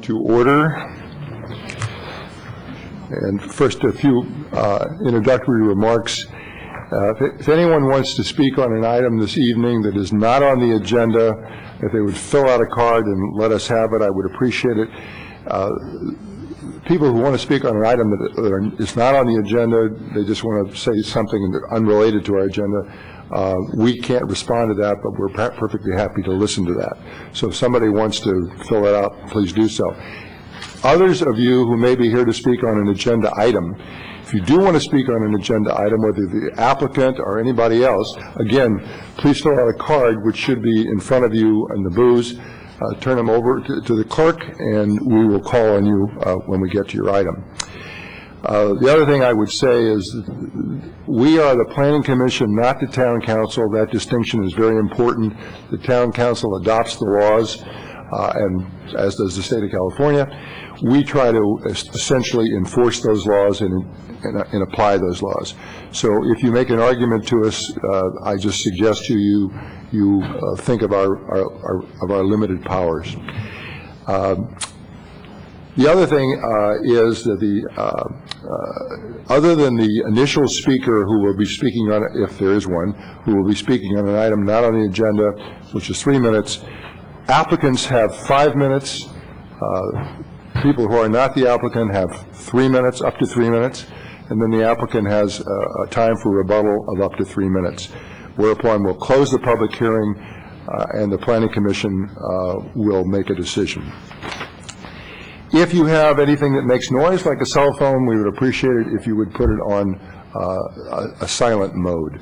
to order. And first, a few introductory remarks. If anyone wants to speak on an item this evening that is not on the agenda, if they would fill out a card and let us have it, I would appreciate it. People who want to speak on an item that is not on the agenda, they just want to say something unrelated to our agenda, we can't respond to that, but we're perfectly happy to listen to that. So if somebody wants to fill that out, please do so. Others of you who may be here to speak on an agenda item, if you do want to speak on an agenda item, whether the applicant or anybody else, again, please fill out a card which should be in front of you in the booths. Turn them over to the clerk, and we will call on you when we get to your item. The other thing I would say is we are the Planning Commission, not the Town Council. That distinction is very important. The Town Council adopts the laws, and as does the State of California. We try to essentially enforce those laws and apply those laws. So if you make an argument to us, I just suggest to you think of our limited powers. The other thing is that other than the initial speaker who will be speaking on, if there is one, who will be speaking on an item not on the agenda, which is 3 minutes, applicants have 5 minutes. People who are not the applicant have 3 minutes, up to 3 minutes, and then the applicant has a time for rebuttal of up to 3 minutes, whereupon we'll close the public hearing and the Planning Commission will make a decision. If you have anything that makes noise, like a cell phone, we would appreciate it if you would put it on a silent mode.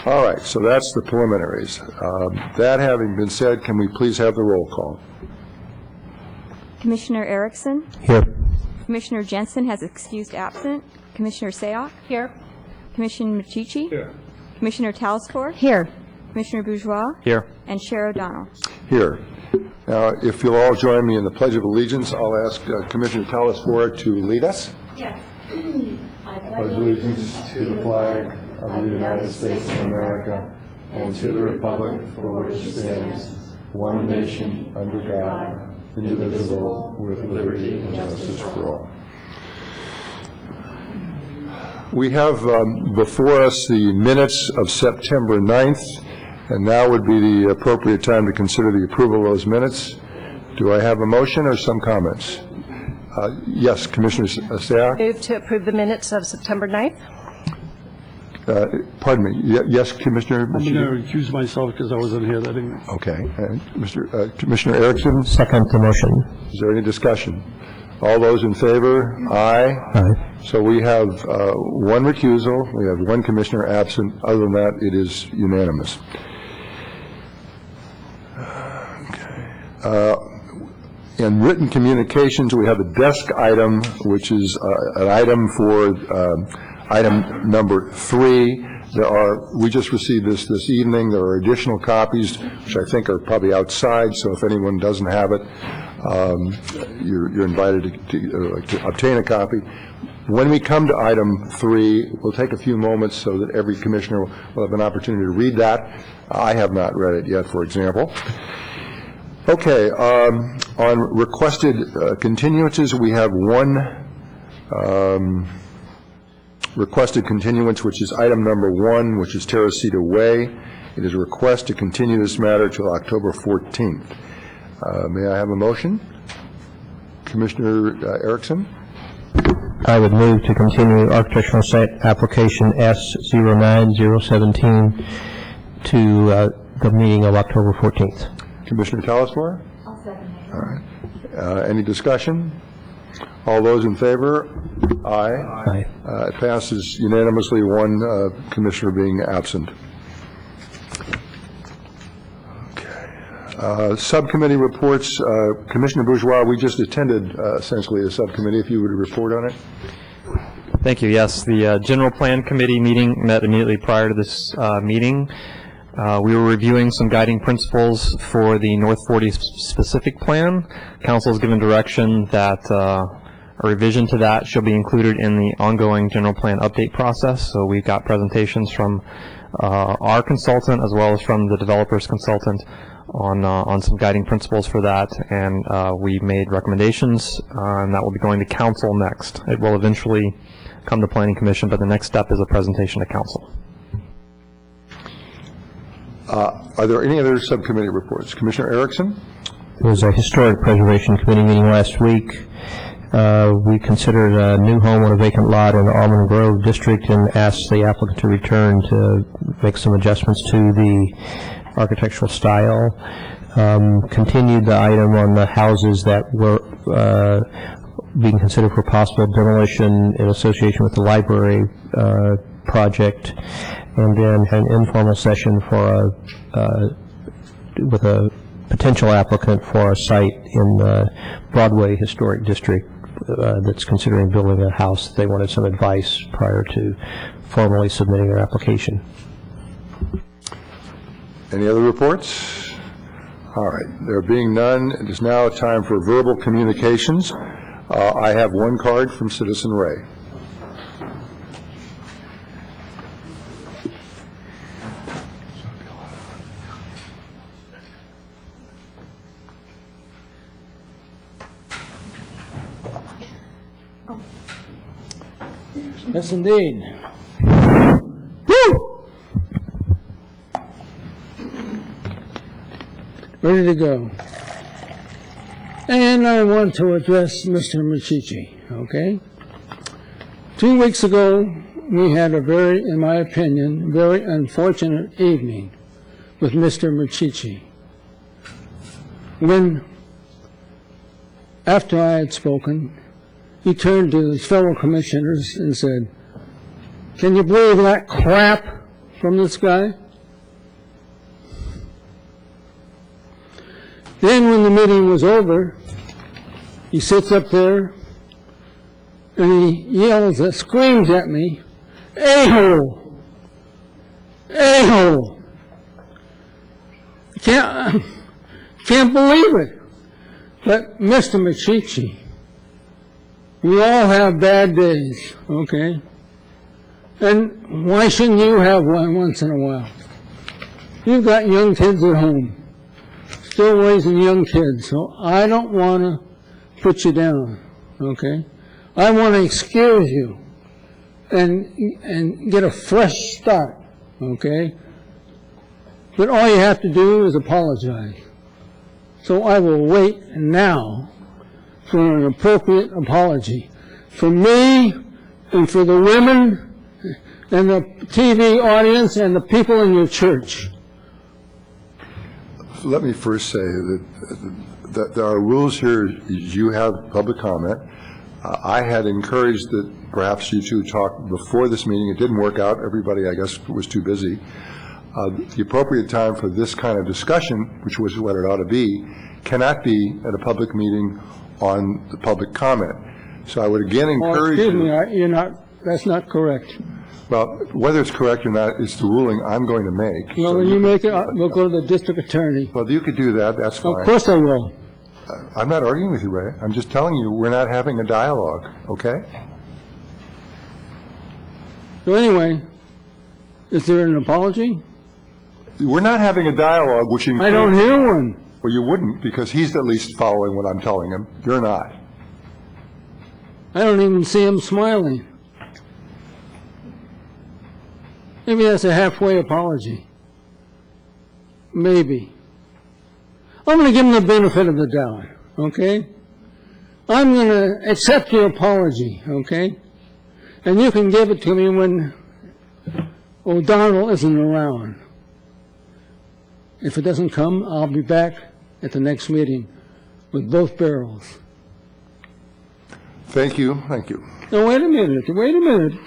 All right, so that's the preliminaries. That having been said, can we please have the roll call? Commissioner Erickson? Here. Commissioner Jensen has excused absent. Commissioner Sayoc? Here. Commissioner Machici? Here. Commissioner Talascore? Here. Commissioner Bourgeois? Here. And Chair O'Donnell. Here. Now, if you'll all join me in the Pledge of Allegiance, I'll ask Commissioner Talascore to lead us. Yes. I pledge allegiance to the flag of the United States of America and to the republic for which it stands, one nation, under God, indivisible, with liberty and justice for all. We have before us the minutes of September 9th, and now would be the appropriate time to consider the approval of those minutes. Do I have a motion or some comments? Yes, Commissioner Sayoc. Move to approve the minutes of September 9th. Pardon me. Yes, Commissioner. I'm going to recuse myself because I wasn't here that evening. Okay. Commissioner Erickson. Second the motion. Is there any discussion? All those in favor? Aye. Aye. So we have one recusal. We have one commissioner absent. Other than that, it is unanimous. Okay. In written communications, we have a desk item, which is an item for item number 3. We just received this evening. There are additional copies, which I think are probably outside, so if anyone doesn't have it, you're invited to obtain a copy. When we come to item 3, we'll take a few moments so that every commissioner will have an opportunity to read that. I have not read it yet, for example. Okay, on requested continuances, we have one requested continuance, which is item number 1, which is Teresita Way. It is a request to continue this matter till October 14th. May I have a motion? Commissioner Erickson? I would move to continue architectural site application S09017 to the meeting of October 14th. Commissioner Talascore? I'll second it. All right. Any discussion? All those in favor? Aye. Aye. It passes unanimously, one commissioner being absent. Okay. Subcommittee reports. Commissioner Bourgeois, we just attended essentially a subcommittee. If you would report on it. Thank you. Yes, the General Plan Committee meeting met immediately prior to this meeting. We were reviewing some guiding principles for the North 40 specific plan. Council has given direction that a revision to that shall be included in the ongoing general plan update process. So we've got presentations from our consultant as well as from the developer's consultant on some guiding principles for that, and we made recommendations, and that will be going to council next. It will eventually come to Planning Commission, but the next step is a presentation to council. Are there any other subcommittee reports? Commissioner Erickson? There was a Historic Preservation Committee meeting last week. We considered a new home on a vacant lot in the Almond Grove District and asked the applicant to return to make some adjustments to the architectural style. Continued the item on the houses that were being considered for possible demolition in association with the library project, and then had an informal session for with a potential applicant for a site in the Broadway Historic District that's considering building a house. They wanted some advice prior to formally submitting their application. Any other reports? All right, there being none, it is now time for verbal communications. I have one card from Citizen Ray. Yes, indeed. Ready to go. And I want to address Mr. Machichi, okay? 2 weeks ago, we had a very, in my opinion, very unfortunate evening with Mr. Machichi. When, after I had spoken, he turned to his fellow commissioners and said, "Can you believe that crap from this guy?" Then when the meeting was over, he sits up there and he yells and screams at me, "A-hole! A-hole!" Can't believe it. But Mr. Machichi, we all have bad days, okay? And why shouldn't you have one once in a while? You've got young kids at home, still raising young kids, so I don't want to put you down, okay? I want to excuse you and get a fresh start, okay? But all you have to do is apologize. So I will wait now for an appropriate apology for me and for the women and the TV audience and the people in your church. Let me first say that there are rules here. You have public comment. I had encouraged that perhaps you two talk before this meeting. It didn't work out. Everybody, I guess, was too busy. The appropriate time for this kind of discussion, which was what it ought to be, cannot be at a public meeting on the public comment. So I would again encourage you. Excuse me, that's not correct. Well, whether it's correct or not is the ruling I'm going to make. Well, when you make it, we'll go to the district attorney. Well, you could do that. That's fine. Of course I will. I'm not arguing with you, Ray. I'm just telling you we're not having a dialogue, okay? So anyway, is there an apology? We're not having a dialogue, which includes... I don't hear one. Well, you wouldn't, because he's at least following what I'm telling him. You're not. I don't even see him smiling. Maybe that's a halfway apology. Maybe. I'm going to give him the benefit of the doubt, okay? I'm going to accept your apology, okay? And you can give it to me when O'Donnell isn't around. If it doesn't come, I'll be back at the next meeting with both barrels. Thank you. Thank you. Now, wait a minute.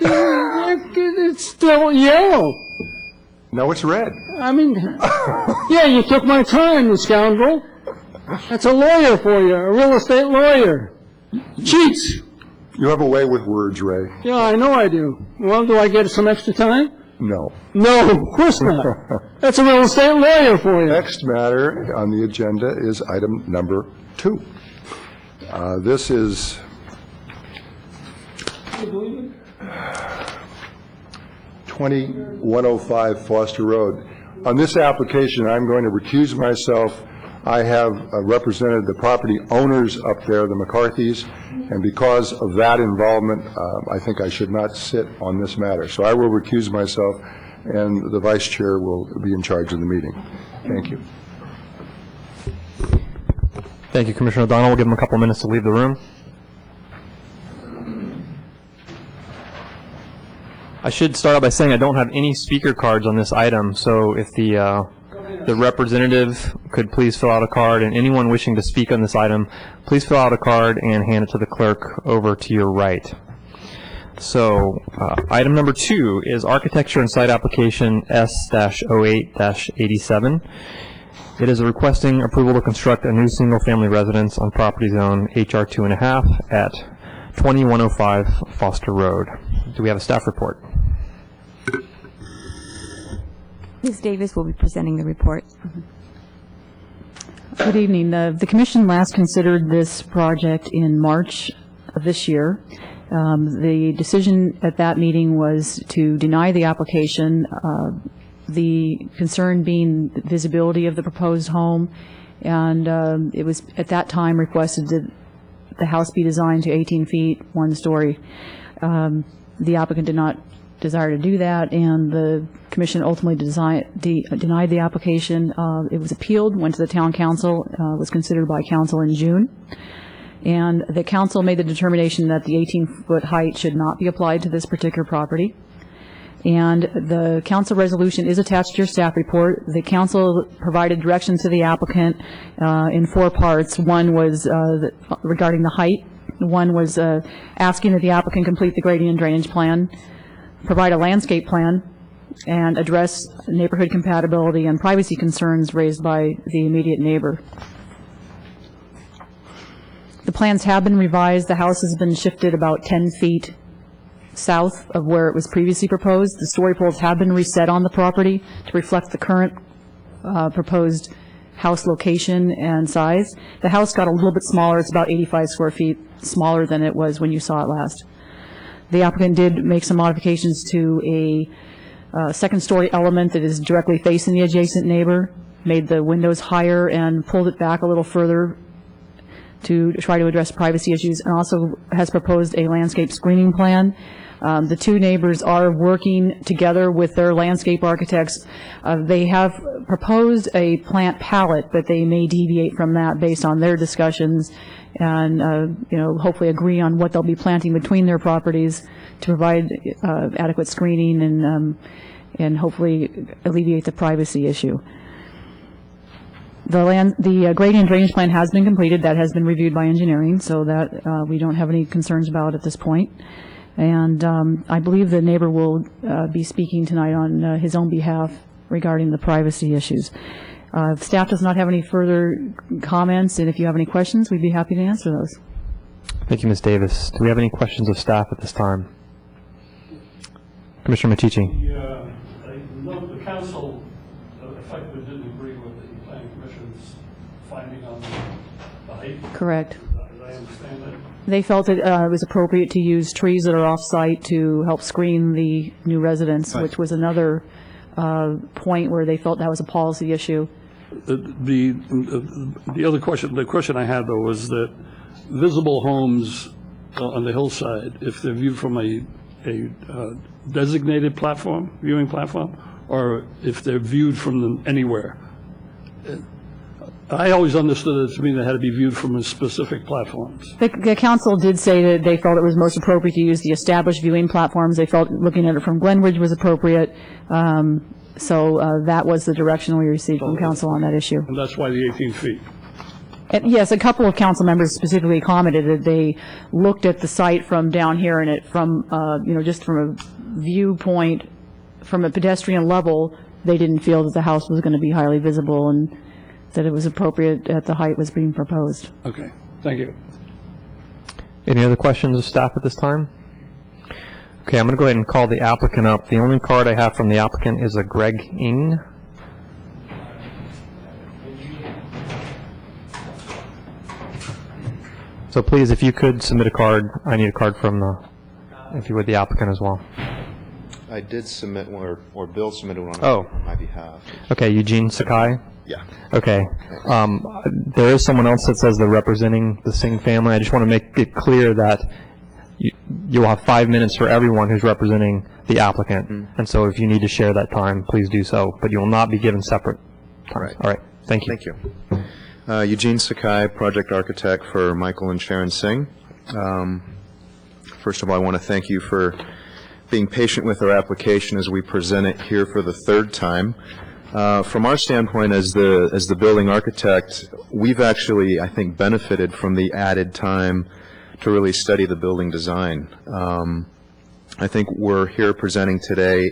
It's still yellow. No, it's red. I mean, yeah, you took my time, you scoundrel. That's a lawyer for you, a real estate lawyer. Cheats. You have a way with words, Ray. Yeah, I know I do. Well, do I get some extra time? No. No, of course not. That's a real estate lawyer for you. Next matter on the agenda is item number 2. This is 2105 Foster Road. On this application, I'm going to recuse myself. I have represented the property owners up there, the McCarthys, and because of that involvement, I think I should not sit on this matter. So I will recuse myself, and the vice chair will be in charge of the meeting. Thank you. Thank you, Commissioner O'Donnell. We'll give him a couple minutes to leave the room. I should start out by saying I don't have any speaker cards on this item, so if the representative could please fill out a card, and anyone wishing to speak on this item, please fill out a card and hand it to the clerk over to your right. So, item number 2 is architecture and site application S-08-87. It is requesting approval to construct a new single-family residence on property zone HR 2.5 at 2105 Foster Road. Do we have a staff report? Ms. Davis will be presenting the report. Good evening. The Commission last considered this project in March of this year. The decision at that meeting was to deny the application, the concern being the visibility of the proposed home, and it was at that time requested that the house be designed to 18 feet, 1 story. The applicant did not desire to do that, and the Commission ultimately denied the application. It was appealed, went to the Town Council, was considered by Council in June, and the Council made the determination that the 18-foot height should not be applied to this particular property. And the Council resolution is attached to your staff report. The Council provided direction to the applicant in 4 parts. One was regarding the height. One was asking that the applicant complete the grading and drainage plan, provide a landscape plan, and address neighborhood compatibility and privacy concerns raised by the immediate neighbor. The plans have been revised. The house has been shifted about 10 feet south of where it was previously proposed. The story poles have been reset on the property to reflect the current proposed house location and size. The house got a little bit smaller. It's about 85 square feet smaller than it was when you saw it last. The applicant did make some modifications to a second-story element that is directly facing the adjacent neighbor, made the windows higher and pulled it back a little further to try to address privacy issues, and also has proposed a landscape screening plan. The 2 neighbors are working together with their landscape architects. They have proposed a plant palette, but they may deviate from that based on their discussions and hopefully agree on what they'll be planting between their properties to provide adequate screening and hopefully alleviate the privacy issue. The grading and drainage plan has been completed. That has been reviewed by engineering, so that we don't have any concerns about at this point. And I believe the neighbor will be speaking tonight on his own behalf regarding the privacy issues. Staff does not have any further comments, and if you have any questions, we'd be happy to answer those. Thank you, Ms. Davis. Do we have any questions of staff at this time? Commissioner Matici. I note the council effectively didn't agree with the planning commission's finding on the height. Correct. As I understand it. They felt it was appropriate to use trees that are off-site to help screen the new residents, which was another point where they felt that was a policy issue. The other question, the question I had, though, was that visible homes on the hillside, if they're viewed from a designated platform, viewing platform, or if they're viewed from anywhere. I always understood it to mean they had to be viewed from specific platforms. The council did say that they felt it was most appropriate to use the established viewing platforms. They felt looking at it from Glenridge was appropriate. So that was the direction we received from council on that issue. And that's why the 18 feet. And yes, a couple of council members specifically commented that they looked at the site from down here and it from, just from a viewpoint, from a pedestrian level, they didn't feel that the house was going to be highly visible and that it was appropriate at the height was being proposed. Okay, thank you. Any other questions of staff at this time? Okay, I'm going to go ahead and call the applicant up. The only card I have from the applicant is a Greg Ng. So please, if you could submit a card, I need a card from the, if you would, the applicant as well. I did submit one, or Bill submitted one Oh. on my behalf. Okay, Eugene Sakai? Yeah. Okay. There is someone else that says they're representing the Singh family. I just want to make it clear that you'll have 5 minutes for everyone who's representing the applicant. And so if you need to share that time, please do so. But you will not be given separate times. Right. All right. Thank you. Thank you. Eugene Sakai, project architect for Michael and Sharon Singh. First of all, I want to thank you for being patient with our application as we present it here for the third time. From our standpoint as the building architect, we've actually, I think, benefited from the added time to really study the building design. I think we're here presenting today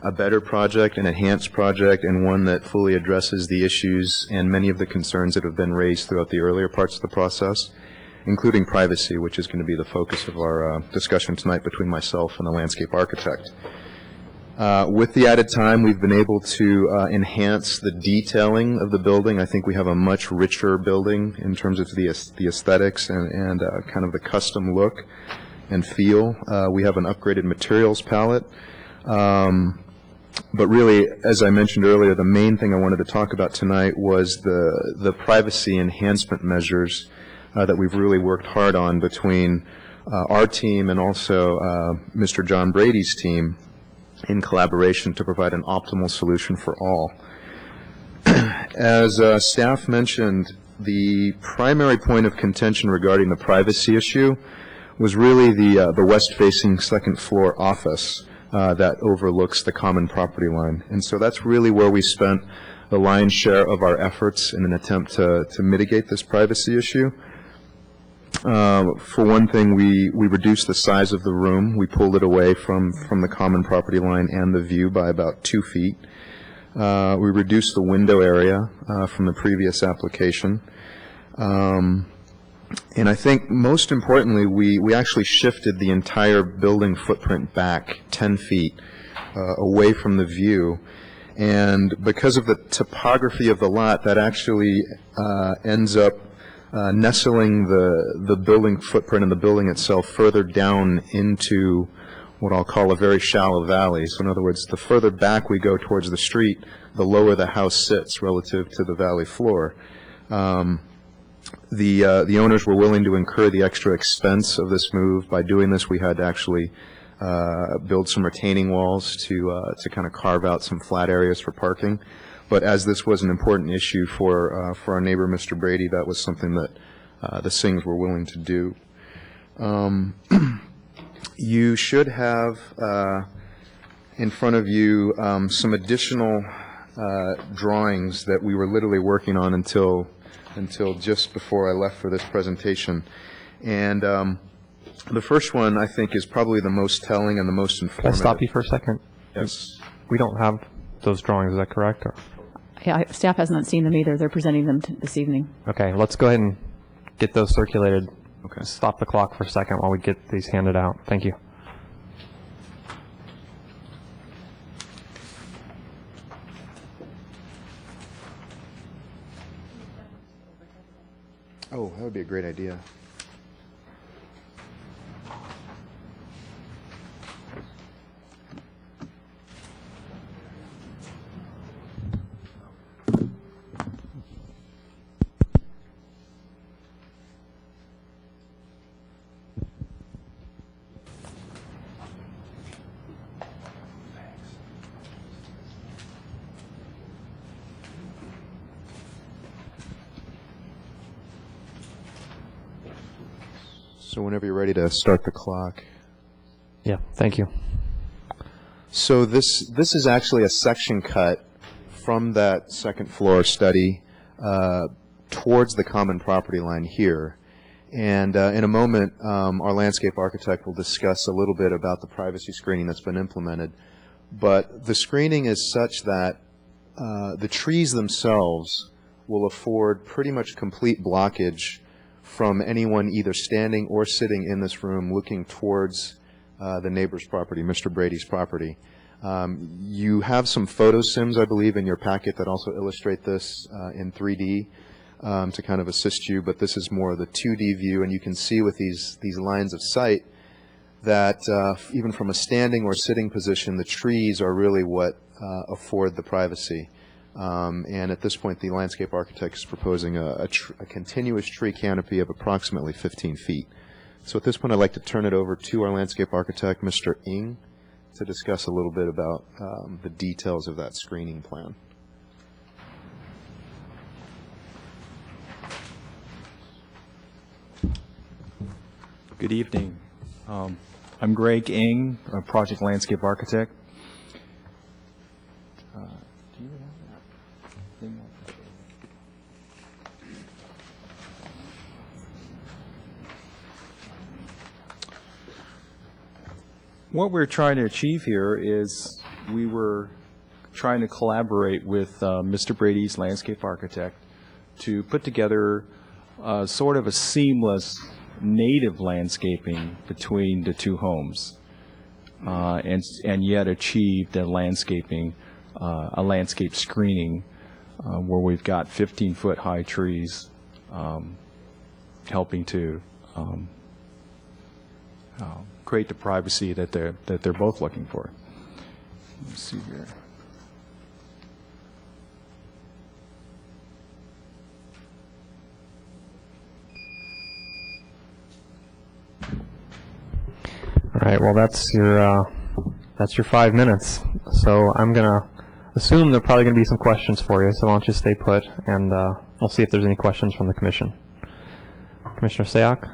a better project, an enhanced project, and one that fully addresses the issues and many of the concerns that have been raised throughout the earlier parts of the process, including privacy, which is going to be the focus of our discussion tonight between myself and the landscape architect. With the added time, we've been able to enhance the detailing of the building. I think we have a much richer building in terms of the aesthetics and kind of the custom look and feel. We have an upgraded materials palette. But really, as I mentioned earlier, the main thing I wanted to talk about tonight was the privacy enhancement measures that we've really worked hard on between our team and also Mr. John Brady's team in collaboration to provide an optimal solution for all. As staff mentioned, the primary point of contention regarding the privacy issue was really the west-facing second-floor office that overlooks the common property line. And so that's really where we spent the lion's share of our efforts in an attempt to mitigate this privacy issue. For one thing, we reduced the size of the room. We pulled it away from the common property line and the view by about 2 feet. We reduced the window area from the previous application. And I think most importantly, we actually shifted the entire building footprint back 10 feet away from the view. And because of the topography of the lot, that actually ends up nestling the building footprint and the building itself further down into what I'll call a very shallow valley. So in other words, the further back we go towards the street, the lower the house sits relative to the valley floor. The owners were willing to incur the extra expense of this move. By doing this, we had to actually build some retaining walls to kind of carve out some flat areas for parking. But as this was an important issue for our neighbor, Mr. Brady, that was something that the Singhs were willing to do. You should have in front of you some additional drawings that we were literally working on until just before I left for this presentation. And the first one, I think, is probably the most telling and the most informative. Can I stop you for a second? Yes. We don't have those drawings, is that correct? Or? Yeah, staff has not seen them either. They're presenting them this evening. Okay, let's go ahead and get those circulated. Okay. Stop the clock for a second while we get these handed out. Thank you. Oh, that would be a great idea. So whenever you're ready to start the clock. Yeah, thank you. So this is actually a section cut from that second floor study towards the common property line here. And in a moment, our landscape architect will discuss a little bit about the privacy screening that's been implemented. But the screening is such that the trees themselves will afford pretty much complete blockage from anyone either standing or sitting in this room looking towards the neighbor's property, Mr. Brady's property. You have some photo sims, I believe, in your packet that also illustrate this in 3D to kind of assist you, but this is more the 2D view, and you can see with these lines of sight that even from a standing or sitting position, the trees are really what afford the privacy. And at this point, the landscape architect is proposing a continuous tree canopy of approximately 15 feet. So at this point, I'd like to turn it over to our landscape architect, Mr. Ng, to discuss a little bit about the details of that screening plan. Good evening. I'm Greg Ng, a project landscape architect. Do you have that thing up? What we're trying to achieve here is we were trying to collaborate with Mr. Brady's landscape architect to put together sort of a seamless native landscaping between the two homes, and yet achieve the landscaping, a landscape screening where we've got 15-foot high trees helping to create the privacy that they're both looking for. Let's see here. All right, well, that's your 5 minutes. So I'm going to assume there are probably going to be some questions for you, so why don't you stay put, and we'll see if there's any questions from the Commission. Commissioner Sayoc?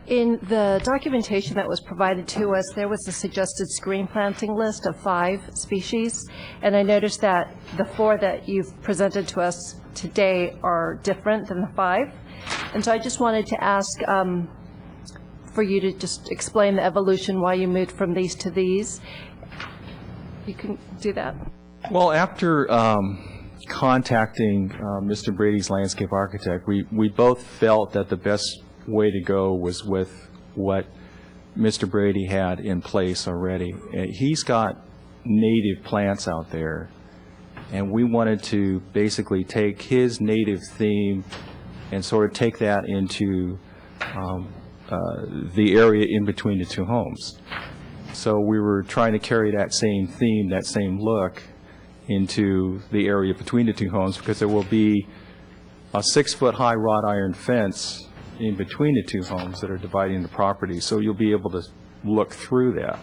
In the documentation that was provided to us, there was a suggested screen planting list of 5 species, and I noticed that the 4 that you've presented to us today are different than the 5. And so I just wanted to ask for you to just explain the evolution, why you moved from these to these. You can do that. Well, after contacting Mr. Brady's landscape architect, we both felt that the best way to go was with what Mr. Brady had in place already. He's got native plants out there, and we wanted to basically take his native theme and sort of take that into the area in between the two homes. So we were trying to carry that same theme, that same look, into the area between the two homes, because there will be a 6-foot high wrought iron fence in between the two homes that are dividing the property, so you'll be able to look through that.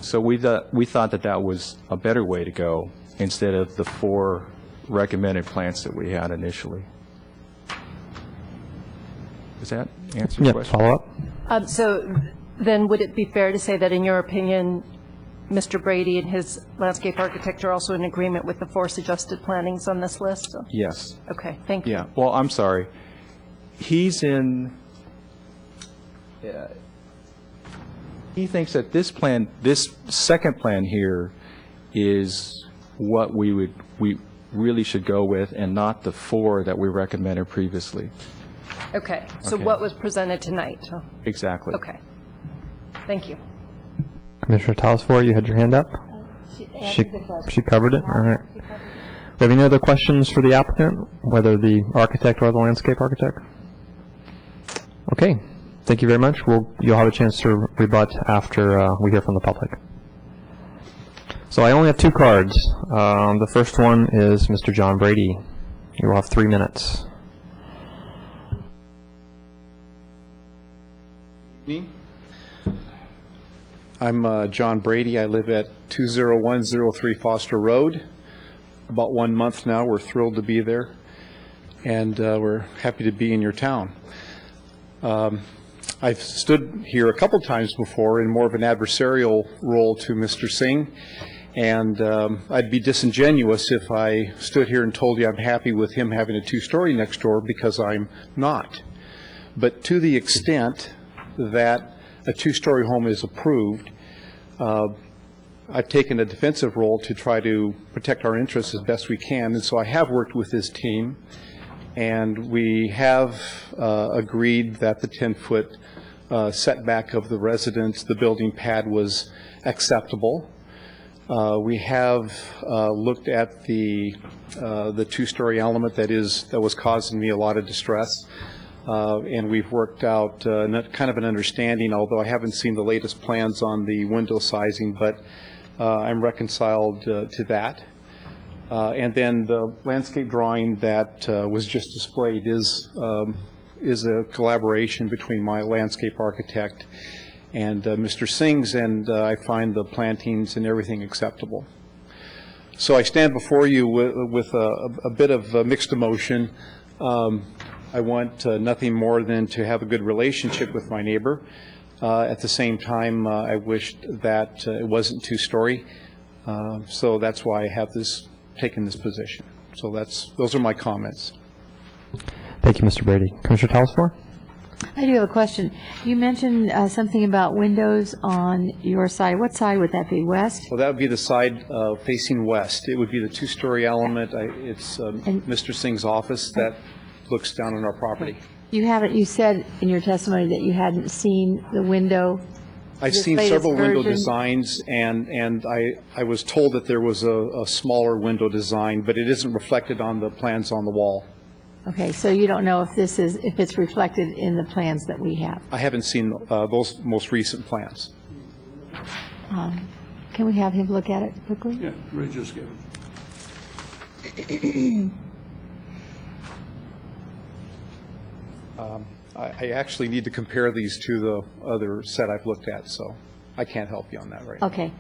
So we thought that was a better way to go instead of the 4 recommended plants that we had initially. Does that answer your question? Follow up? So then would it be fair to say that, in your opinion, Mr. Brady and his landscape architect are also in agreement with the 4 suggested plantings on this list? Yes. Okay, thank you. Yeah, well, I'm sorry. He's in, he thinks that this plan, this second plan here is what we really should go with, and not the 4 that we recommended previously. Okay, so Okay. what was presented tonight? Exactly. Okay, thank you. Commissioner Talsfor, you had your hand up? She covered it? All right. We have any other questions for the applicant, whether the architect or the landscape architect? Okay, thank you very much. You'll have a chance to rebut after we hear from the public. So I only have 2 cards. The first one is Mr. John Brady. You will have 3 minutes. I'm John Brady. I live at 20103 Foster Road. About 1 month now. We're thrilled to be there, and we're happy to be in your town. I've stood here a couple times before in more of an adversarial role to Mr. Singh, and I'd be disingenuous if I stood here and told you I'm happy with him having a 2-story next door, because I'm not. But to the extent that a 2-story home is approved, I've taken a defensive role to try to protect our interests as best we can, and so I have worked with his team, and we have agreed that the 10-foot setback of the residence, the building pad, was acceptable. We have looked at the 2-story element that was causing me a lot of distress. and we've worked out kind of an understanding, although I haven't seen the latest plans on the window sizing, but I'm reconciled to that. And then the landscape drawing that was just displayed is a collaboration between my landscape architect and Mr. Singh's, and I find the plantings and everything acceptable. So I stand before you with a bit of mixed emotion. I want nothing more than to have a good relationship with my neighbor. At the same time, I wished that it wasn't two-story. So that's why I have taken this position. So those are my comments. Thank you, Mr. Brady. Commissioner Telesfor? I do have a question. You mentioned something about windows on your side. What side would that be, west? Well, that would be the side facing west. It would be the two-story element. It's Mr. Singh's office that looks down on our property. You said in your testimony that you hadn't seen the window. I've seen several window designs, and I was told that there was a smaller window design, but it isn't reflected on the plans on the wall. Okay, so you don't know if it's reflected in the plans that we have. I haven't seen those most recent plans. Can we have him look at it quickly? Yeah, Ray just gave it. I actually need to compare these to the other set I've looked at, so I can't help you on that right now. Okay.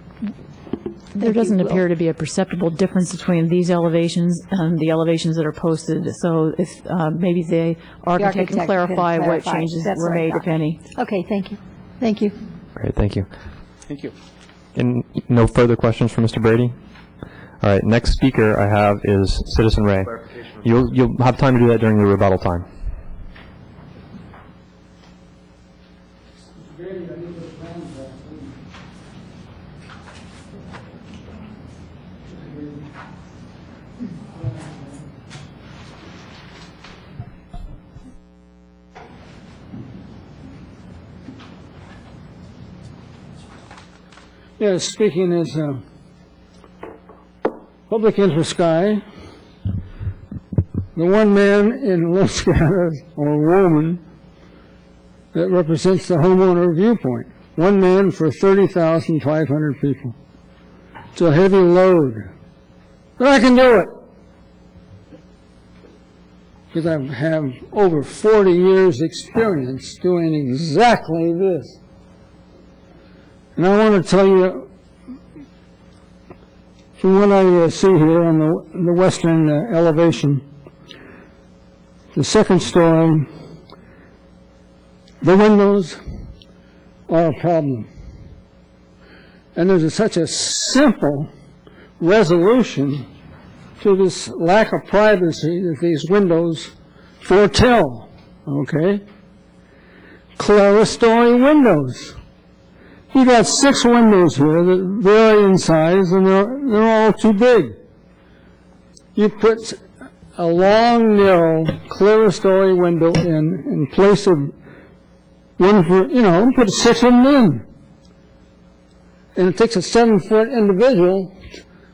There doesn't appear to be a perceptible difference between these elevations and the elevations that are posted, so if maybe the architect can clarify what changes were made, if any. Okay, thank you. Thank you. Great, thank you. Thank you. And no further questions for Mr. Brady? All right, next speaker I have is Citizen Ray. You'll have time to do that during the rebuttal time. Yes, speaking as a public interest guy, the one man in Los Gatos, or woman, that represents the homeowner viewpoint. One man for 30,500 people. It's a heavy load. But I can do it. Because I have over 40 years experience doing exactly this. And I want to tell you, from what I see here on the western elevation, the second story, the windows are a problem. And there's such a simple resolution to this lack of privacy that these windows foretell, okay? Clerestory windows. You got 6 windows here that vary in size, and they're all too big. You put a long, narrow, clerestory window in place of one for, put 6 of them in. And it takes a 7-foot individual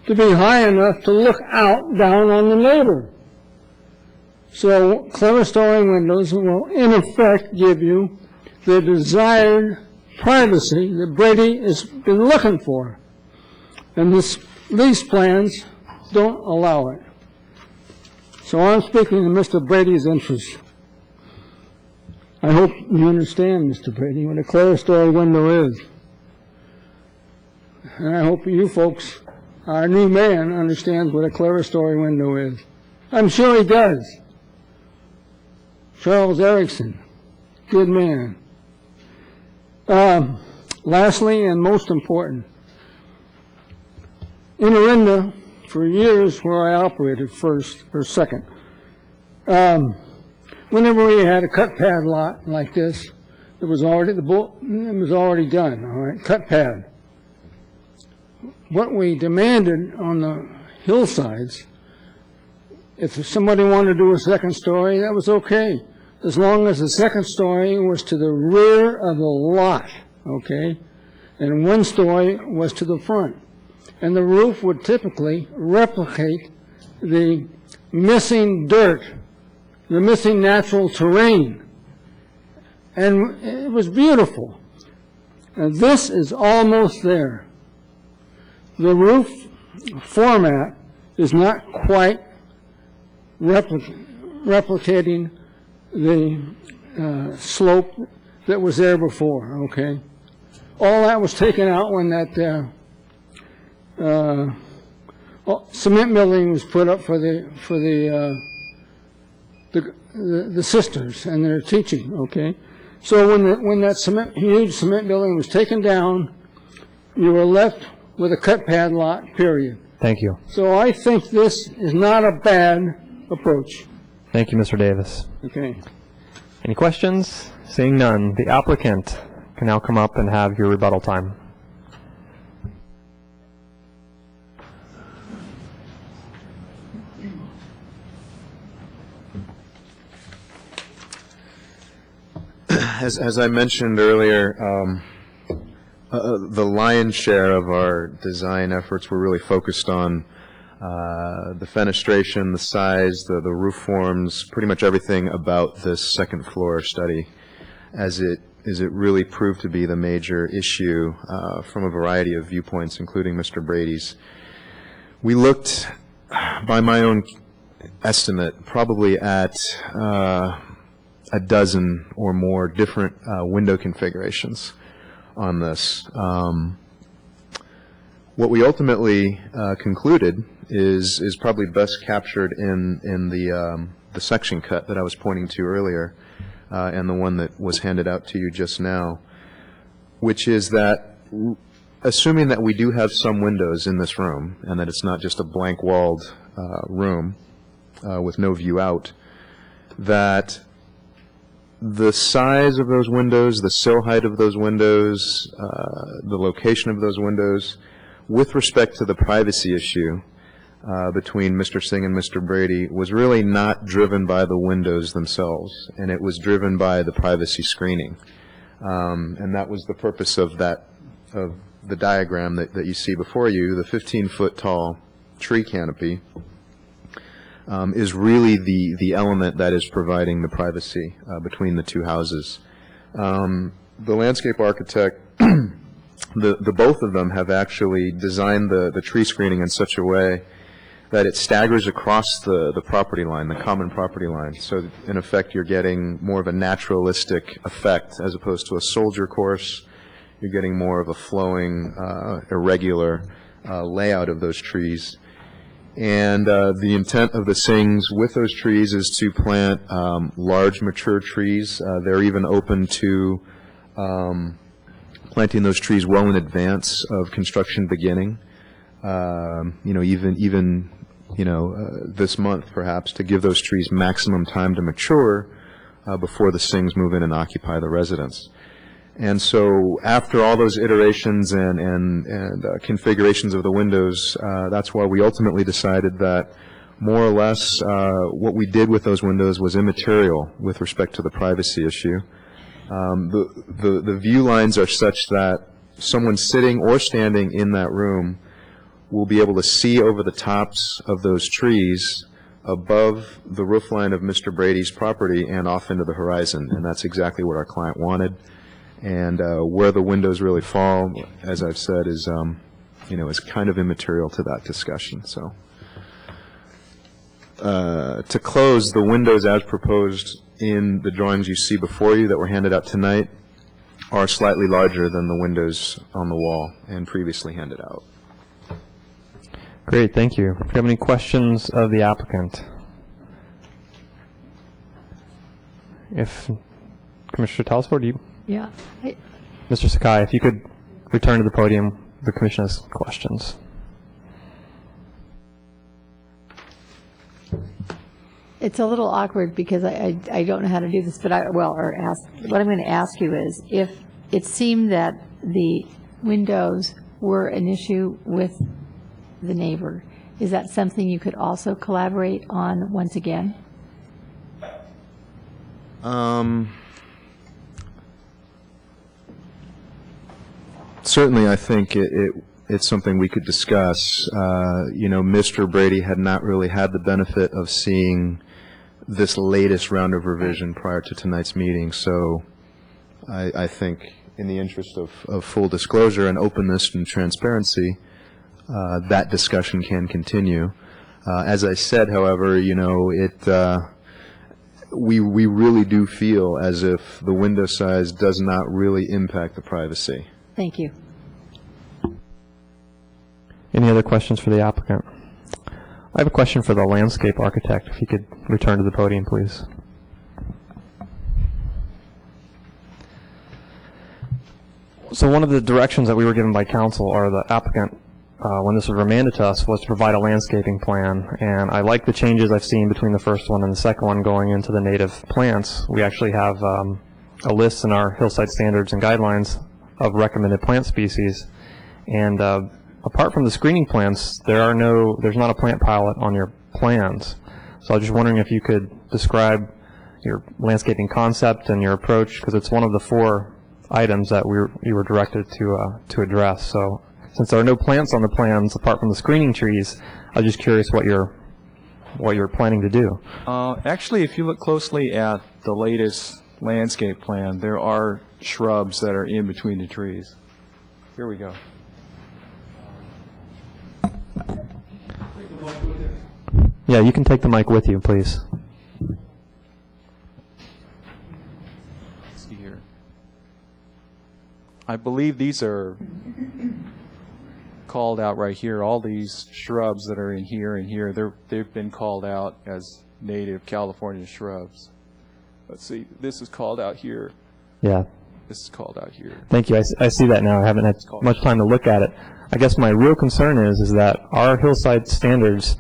to be high enough to look out down on the neighbor. So clerestory windows will, in effect, give you the desired privacy that Brady has been looking for. And these plans don't allow it. So I'm speaking in Mr. Brady's interest. I hope you understand, Mr. Brady, what a clerestory window is. And I hope you folks, our new man, understands what a clerestory window is. I'm sure he does. Charles Erickson, good man. Lastly, and most important, in Orinda, for years where I operated first or second, whenever we had a cut pad lot like this, it was already done. All right, cut pad. What we demanded on the hillsides, if somebody wanted to do a second story, that was okay, as long as the second story was to the rear of the lot, okay, and one story was to the front. And the roof would typically replicate the missing dirt, the missing natural terrain, and it was beautiful. And this is almost there. The roof format is not quite replicating the slope that was there before, okay? All that was taken out when that cement building was put up for the sisters and their teaching, okay? So when that huge cement building was taken down, you were left with a cut pad lot, period. Thank you. So I think this is not a bad approach. Thank you, Mr. Davis. Okay. Any questions? Seeing none, the applicant can now come up and have your rebuttal time. As I mentioned earlier, the lion's share of our design efforts were really focused on the fenestration, the size, the roof forms, pretty much everything about this second floor study, as it really proved to be the major issue from a variety of viewpoints, including Mr. Brady's. We looked, by my own estimate, probably at a dozen or more different window configurations on this. What we ultimately concluded is probably best captured in the section cut that I was pointing to earlier, and the one that was handed out to you just now, which is that, assuming that we do have some windows in this room, and that it's not just a blank-walled room with no view out, that the size of those windows, the sill height of those windows, the location of those windows, with respect to the privacy issue between Mr. Singh and Mr. Brady, was really not driven by the windows themselves, and it was driven by the privacy screening. And that was the purpose of the diagram that you see before you. The 15-foot tall tree canopy is really the element that is providing the privacy between the two houses. The landscape architect, the both of them have actually designed the tree screening in such a way that it staggers across the property line, the common property line. So in effect, you're getting more of a naturalistic effect as opposed to a soldier course. You're getting more of a flowing, irregular layout of those trees. And the intent of the Singhs with those trees is to plant large mature trees. They're even open to planting those trees well in advance of construction beginning. Even this month perhaps, to give those trees maximum time to mature before the Singhs move in and occupy the residence. And so after all those iterations and configurations of the windows, that's why we ultimately decided that more or less what we did with those windows was immaterial with respect to the privacy issue. The view lines are such that someone sitting or standing in that room will be able to see over the tops of those trees above the roof line of Mr. Brady's property and off into the horizon, and that's exactly what our client wanted. And where the windows really fall, as I've said, is kind of immaterial to that discussion. So to close, the windows as proposed in the drawings you see before you that were handed out tonight are slightly larger than the windows on the wall and previously handed out. Great, thank you. Do you have any questions of the applicant? If Commissioner Telesford, do you? Yeah. Mr. Sakai, if you could return to the podium, the commission has questions. It's a little awkward because I don't know how to do this, but what I'm going to ask you is, if it seemed that the windows were an issue with the neighbor, is that something you could also collaborate on once again? Certainly, I think it's something we could discuss. Mr. Brady had not really had the benefit of seeing this latest round of revision prior to tonight's meeting, so I think in the interest of full disclosure and openness and transparency, that discussion can continue. As I said, however, you know, we really do feel as if the window size does not really impact the privacy. Thank you. Any other questions for the applicant? I have a question for the landscape architect. If he could return to the podium, please. So one of the directions that we were given by council, or the applicant, when this was remanded to us, was to provide a landscaping plan. And I like the changes I've seen between the first one and the second one going into the native plants. We actually have a list in our hillside standards and guidelines of recommended plant species. And apart from the screening plants, there's not a plant palette on your plans. So I was just wondering if you could describe your landscaping concept and your approach, because it's one of the 4 items that you were directed to address. So since there are no plants on the plans apart from the screening trees, I was just curious what you're planning to do. Actually, if you look closely at the latest landscape plan, there are shrubs that are in between the trees. Here we go. Yeah, you can take the mic with you, please. Let's see here. I believe these are called out right here. All these shrubs that are in here and here, they've been called out as native California shrubs. Let's see, this is called out here. Yeah. This is called out here. Thank you. I see that now. I haven't had much time to look at it. I guess my real concern is that our hillside standards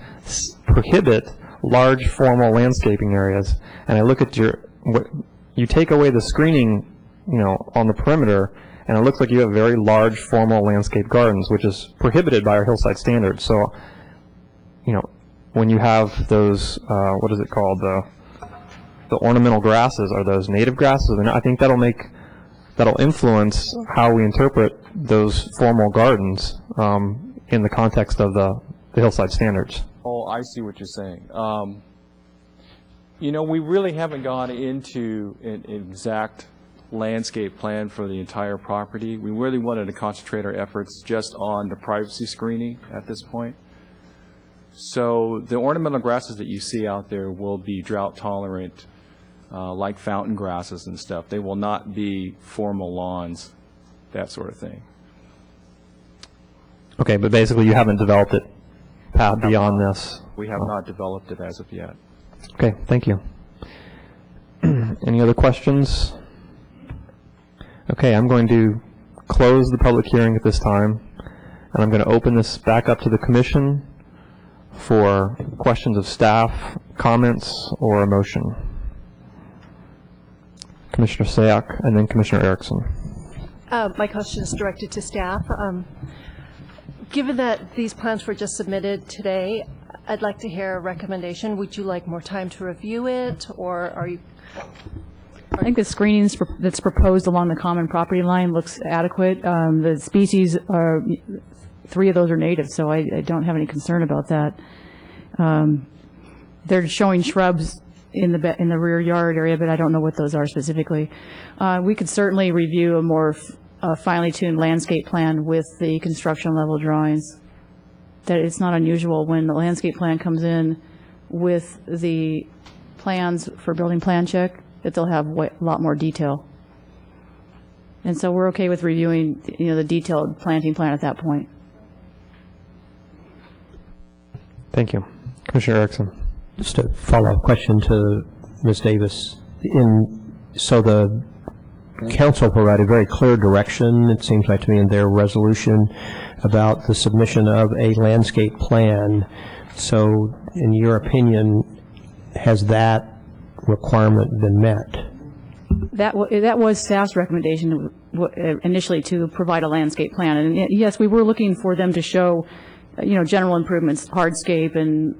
prohibit large formal landscaping areas. And I look at you take away the screening, you know, on the perimeter, and it looks like you have very large formal landscape gardens, which is prohibited by our hillside standards. So, you know, when you have those, what is it called, the ornamental grasses, are those native grasses? And I think that'll influence how we interpret those formal gardens in the context of the hillside standards. Oh, I see what you're saying. You know, we really haven't gone into an exact landscape plan for the entire property. We really wanted to concentrate our efforts just on the privacy screening at this point. So the ornamental grasses that you see out there will be drought tolerant, like fountain grasses and stuff. They will not be formal lawns, that sort of thing. Okay, but basically you haven't developed it beyond this. We have not developed it as of yet. Okay, thank you. Any other questions? Okay, I'm going to close the public hearing at this time, and I'm going to open this back up to the commission for questions of staff, comments, or a motion. Commissioner Sayak, and then Commissioner Erickson. My question is directed to staff. Given that these plans were just submitted today, I'd like to hear a recommendation. Would you like more time to review it, or are you? I think the screenings that's proposed along the common property line looks adequate. The species are, 3 of those are native, so I don't have any concern about that. They're showing shrubs in the rear yard area, but I don't know what those are specifically. We could certainly review a more finely tuned landscape plan with the construction level drawings. That it's not unusual when the landscape plan comes in with the plans for building plan check that they'll have a lot more detail. And so we're okay with reviewing, you know, the detailed planting plan at that point. Thank you. Commissioner Erickson. Just a follow-up question to Ms. Davis. So the council provided very clear direction, it seems like to me, in their resolution about the submission of a landscape plan. So in your opinion, has that requirement been met? That was staff's recommendation initially, to provide a landscape plan. And yes, we were looking for them to show, you know, general improvements, hardscape, and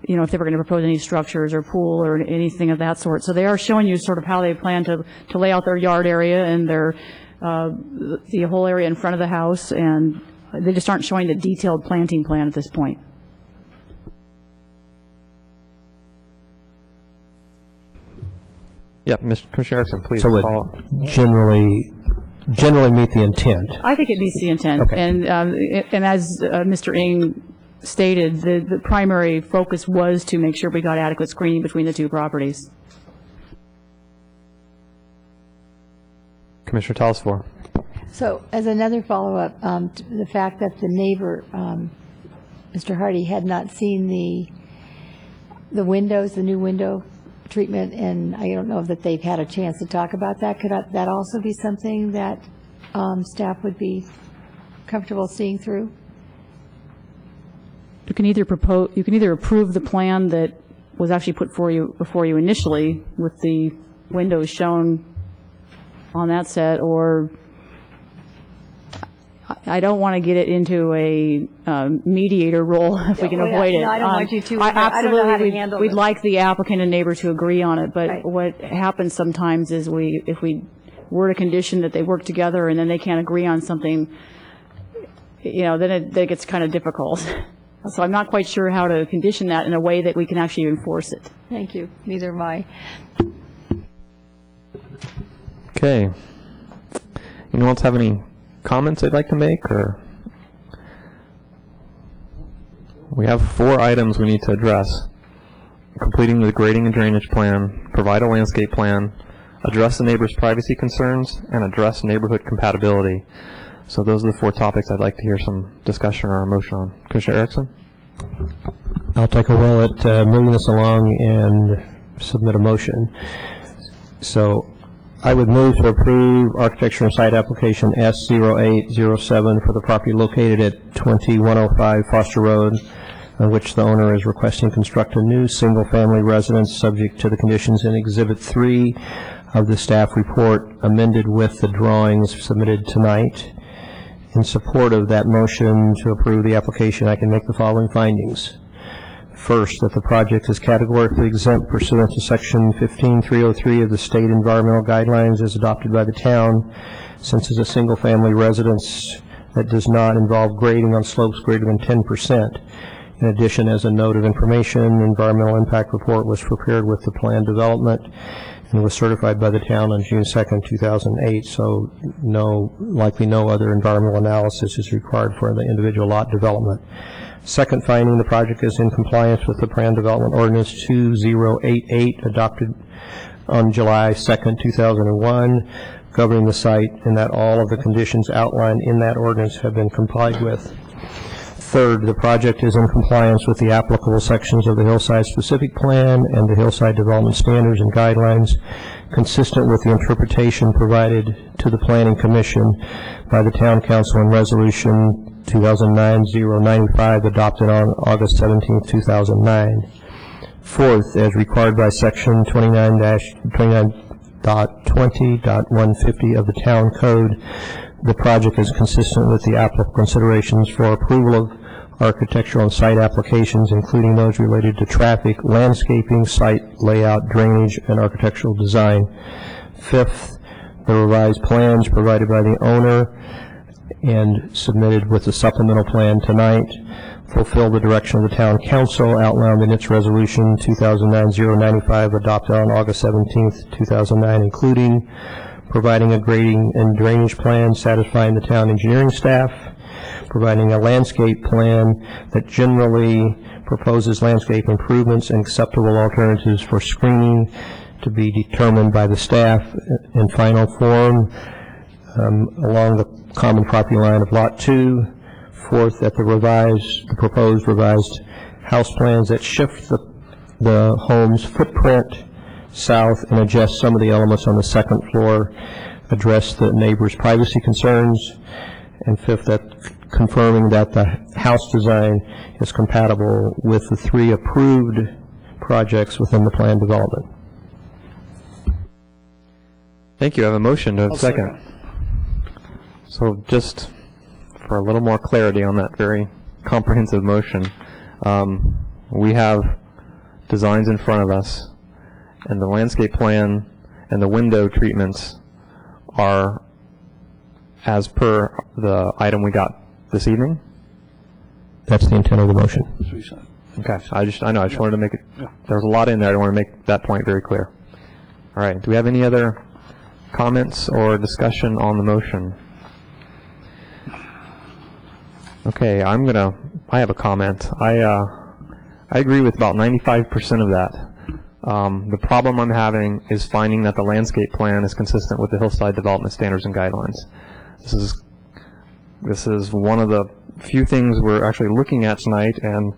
you know, if they were going to propose any structures or pool or anything of that sort. So they are showing you sort of how they plan to lay out their yard area and their the whole area in front of the house, and they just aren't showing the detailed planting plan at this point. Yeah, Mr. Commissioner Erickson, please So follow it up. generally meet the intent. I think it meets the intent. Okay. And as Mr. Ing stated, the primary focus was to make sure we got adequate screening between the two properties. Commissioner Telesfor. So as another follow-up, the fact that the neighbor, Mr. Hardy, had not seen the windows, the new window treatment, and I don't know that they've had a chance to talk about that. Could that also be something that staff would be comfortable seeing through? You can either approve the plan that was actually put before you initially with the windows shown on that set, or I don't want to get it into a mediator role if we can avoid it. No, I don't want you to. I don't know how to handle We'd this. like the applicant and neighbor to agree on it, but Right. what happens sometimes is if we word a condition that they work together and then they can't agree on something, then it gets kind of difficult. So I'm not quite sure how to condition that in a way that we can actually enforce it. Thank you. Neither am I. Okay. Anyone else have any comments they'd like to make, or? We have 4 items we need to address. Completing the grading and drainage plan, provide a landscape plan, address the neighbor's privacy concerns, and address neighborhood compatibility. So those are the 4 topics I'd like to hear some discussion or a motion on. Commissioner Erickson? I'll take a whirl at moving this along and submit a motion. So I would move to approve architecture and site application S0807 for the property located at 2105 Foster Road, on which the owner is requesting construct a new single-family residence subject to the conditions in Exhibit 3 of the staff report, amended with the drawings submitted tonight. In support of that motion to approve the application, I can make the following findings. First, that the project is categorically exempt pursuant to Section 15303 of the State Environmental Guidelines as adopted by the town, since it's a single-family residence that does not involve grading on slopes greater than 10%. In addition, as a note of information, the environmental impact report was prepared with the planned development and was certified by the town on June 2nd, 2008, so likely no other environmental analysis is required for the individual lot development. Second finding, the project is in compliance with the Plan Development Ordinance 2088 adopted on July 2nd, 2001, governing the site, and that all of the conditions outlined in that ordinance have been complied with. Third, the project is in compliance with the applicable sections of the Hillside Specific Plan and the Hillside Development Standards and Guidelines, consistent with the interpretation provided to the Planning Commission by the Town Council in Resolution 2009-095 adopted on August 17, 2009. Fourth, as required by Section 29.20.150 of the Town Code, the project is consistent with the applicable considerations for approval of architectural and site applications, including those related to traffic, landscaping, site layout, drainage, and architectural design. Fifth, the revised plans provided by the owner and submitted with the supplemental plan tonight fulfill the direction of the Town Council outlined in its Resolution 2009-095 adopted on August 17, 2009, including providing a grading and drainage plan satisfying the town engineering staff, providing a landscape plan that generally proposes landscape improvements and acceptable alternatives for screening to be determined by the staff in final form along the common property line of Lot 2. Fourth, that the proposed revised house plans that shift the home's footprint south and adjust some of the elements on the second floor, address the neighbor's privacy concerns. And fifth, that confirming that the house design is compatible with the 3 approved projects within the planned development. Thank you. I have a motion. Do I have a second? So just for a little more clarity on that very comprehensive motion, we have designs in front of us, and the landscape plan and the window treatments are as per the item we got this evening? That's the intent of the motion. Okay. I just wanted to make it, there was a lot in there. I want to make that point very clear. All right, do we have any other comments or discussion on the motion? Okay, I have a comment. I agree with about 95% of that. The problem I'm having is finding that the landscape plan is consistent with the Hillside Development Standards and Guidelines. This is one of the few things we're actually looking at tonight, and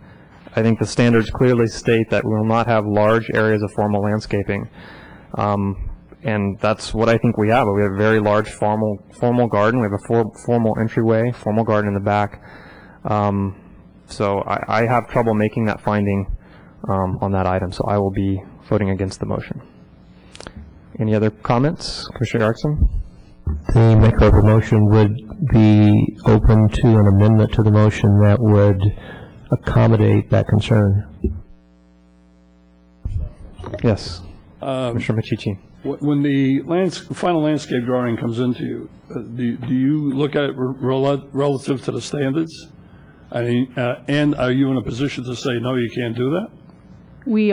I think the standards clearly state that we will not have large areas of formal landscaping. And that's what I think we have. We have a very large formal garden. We have a formal entryway, formal garden in the back. So I have trouble making that finding on that item, so I will be voting against the motion. Any other comments? Commissioner Erickson? The maker of the motion would be open to an amendment to the motion that would accommodate that concern. Yes. Commissioner Machici. When the final landscape drawing comes into you, do you look at it relative to the standards? I mean, and are you in a position to say, no, you can't do that? We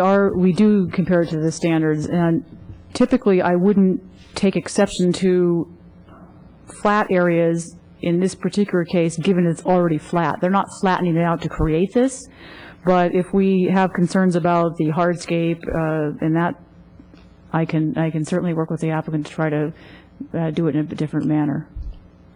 do compare it to the standards, and typically I wouldn't take exception to flat areas in this particular case, given it's already flat. They're not flattening it out to create this, but if we have concerns about the hardscape, and that, I can certainly work with the applicant to try to do it in a different manner.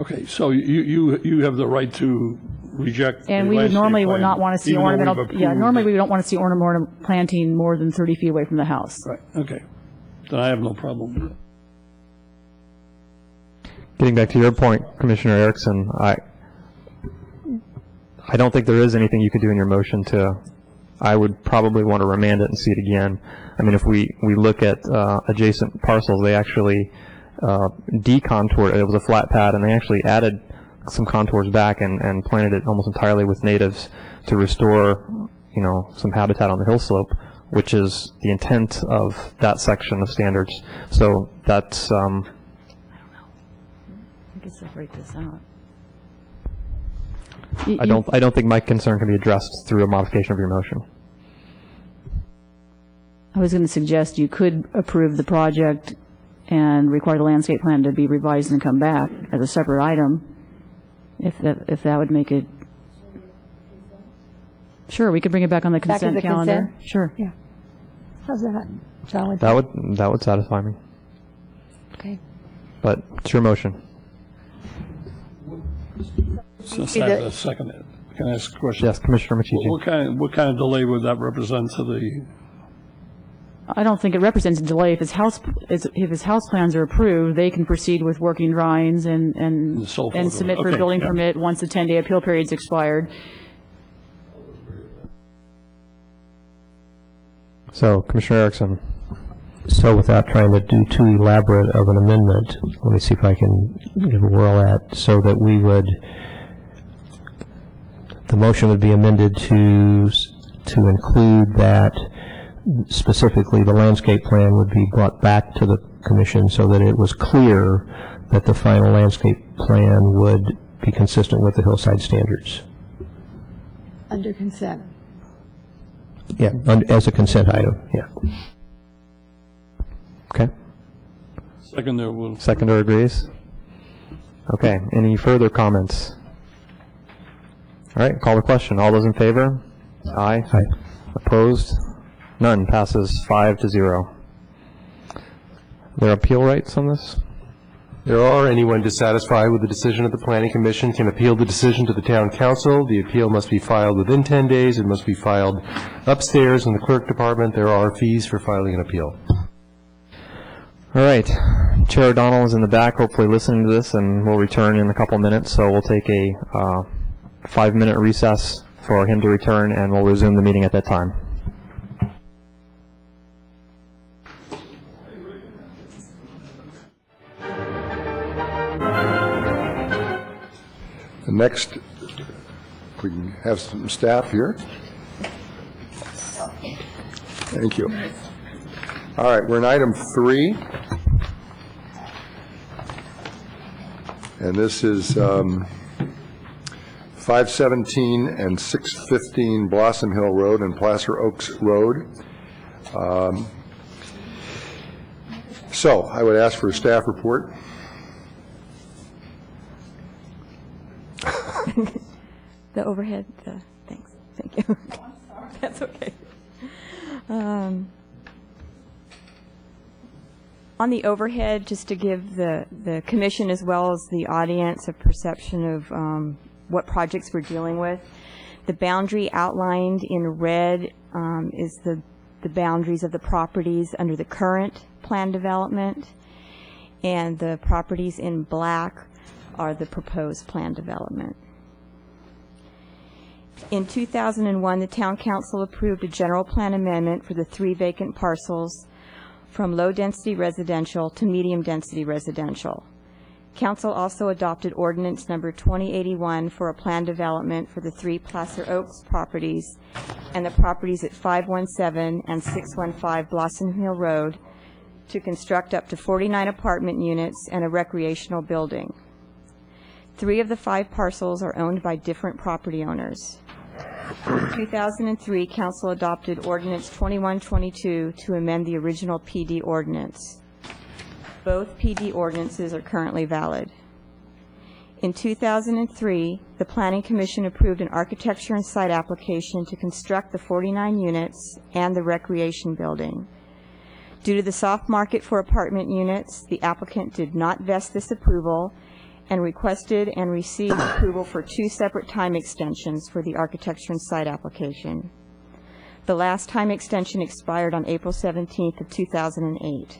Okay, so you have the right to reject. And we would normally would not want to see ornamental. Yeah, normally we don't want to see ornamental planting more than 30 feet away from the house. Right. Okay. Then I have no problem with it. Getting back to your point, Commissioner Erickson, I don't think there is anything you could do in your motion to. I would probably want to remand it and see it again. I mean, if we look at adjacent parcels, they actually decontoured. It was a flat pad, and they actually added some contours back and planted it almost entirely with natives to restore, some habitat on the hill slope, which is the intent of that section of standards. So that's. I can separate this out. I don't think my concern can be addressed through a modification of your motion. I was going to suggest you could approve the project and require the landscape plan to be revised and come back as a separate item, if that would make it. Sure, we could bring it back on the consent calendar. Consent? Sure. Yeah. How's that? John, That would satisfy me. Okay. But it's your motion. Since I have a second, can I ask a question? Yes, Commissioner Machici. What kind of delay would that represent to the? I don't think it represents a delay. If his house plans are approved, they can proceed with working drawings and submit for a building permit once the 10-day appeal period's expired. So, Commissioner Erickson. So without trying to do too elaborate of an amendment, let me see if I can give a whirl at, so that the motion would be amended to include that specifically the landscape plan would be brought back to the commission so that it was clear that the final landscape plan would be consistent with the hillside standards. Under consent. Yeah, as a consent item, yeah. Okay. Seconder agrees. Okay, any further comments? All right, call the question. All those in favor? Aye. Aye. Opposed? None. Passes 5-0. There are appeal rights on this? There are. Anyone dissatisfied with the decision of the Planning Commission can appeal the decision to the Town Council. The appeal must be filed within 10 days. It must be filed upstairs in the Clerk Department. There are fees for filing an appeal. All right. Chair O'Donnell is in the back, hopefully listening to this, and will return in a couple minutes. So we'll take a 5-minute recess for him to return, and we'll resume the meeting at that time. Next, we can have some staff here. Thank you. All right, we're in item 3. And this is 517 and 615 Blossom Hill Road and Placer Oaks Road. So I would ask for a staff report. The overhead, thanks, thank you. That's okay. On the overhead, just to give the commission as well as the audience a perception of what projects we're dealing with, the boundary outlined in red is the boundaries of the properties under the current plan development, and the properties in black are the proposed plan development. In 2001, the Town Council approved a general plan amendment for the 3 vacant parcels from low-density residential to medium-density residential. Council also adopted ordinance number 2081 for a plan development for the 3 Placer Oaks properties and the properties at 517 and 615 Blossom Hill Road to construct up to 49 apartment units and a recreational building. 3 of the 5 parcels are owned by different property owners. In 2003, Council adopted Ordinance 2122 to amend the original PD ordinance. Both PD ordinances are currently valid. In 2003, the Planning Commission approved an architecture and site application to construct the 49 units and the recreation building. Due to the soft market for apartment units, the applicant did not vest this approval and requested and received approval for 2 separate time extensions for the architecture and site application. The last time extension expired on April 17th of 2008.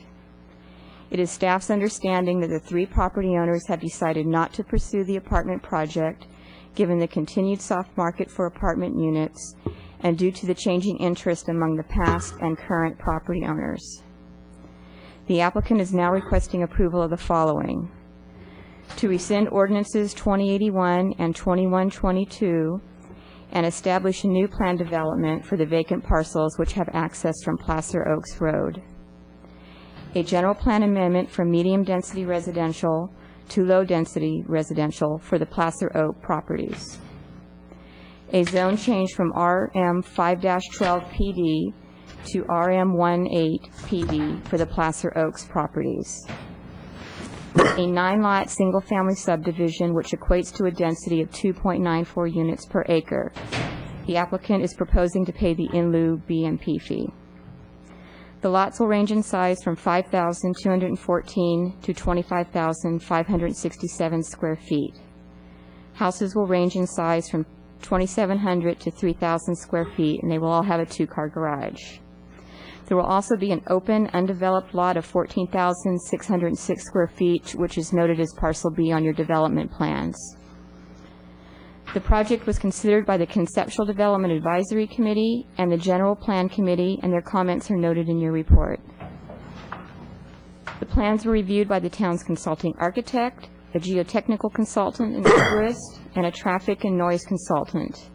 It is staff's understanding that the 3 property owners have decided not to pursue the apartment project given the continued soft market for apartment units and due to the changing interest among the past and current property owners. The applicant is now requesting approval of the following: to rescind ordinances 2081 and 2122 and establish a new plan development for the vacant parcels which have access from Placer Oaks Road. A general plan amendment from medium-density residential to low-density residential for the Placer Oak properties. A zone change from RM 5-12 PD to RM 18 PD for the Placer Oaks properties. A 9-lot single-family subdivision which equates to a density of 2.94 units per acre. The applicant is proposing to pay the in lieu BMP fee. The lots will range in size from 5,214 to 25,567 square feet. Houses will range in size from 2,700 to 3,000 square feet, and they will all have a 2-car garage. There will also be an open, undeveloped lot of 14,606 square feet, which is noted as Parcel B on your development plans. The project was considered by the Conceptual Development Advisory Committee and the General Plan Committee, and their comments are noted in your report. The plans were reviewed by the town's consulting architect, a geotechnical consultant and arborist, and a traffic and noise consultant.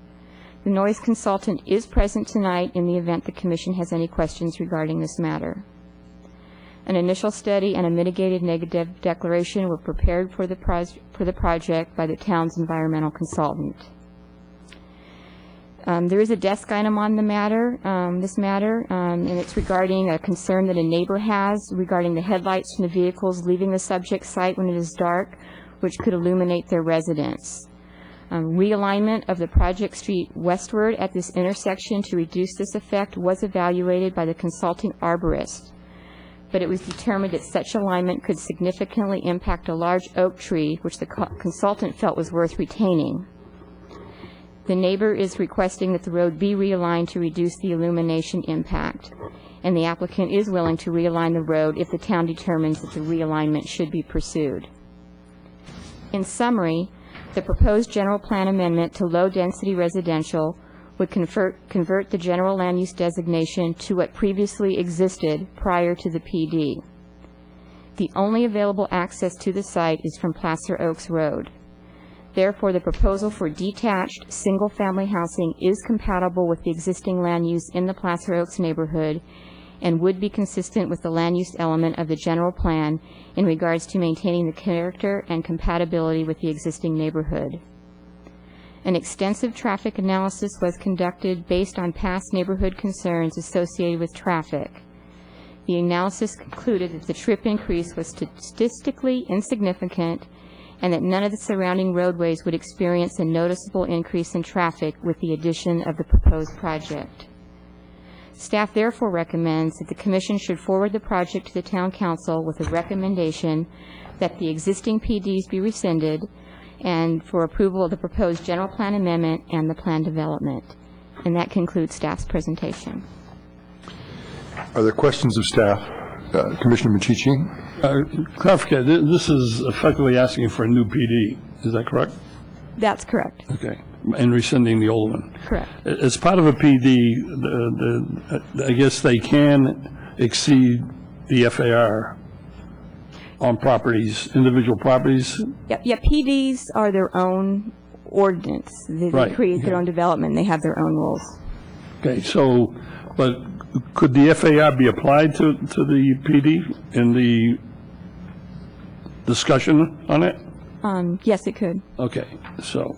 The noise consultant is present tonight in the event the Commission has any questions regarding this matter. An initial study and a mitigated negative declaration were prepared for the project by the town's environmental consultant. There is a desk item on the matter, and it's regarding a concern that a neighbor has regarding the headlights from the vehicles leaving the subject site when it is dark, which could illuminate their residence. Realignment of the project street westward at this intersection to reduce this effect was evaluated by the consulting arborist, but it was determined that such alignment could significantly impact a large oak tree, which the consultant felt was worth retaining. The neighbor is requesting that the road be realigned to reduce the illumination impact, and the applicant is willing to realign the road if the town determines that the realignment should be pursued. In summary, the proposed general plan amendment to low-density residential would convert the general land use designation to what previously existed prior to the PD. The only available access to the site is from Placer Oaks Road. Therefore, the proposal for detached, single-family housing is compatible with the existing land use in the Placer Oaks neighborhood and would be consistent with the land use element of the general plan in regards to maintaining the character and compatibility with the existing neighborhood. An extensive traffic analysis was conducted based on past neighborhood concerns associated with traffic. The analysis concluded that the trip increase was statistically insignificant and that none of the surrounding roadways would experience a noticeable increase in traffic with the addition of the proposed project. Staff therefore recommends that the Commission should forward the project to the Town Council with a recommendation that the existing PDs be rescinded and for approval of the proposed general plan amendment and the plan development. And that concludes staff's presentation. Are there questions of staff? Commissioner Machici? Clarification, this is effectively asking for a new PD, is that correct? That's correct. Okay, and rescinding the old one. Correct. As part of a PD, I guess they can exceed the FAR on properties, individual properties? Yeah, PDs are their own ordinance. They create their own development. They have their own rules. Okay, so, but could the FAR be applied to the PD in the discussion on it? Yes, it could. Okay, so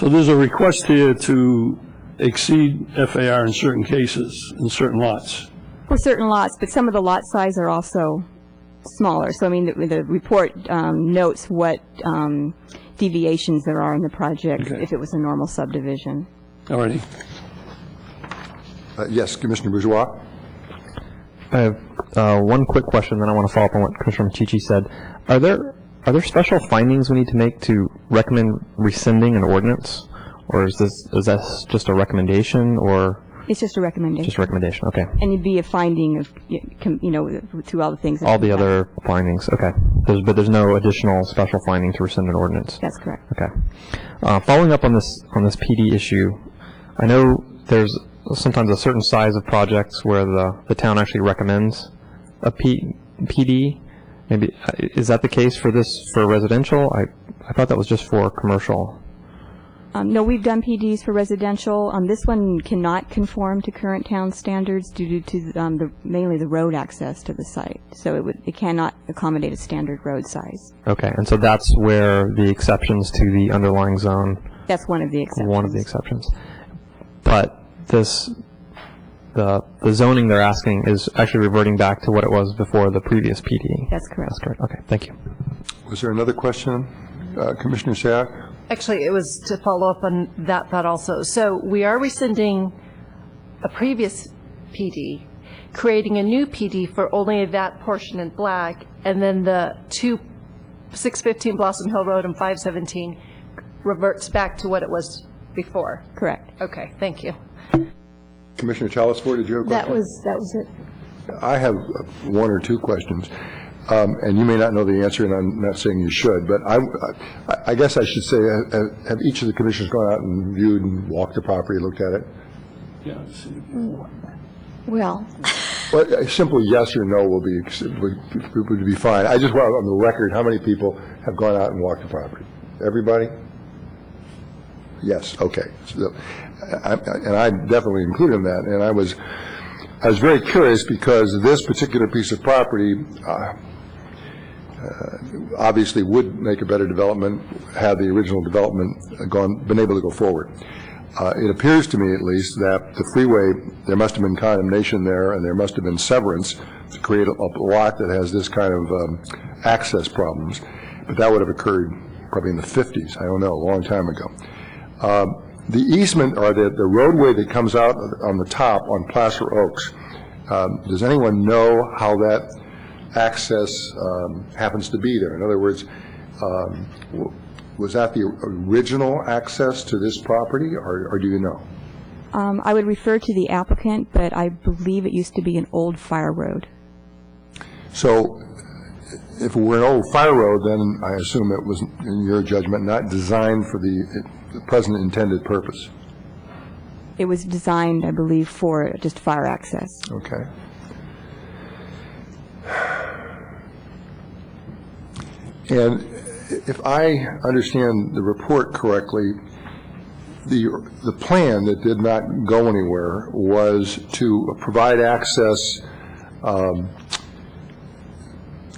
there's a request here to exceed FAR in certain cases, in certain lots. For certain lots, but some of the lot size are also smaller. So, I mean, the report notes what deviations there are in the project if it was a normal subdivision. All righty. Yes, Commissioner Bourgeois? I have one quick question, then I want to follow up on what Commissioner Machici said. Are there special findings we need to make to recommend rescinding an ordinance? Or is that just a recommendation, or? It's just a recommendation. Just a recommendation, okay. And it'd be a finding of, through all the things. All the other findings, okay. But there's no additional special finding to rescind an ordinance? That's correct. Okay. Following up on this PD issue, I know there's sometimes a certain size of projects where the town actually recommends a PD. Maybe, is that the case for residential? I thought that was just for commercial. No, we've done PDs for residential. This one cannot conform to current town standards due to mainly the road access to the site. So it cannot accommodate a standard road size. Okay, and so that's where the exceptions to the underlying zone. That's one of the exceptions. One of the exceptions. But the zoning they're asking is actually reverting back to what it was before the previous PD. That's correct. That's correct. Okay, thank you. Was there another question? Commissioner Sack? Actually, it was to follow up on that thought also. So we are rescinding a previous PD, creating a new PD for only that portion in black, and then the 615 Blossom Hill Road and 517 reverts back to what it was before. Correct. Okay, thank you. Commissioner Challisford, did you have a question? That was it. I have one or two questions. And you may not know the answer, and I'm not saying you should, but I guess I should say, have each of the commissioners gone out and viewed and walked the property, looked at it? Yeah. Well, A simple yes or no would be fine. I just want on the record, how many people have gone out and walked the property? Everybody? Yes, okay. So, and I definitely included in that, and I was very curious because this particular piece of property obviously would make a better development had the original development been able to go forward. It appears to me, at least, that the freeway, there must have been condemnation there, and there must have been severance to create a lot that has this kind of access problems. But that would have occurred probably in the 50s, I don't know, a long time ago. The easement, or the roadway that comes out on the top on Placer Oaks, does anyone know how that access happens to be there? In other words, was that the original access to this property, or do you know? I would refer to the applicant, but I believe it used to be an old fire road. So if it were an old fire road, then I assume it was, in your judgment, not designed for the present intended purpose. It was designed, I believe, for just fire access. Okay. And if I understand the report correctly, the plan that did not go anywhere was to provide access.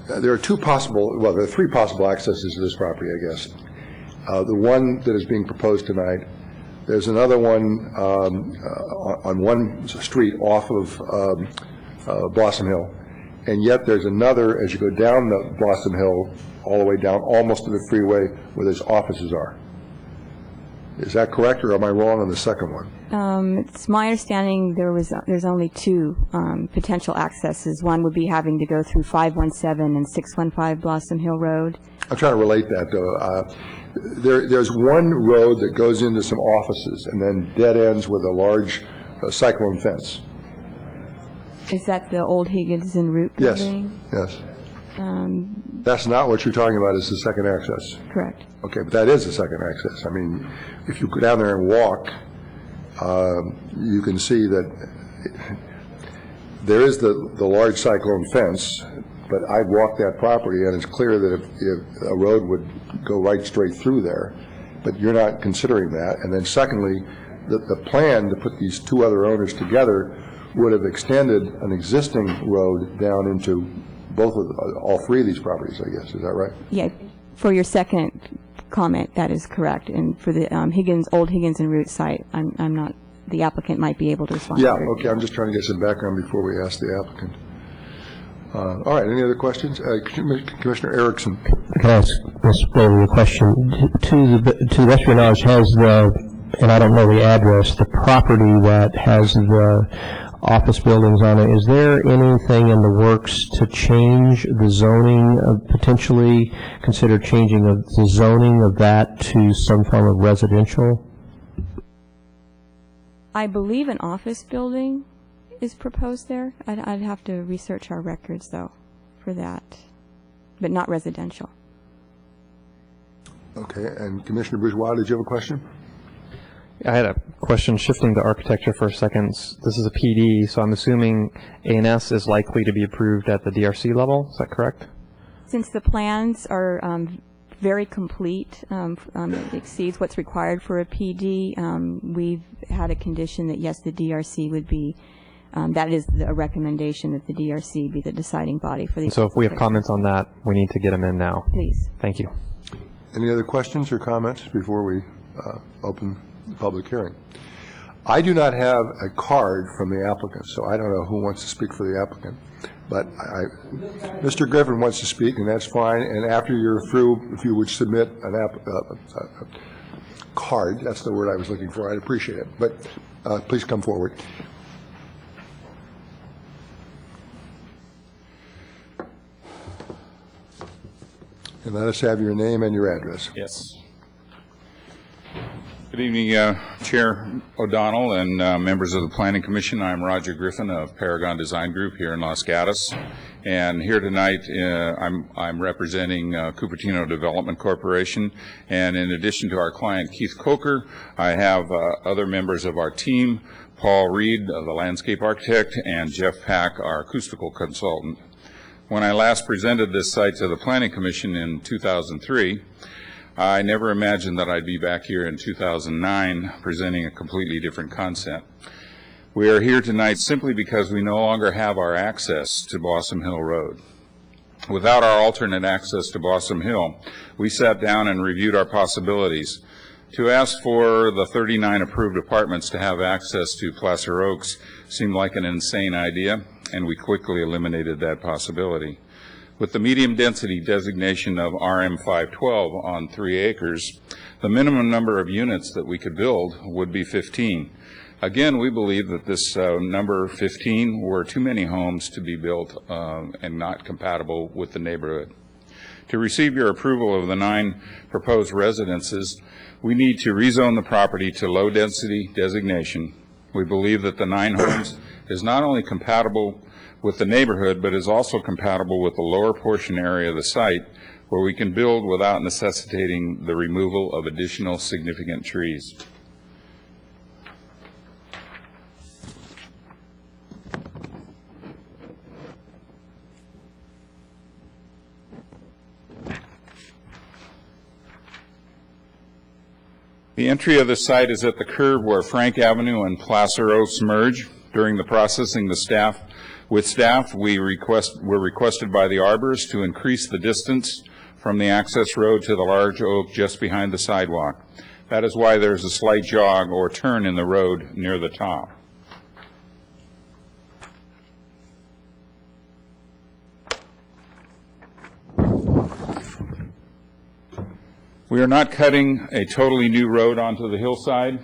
There are three possible accesses to this property, I guess. The one that is being proposed tonight, there's another one on one street off of Blossom Hill, and yet there's another, as you go down the Blossom Hill, all the way down almost to the freeway where those offices are. Is that correct, or am I wrong on the second one? It's my understanding there's only two potential accesses. One would be having to go through 517 and 615 Blossom Hill Road. I'm trying to relate that, though. There's one road that goes into some offices and then dead ends with a large cyclone fence. Is that the old Higgins and Root Yes, building? yes. That's not what you're talking about, is the second access. Correct. Okay, but that is the second access. I mean, if you go down there and walk, you can see that there is the large cyclone fence, but I've walked that property, and it's clear that if a road would go right straight through there, but you're not considering that. And then secondly, the plan to put these two other owners together would have extended an existing road down into all three of these properties, I guess. Is that right? Yeah, for your second comment, that is correct. And for the old Higgins and Root site, I'm not, the applicant might be able to respond. Yeah, okay, I'm just trying to get some background before we ask the applicant. All right, any other questions? Commissioner Erickson. Can I ask Ms. Bailey a question? To the best of your knowledge, has and I don't know the address, the property that has the office buildings on it, is there anything in the works to change the zoning, potentially consider changing the zoning of that to some form of residential? I believe an office building is proposed there. I'd have to research our records, though, for that, but not residential. Okay, and Commissioner Bourgeois, did you have a question? I had a question shifting to architecture for a second. This is a PD, so I'm assuming A&S is likely to be approved at the DRC level. Is that correct? Since the plans are very complete, it exceeds what's required for a PD, we've had a condition that, yes, the DRC would be, that is a recommendation that the DRC be the deciding body for the. So if we have comments on that, we need to get them in now. Please. Thank you. Any other questions or comments before we open the public hearing? I do not have a card from the applicant, so I don't know who wants to speak for the applicant. But Mr. Griffin wants to speak, and that's fine. And after you're through, if you would submit a card, that's the word I was looking for, I'd appreciate it. But please come forward. And let us have your name and your address. Yes. Good evening, Chair O'Donnell and members of the Planning Commission. I'm Roger Griffin of Paragon Design Group here in Los Gatos. And here tonight, I'm representing Cupertino Development Corporation. And in addition to our client, Keith Coker, I have other members of our team, Paul Reed, the landscape architect, and Jeff Pack, our acoustical consultant. When I last presented this site to the Planning Commission in 2003, I never imagined that I'd be back here in 2009 presenting a completely different concept. We are here tonight simply because we no longer have our access to Blossom Hill Road. Without our alternate access to Blossom Hill, we sat down and reviewed our possibilities. To ask for the 39 approved apartments to have access to Placer Oaks seemed like an insane idea, and we quickly eliminated that possibility. With the medium density designation of RM 512 on 3 acres, the minimum number of units that we could build would be 15. Again, we believe that this number 15 were too many homes to be built and not compatible with the neighborhood. To receive your approval of the 9 proposed residences, we need to rezone the property to low density designation. We believe that the 9 homes is not only compatible with the neighborhood, but is also compatible with the lower portion area of the site, where we can build without necessitating the removal of additional significant trees. The entry of the site is at the curve where Frank Avenue and Placer Oaks merge. During the processing, with staff, we were requested by the arborist to increase the distance from the access road to the large oak just behind the sidewalk. That is why there's a slight jog or turn in the road near the top. We are not cutting a totally new road onto the hillside,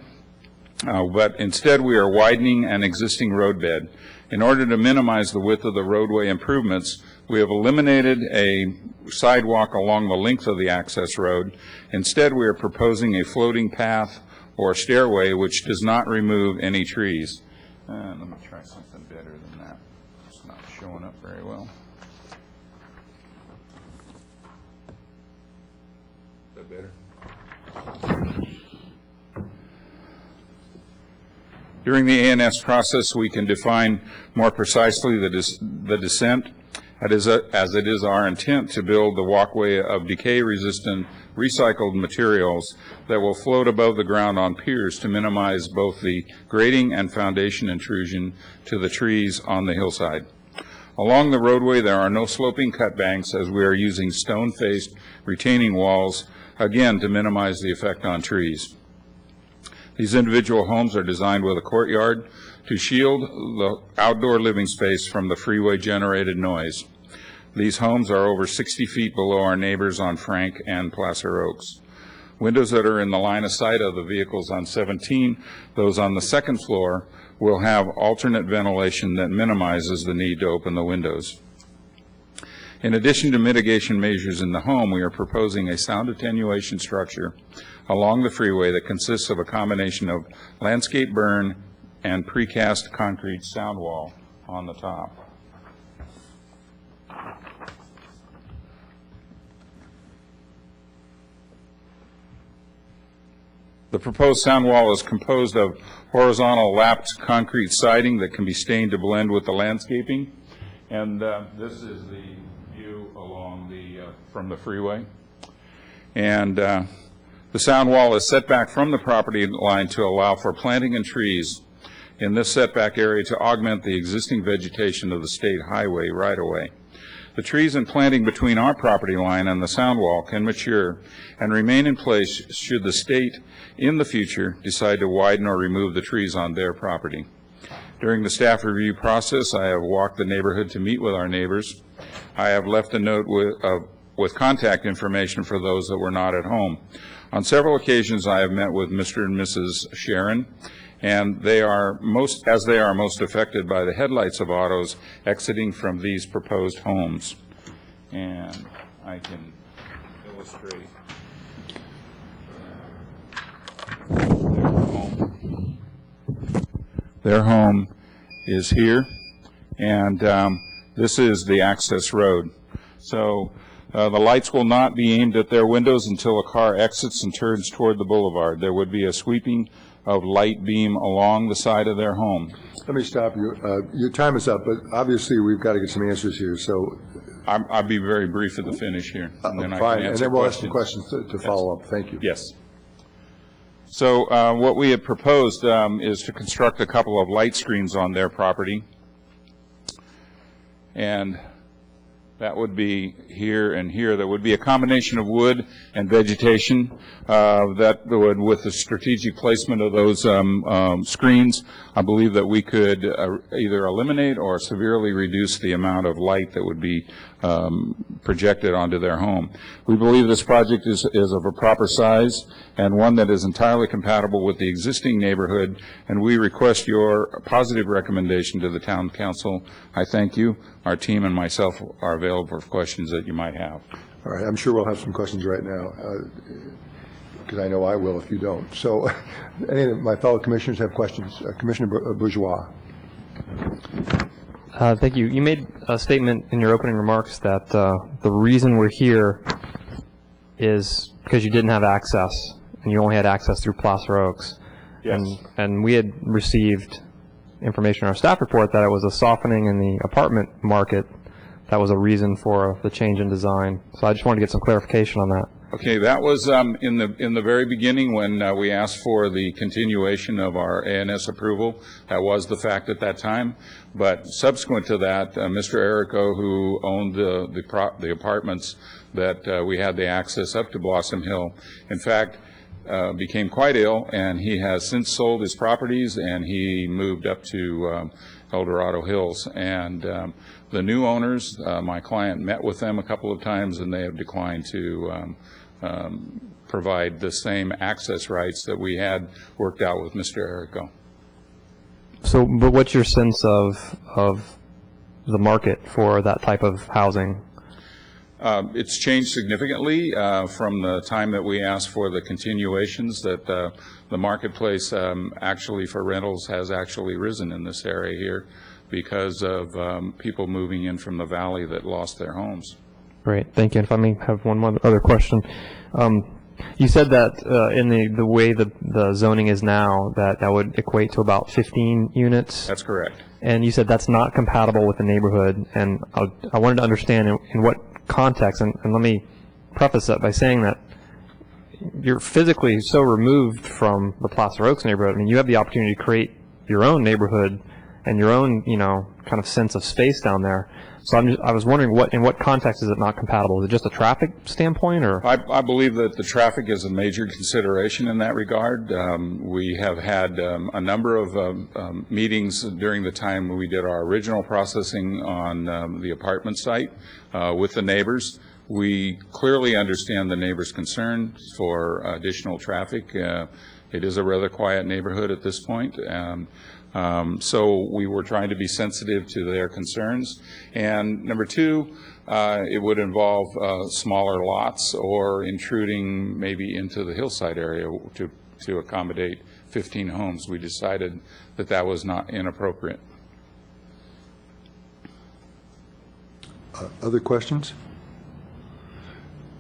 but instead we are widening an existing roadbed. In order to minimize the width of the roadway improvements, we have eliminated a sidewalk along the length of the access road. Instead, we are proposing a floating path or stairway which does not remove any trees. Let me try something better than that. It's not showing up very well. Is that better? During the ANS process, we can define more precisely the descent, as it is our intent to build the walkway of decay-resistant recycled materials that will float above the ground on piers to minimize both the grading and foundation intrusion to the trees on the hillside. Along the roadway, there are no sloping cut banks, as we are using stone-faced retaining walls, again, to minimize the effect on trees. These individual homes are designed with a courtyard to shield the outdoor living space from the freeway-generated noise. These homes are over 60 feet below our neighbors on Frank and Placer Oaks. Windows that are in the line of sight of the vehicles on 17, those on the second floor, will have alternate ventilation that minimizes the need to open the windows. In addition to mitigation measures in the home, we are proposing a sound attenuation structure along the freeway that consists of a combination of landscape burn and precast concrete sound wall on the top. The proposed sound wall is composed of horizontal lapped concrete siding that can be stained to blend with the landscaping. And this is the view along from the freeway. And the sound wall is set back from the property line to allow for planting and trees in this setback area to augment the existing vegetation of the state highway right-of-way. The trees and planting between our property line and the sound wall can mature and remain in place should the state in the future decide to widen or remove the trees on their property. During the staff review process, I have walked the neighborhood to meet with our neighbors. I have left a note with contact information for those that were not at home. On several occasions, I have met with Mr. and Mrs. Sharon, and they are most affected by the headlights of autos exiting from these proposed homes. And I can illustrate their home is here, and this is the access road. So the lights will not be aimed at their windows until a car exits and turns toward the boulevard. There would be a sweeping of light beam along the side of their home. Let me stop you. Your time is up, but obviously we've got to get some answers here. So I'll be very brief at the finish here. And then fine, and then we'll ask some questions to follow up. Thank you. Yes. So what we have proposed is to construct a couple of light screens on their property. And that would be here and here. That would be a combination of wood and vegetation that would, with the strategic placement of those screens, I believe that we could either eliminate or severely reduce the amount of light that would be projected onto their home. We believe this project is of a proper size and one that is entirely compatible with the existing neighborhood, and we request your positive recommendation to the town council. I thank you. Our team and myself are available for questions that you might have. All right. I'm sure we'll have some questions right now, because I know I will if you don't. So any of my fellow commissioners have questions? Commissioner Bourgeois. Thank you. You made a statement in your opening remarks that the reason we're here is because you didn't have access, and you only had access through Placer Oaks. Yes. And we had received information in our staff report that it was a softening in the apartment market that was a reason for the change in design. So I just wanted to get some clarification on that. Okay, that was in the very beginning when we asked for the continuation of our ANS approval. That was the fact at that time. But subsequent to that, Mr. Errico, who owned the apartments that we had the access up to Blossom Hill, in fact, became quite ill, and he has since sold his properties, and he moved up to El Dorado Hills. And the new owners, my client met with them a couple of times, and they have declined to provide the same access rights that we had worked out with Mr. Errico. So, but what's your sense of the market for that type of housing? It's changed significantly from the time that we asked for the continuations, that the marketplace actually for rentals has actually risen in this area here because of people moving in from the valley that lost their homes. Great, thank you. And if I may have one more other question. You said that in the way the zoning is now, that would equate to about 15 units? That's correct. And you said that's not compatible with the neighborhood, and I wanted to understand in what context, and let me preface that by saying that you're physically so removed from the Placer Oaks neighborhood. I mean, you have the opportunity to create your own neighborhood and your own, kind of sense of space down there. So I was wondering, in what context is it not compatible? Is it just a traffic standpoint, or? I believe that the traffic is a major consideration in that regard. We have had a number of meetings during the time when we did our original processing on the apartment site with the neighbors. We clearly understand the neighbors' concerns for additional traffic. It is a rather quiet neighborhood at this point. So we were trying to be sensitive to their concerns. And number two, it would involve smaller lots or intruding maybe into the hillside area to accommodate 15 homes. We decided that that was not inappropriate. Other questions?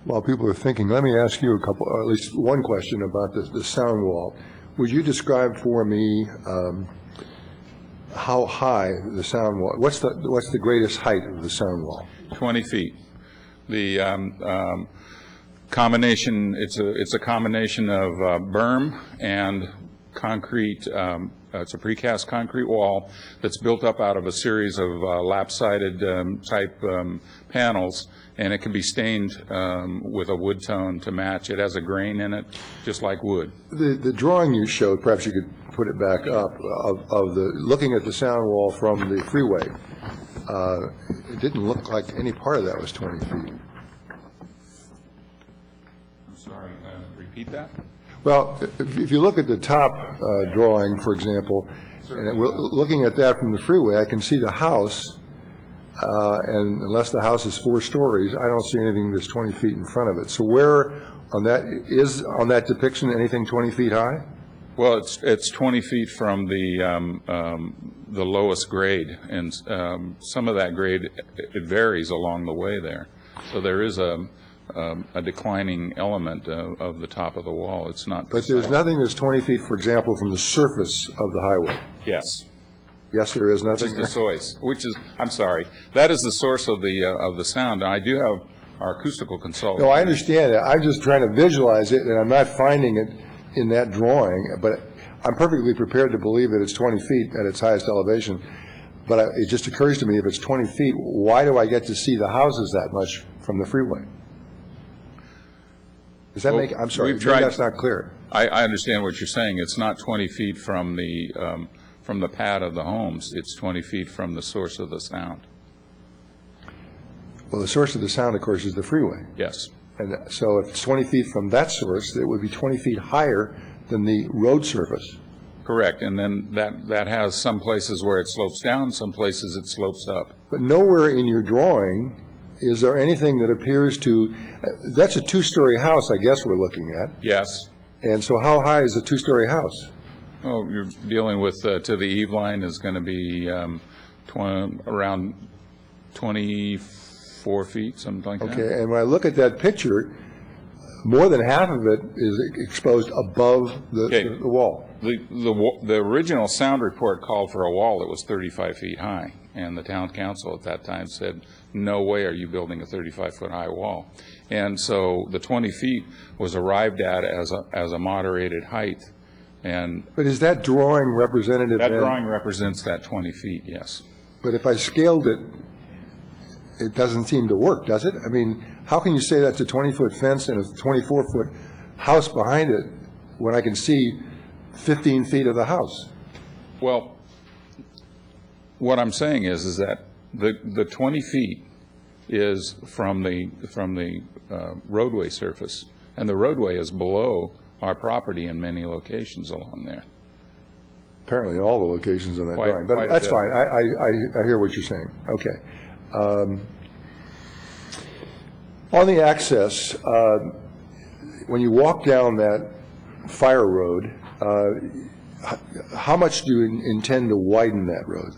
While people are thinking, let me ask you at least one question about the sound wall. Would you describe for me how high the sound wall? What's the greatest height of the sound wall? 20 feet. The combination. It's a combination of berm and concrete. It's a precast concrete wall that's built up out of a series of lap-sided type panels, and it can be stained with a wood tone to match. It has a grain in it, just like wood. The drawing you showed, perhaps you could put it back up, of looking at the sound wall from the freeway, it didn't look like any part of that was 20 feet. I'm sorry, repeat that? Well, if you look at the top drawing, for example, and we're looking at that from the freeway, I can see the house, and unless the house is 4 stories, I don't see anything that's 20 feet in front of it. So where on that depiction anything 20 feet high? Well, it's 20 feet from the lowest grade, and some of that grade, it varies along the way there. So there is a declining element of the top of the wall. It's not. But there's nothing that's 20 feet, for example, from the surface of the highway. Yes. Yes, there is nothing. Which is the source. I'm sorry. That is the source of the sound. I do have our acoustical consultant. No, I understand that. I'm just trying to visualize it, and I'm not finding it in that drawing. But I'm perfectly prepared to believe that it's 20 feet at its highest elevation. But it just occurs to me, if it's 20 feet, why do I get to see the houses that much from the freeway? Does that make? I'm sorry. Maybe that's not clear. I understand what you're saying. It's not 20 feet from the pad of the homes. It's 20 feet from the source of the sound. Well, the source of the sound, of course, is the freeway. Yes. And so if it's 20 feet from that source, it would be 20 feet higher than the road surface. Correct. And then that has some places where it slopes down, some places it slopes up. But nowhere in your drawing is there anything that appears to, that's a 2-story house, I guess we're looking at. Yes. And so how high is a 2-story house? Oh, you're dealing with, to the eave line is going to be around 24 feet, something like that. Okay, and when I look at that picture, more than half of it is exposed above the wall. The original sound report called for a wall that was 35 feet high, and the town council at that time said, no way are you building a 35-foot high wall. And so the 20 feet was arrived at as a moderated height. But is that drawing representative? That drawing represents that 20 feet, yes. But if I scaled it, it doesn't seem to work, does it? I mean, how can you say that's a 20-foot fence and a 24-foot house behind it when I can see 15 feet of the house? Well, what I'm saying is that the 20 feet is from the roadway surface And the roadway is below our property in many locations along there. Apparently, all the locations on that Quite- drawing, but quite a that's bit. fine. I hear what you're saying. Okay. On the access, when you walk down that fire road, how much do you intend to widen that road?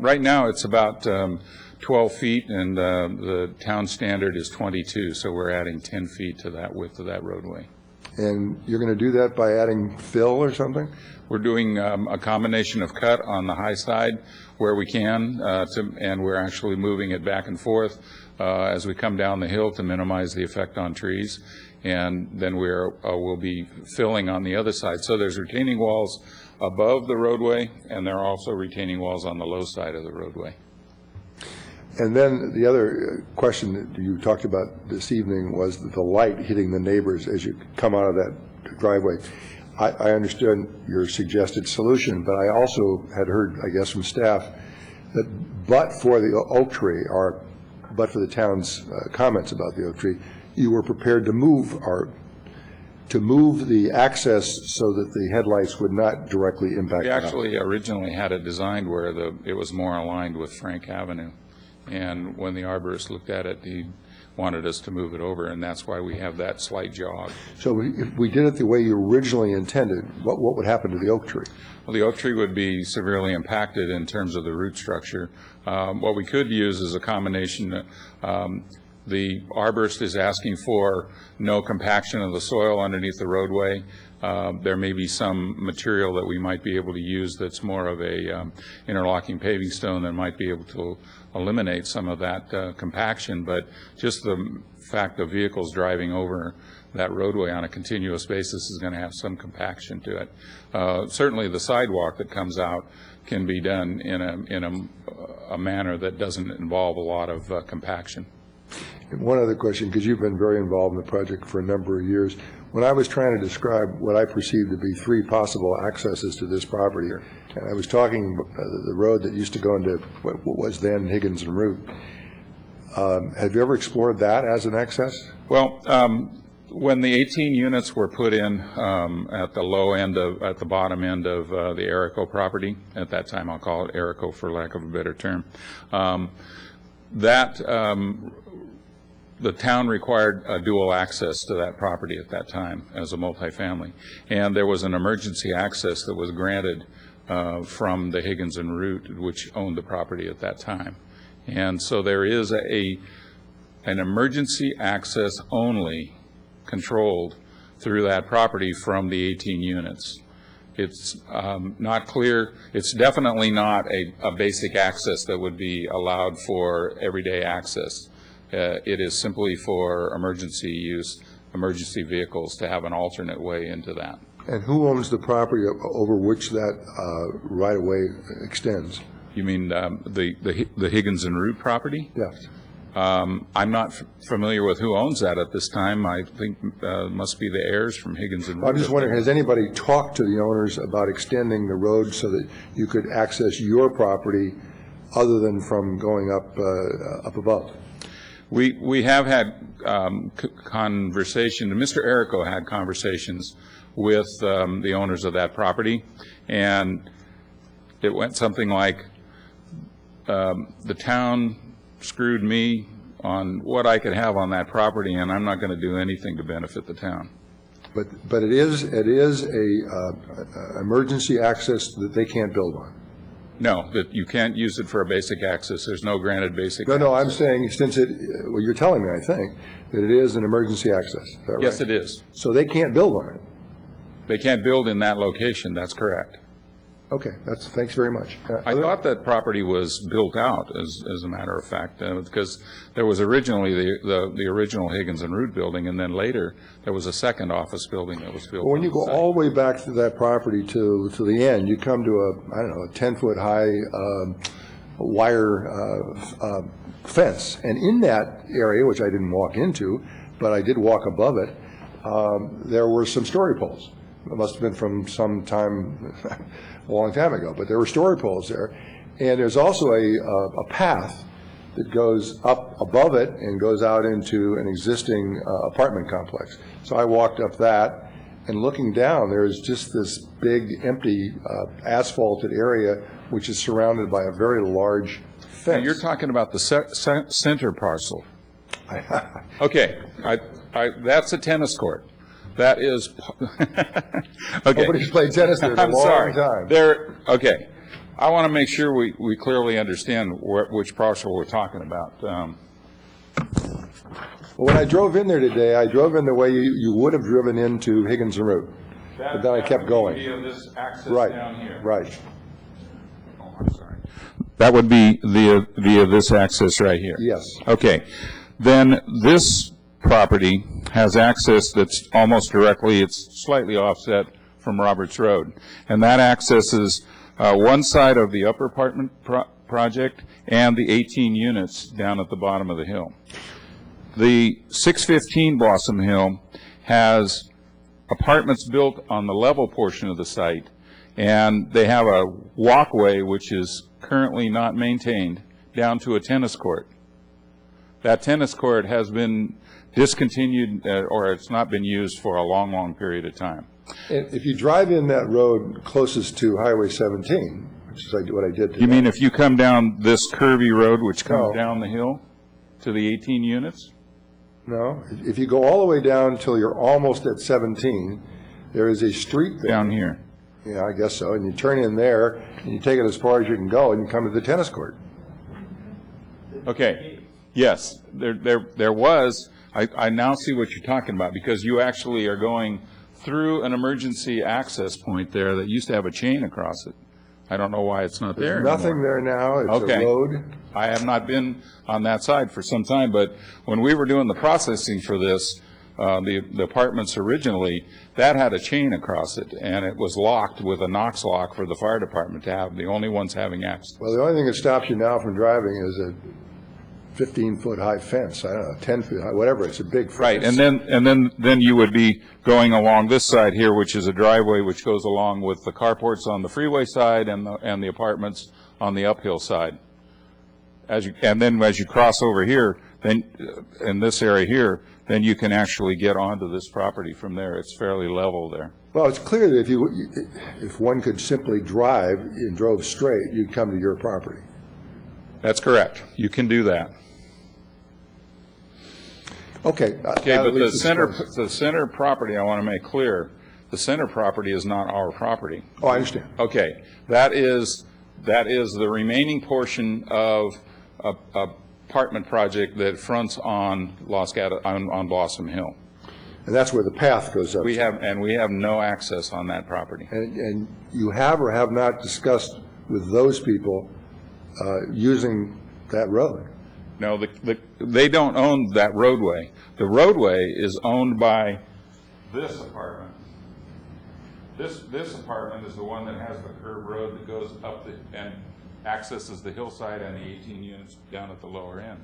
Right now, it's about 12 feet, and the town standard is 22, so we're adding 10 feet to that width of that roadway. And you're going to do that by adding fill or something? We're doing a combination of cut on the high side where we can, and we're actually moving it back and forth as we come down the hill to minimize the effect on trees. And then we'll be filling on the other side. So there's retaining walls above the roadway, and there are also retaining walls on the low side of the roadway. And then the other question that you talked about this evening was the light hitting the neighbors as you come out of that driveway. I understood your suggested solution, but I also had heard, I guess, from staff that but for the oak tree, or but for the town's comments about the oak tree, you were prepared to move the access so that the headlights would not directly impact We the house. actually originally had it designed where it was more aligned with Frank Avenue. And when the arborist looked at it, he wanted us to move it over, and that's why we have that slight jog. So if we did it the way you originally intended, what would happen to the oak tree? Well, the oak tree would be severely impacted in terms of the root structure. What we could use is a combination. The arborist is asking for no compaction of the soil underneath the roadway. There may be some material that we might be able to use that's more of a interlocking paving stone that might be able to eliminate some of that compaction, but just the fact of vehicles driving over that roadway on a continuous basis is going to have some compaction to it. Certainly the sidewalk that comes out can be done in a manner that doesn't involve a lot of compaction. And one other question, because you've been very involved in the project for a number of years. When I was trying to describe what I perceived to be three possible accesses to this property, and I was talking the road that used to go into what was then Higgins and Root, have you ever explored that as an access? Well, when the 18 units were put in at the bottom end of the Erico property, at that time I'll call it Erico for lack of a better term, the town required a dual access to that property at that time as a multifamily. And there was an emergency access that was granted from the Higgins and Root, which owned the property at that time. And so there is an emergency access only controlled through that property from the 18 units. It's not clear. It's definitely not a basic access that would be allowed for everyday access. It is simply for emergency use, emergency vehicles to have an alternate way into that. And who owns the property over which that right-of-way extends? You mean the Higgins and Root property? Yes. I'm not familiar with who owns that at this time. I think it must be the heirs from Higgins and Root. I'm just wondering, has anybody talked to the owners about extending the road so that you could access your property other than from going up above? We have had conversation, Mr. Erico had conversations with the owners of that property, and it went something like, the town screwed me on what I could have on that property, and I'm not going to do anything to benefit the town. But it is a emergency access that they can't build on. No, that you can't use it for a basic access. There's no granted basic access. No, I'm saying since well, you're telling me, I think, that it is an emergency access. Is that right? Yes, it is. So they can't build on it. They can't build in that location. That's correct. Okay, thanks very much. I thought that property was built out, as a matter of fact, because there was originally the original Higgins and Root building, and then later there was a second office building that was built. Well, when you go all the way back to that property to the end, you come to a 10-foot high wire fence, and in that area, which I didn't walk into, but I did walk above it, there were some story poles. It must have been from some time a long time ago, but there were story poles there. And there's also a path that goes up above it and goes out into an existing apartment complex. So I walked up that, and looking down, there's just this big, empty, asphalted area, which is surrounded by a very large fence. Now, you're talking about the center parcel. Okay, that's a tennis court. That is, okay. Nobody's played tennis there in a I'm long sorry. time. Okay. I want to make sure we clearly understand which parcel we're talking about. Well, when I drove in there today, I drove in the way you would have driven into Higginson Road, but then I kept going. Via this access Right, down here. right. Oh, I'm sorry. That would be via this access right here? Yes. Okay. Then this property has access that's almost directly, it's slightly offset from Roberts Road. And that accesses one side of the upper apartment project and the 18 units down at the bottom of the hill. The 615 Blossom Hill has apartments built on the level portion of the site, and they have a walkway which is currently not maintained down to a tennis court. That tennis court has been discontinued, or it's not been used for a long, long period of time. And if you drive in that road closest to Highway 17, which is what I did today. You mean if you come down this curvy road which comes No. down the hill to the 18 units? No, if you go all the way down till you're almost at 17, there is a street there. Down here. Yeah, I guess so. And you turn in there, and you take it as far as you can go, and you come to the tennis court. Okay, yes, there was, I now see what you're talking about, because you actually are going through an emergency access point there that used to have a chain across it. I don't know why it's not there There's nothing anymore. there now. It's Okay. a road. I have not been on that side for some time, but when we were doing the processing for this, the apartments originally, that had a chain across it, and it was locked with a Knox lock for the fire department to have, the only ones having access. Well, the only thing that stops you now from driving is a 15-foot high fence. I don't know, 10 feet high, whatever. It's a big fence. Right, and then you would be going along this side here, which is a driveway which goes along with the carports on the freeway side and the apartments on the uphill side. And then as you cross over here, then in this area here, then you can actually get onto this property from there. It's fairly level there. Well, it's clear that if one could simply drive and drove straight, you'd come to your property. That's correct. You can do that. Okay. Okay, but the center property, I want to make clear, the center property is not our property. Oh, I understand. Okay, that is the remaining portion of a apartment project that fronts on on Blossom Hill. And that's where the path goes up. We have no access on that property. And you have or have not discussed with those people using that road? No, they don't own that roadway. The roadway is owned by this apartment. This apartment is the one that has the curved road that goes up and accesses the hillside and the 18 units down at the lower end.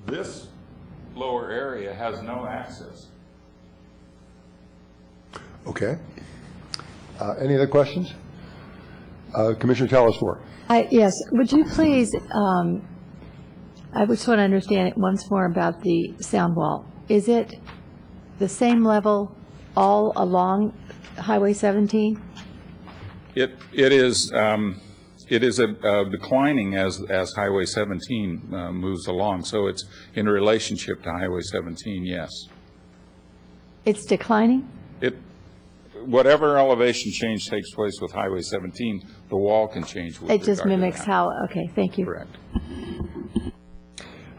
This lower area has no access. Okay. Any other questions? Commissioner Telesfor. Yes, would you please, I just want to understand it once more about the sound wall. Is it the same level all along Highway 17? It is declining as Highway 17 moves along, so it's in relationship to Highway 17, yes. It's declining? Whatever elevation change takes place with Highway 17, the wall can change with It just regard to mimics that. how, okay, thank you. Correct.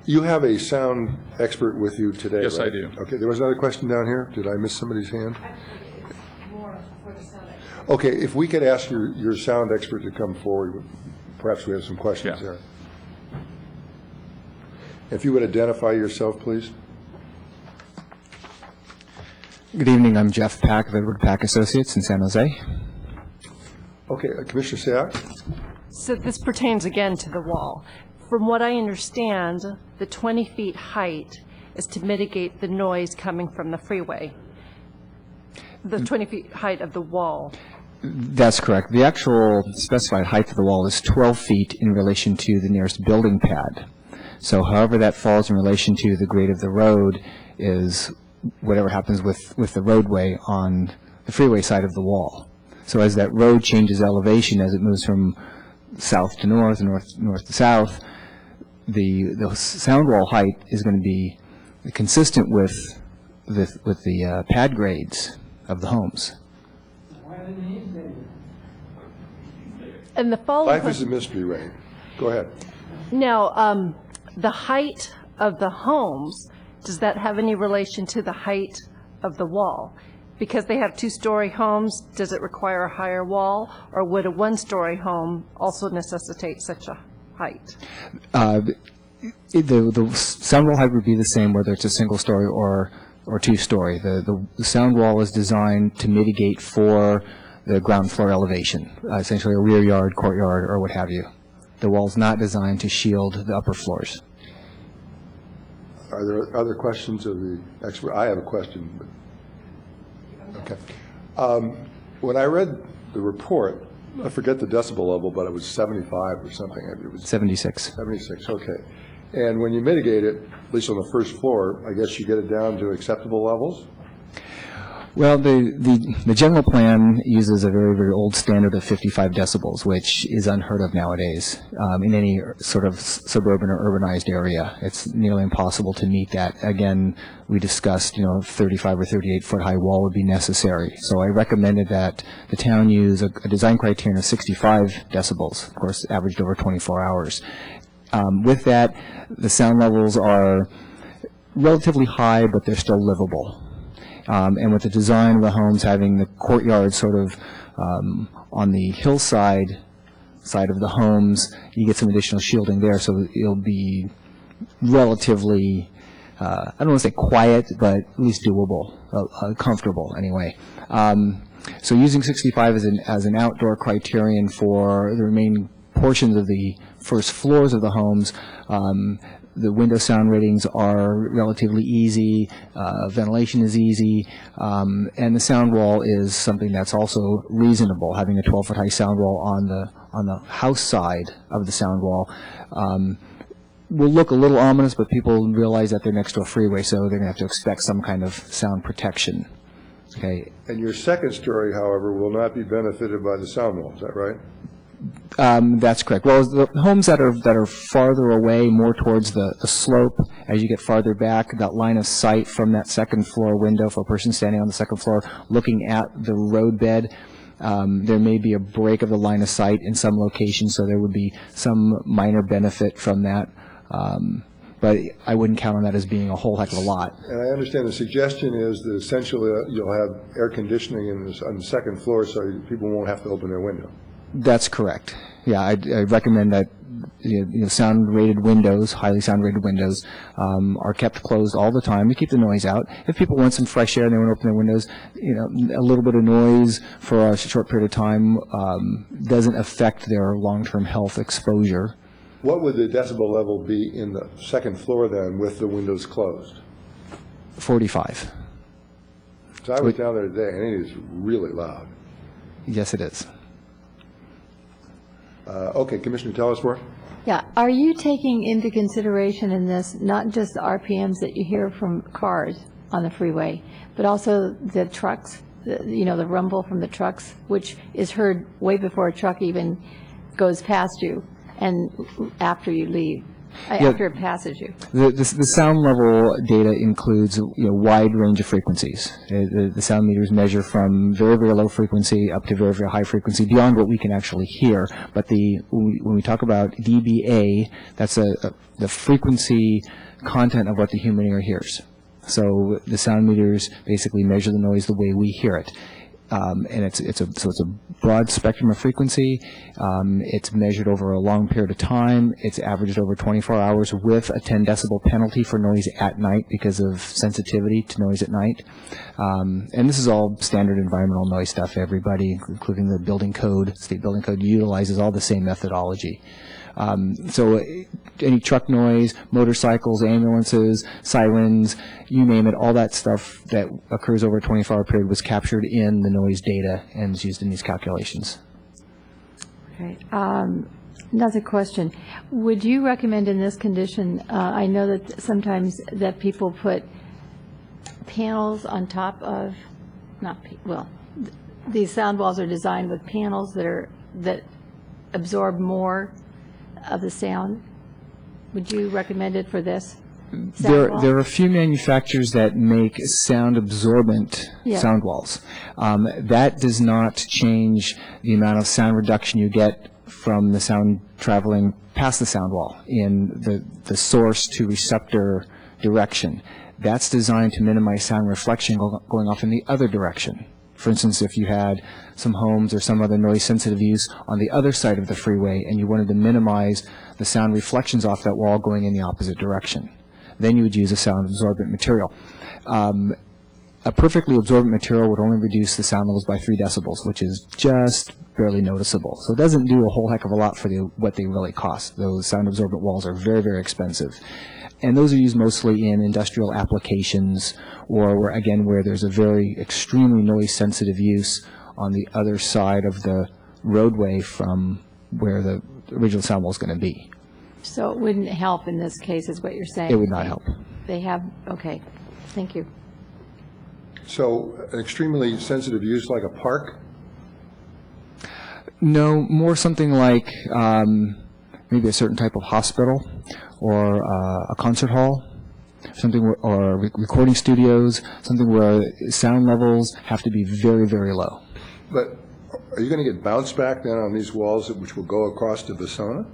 You have a sound expert with you today, Yes, right? I do. Okay, there was another question down here. Did I miss somebody's hand? Okay, if we could ask your sound expert to come forward, perhaps we have some questions there. If you would identify yourself, please. Good evening, I'm Jeff Pack of Edward Pack Associates in San Jose. Okay, Commissioner Sayak? So this pertains again to the wall. From what I understand, the 20 feet height is to mitigate the noise coming from the freeway. The 20 feet height of the wall. That's correct. The actual specified height of the wall is 12 feet in relation to the nearest building pad. So however that falls in relation to the grade of the road is whatever happens with the roadway on the freeway side of the wall. So as that road changes elevation, as it moves from south to north and north to south, the sound wall height is going to be consistent with the pad grades of the homes. And the following Life is a mystery, Ray. Go ahead. Now, the height of the homes, does that have any relation to the height of the wall? Because they have two-story homes, does it require a higher wall, or would a one-story home also necessitate such a height? The sound wall height would be the same whether it's a single-story or two-story. The sound wall is designed to mitigate for the ground floor elevation, essentially a rear yard, courtyard, or what have you. The wall's not designed to shield the upper floors. Are there other questions of the expert? I have a question. But okay. When I read the report, I forget the decibel level, but it was 75 or something. It was 76. 76, okay. And when you mitigate it, at least on the first floor, I guess you get it down to acceptable levels? Well, the general plan uses a very, very old standard of 55 decibels, which is unheard of nowadays in any sort of suburban or urbanized area. It's nearly impossible to meet that. Again, we discussed, 35 or 38-foot high wall would be necessary. So I recommended that the town use a design criterion of 65 decibels, of course, averaged over 24 hours. With that, the sound levels are relatively high, but they're still livable. And with the design of the homes having the courtyard sort of on the hillside side of the homes, you get some additional shielding there, so it'll be relatively, I don't want to say quiet, but at least doable, comfortable anyway. So using 65 as an outdoor criterion for the remaining portions of the first floors of the homes, the window sound ratings are relatively easy, ventilation is easy, and the sound wall is something that's also reasonable. Having a 12-foot high sound wall on the house side of the sound wall will look a little ominous, but people realize that they're next to a freeway, so they're going to have to expect some kind of sound protection. Okay. And your second story, however, will not be benefited by the sound wall. Is that right? That's correct. Well, the homes that are farther away, more towards the slope, as you get farther back, that line of sight from that second floor window for a person standing on the second floor looking at the roadbed, there may be a break of the line of sight in some locations, so there would be some minor benefit from that. But I wouldn't count on that as being a whole heck of a lot. And I understand the suggestion is that essentially you'll have air conditioning on the second floor so people won't have to open their window. That's correct. Yeah, I recommend that sound-rated windows, highly sound-rated windows, are kept closed all the time to keep the noise out. If people want some fresh air and they want to open their windows, a little bit of noise for a short period of time doesn't affect their long-term health exposure. What would the decibel level be in the second floor then with the windows closed? 45. So I was down there today, and it is really loud. Yes, it is. Okay, Commissioner Telesworth? Yeah, are you taking into consideration in this not just the RPMs that you hear from cars on the freeway, but also the trucks, the rumble from the trucks, which is heard way before a truck even goes past you and after you leave? After it passes you. The sound level data includes a wide range of frequencies. The sound meters measure from very, very low frequency up to very, very high frequency, beyond what we can actually hear. But when we talk about dBA, that's the frequency content of what the human ear hears. So the sound meters basically measure the noise the way we hear it. And it's a broad spectrum of frequency. It's measured over a long period of time. It's averaged over 24 hours with a 10 decibel penalty for noise at night because of sensitivity to noise at night. And this is all standard environmental noise stuff. Everybody, including the building code, state building code, utilizes all the same methodology. So any truck noise, motorcycles, ambulances, sirens, you name it, all that stuff that occurs over a 24-hour period was captured in the noise data and is used in these calculations. Okay. Another question. Would you recommend in this condition, I know that sometimes that people put panels on top of, these sound walls are designed with panels that absorb more of the sound. Would you recommend it for this? There are a few manufacturers that make sound absorbent sound walls. That does not change the amount of sound reduction you get from the sound traveling past the sound wall in the source to receptor direction. That's designed to minimize sound reflection going off in the other direction. For instance, if you had some homes or some other noise-sensitive use on the other side of the freeway and you wanted to minimize the sound reflections off that wall going in the opposite direction, then you would use a sound-absorbent material. A perfectly absorbent material would only reduce the sound levels by 3 decibels, which is just barely noticeable. So it doesn't do a whole heck of a lot for what they really cost. Those sound-absorbent walls are very, very expensive. And those are used mostly in industrial applications or, where there's a very extremely noise-sensitive use on the other side of the roadway from where the original sound wall is going to be. So it wouldn't help in this case, is what you're saying? It would not help. They have, okay, thank you. So extremely sensitive use like a park? No, more something like maybe a certain type of hospital or a concert hall, or recording studios, something where sound levels have to be very, very low. But are you going to get bounce back then on these walls which will go across to Visona?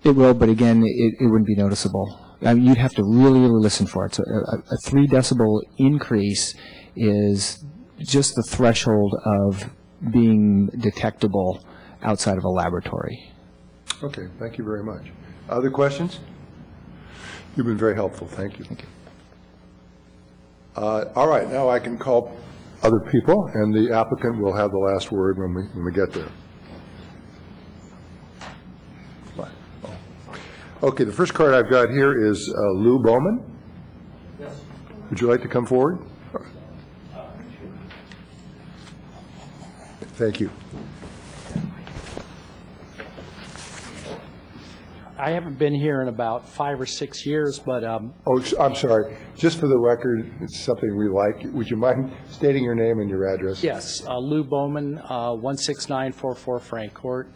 It will, but again, it wouldn't be noticeable. I mean, you'd have to really, really listen for it. So a 3 decibel increase is just the threshold of being detectable outside of a laboratory. Okay, thank you very much. Other questions? You've been very helpful. Thank you. Thank you. All right, now I can call other people, and the applicant will have the last word when we get there. Okay, the first card I've got here is Lou Bowman. Yes. Would you like to come forward? Thank you. I haven't been here in about 5 or 6 years, but... Oh, I'm sorry. Just for the record, it's something we like. Would you mind stating your name and your address? Yes, Lou Bowman, 16944 Frank Court.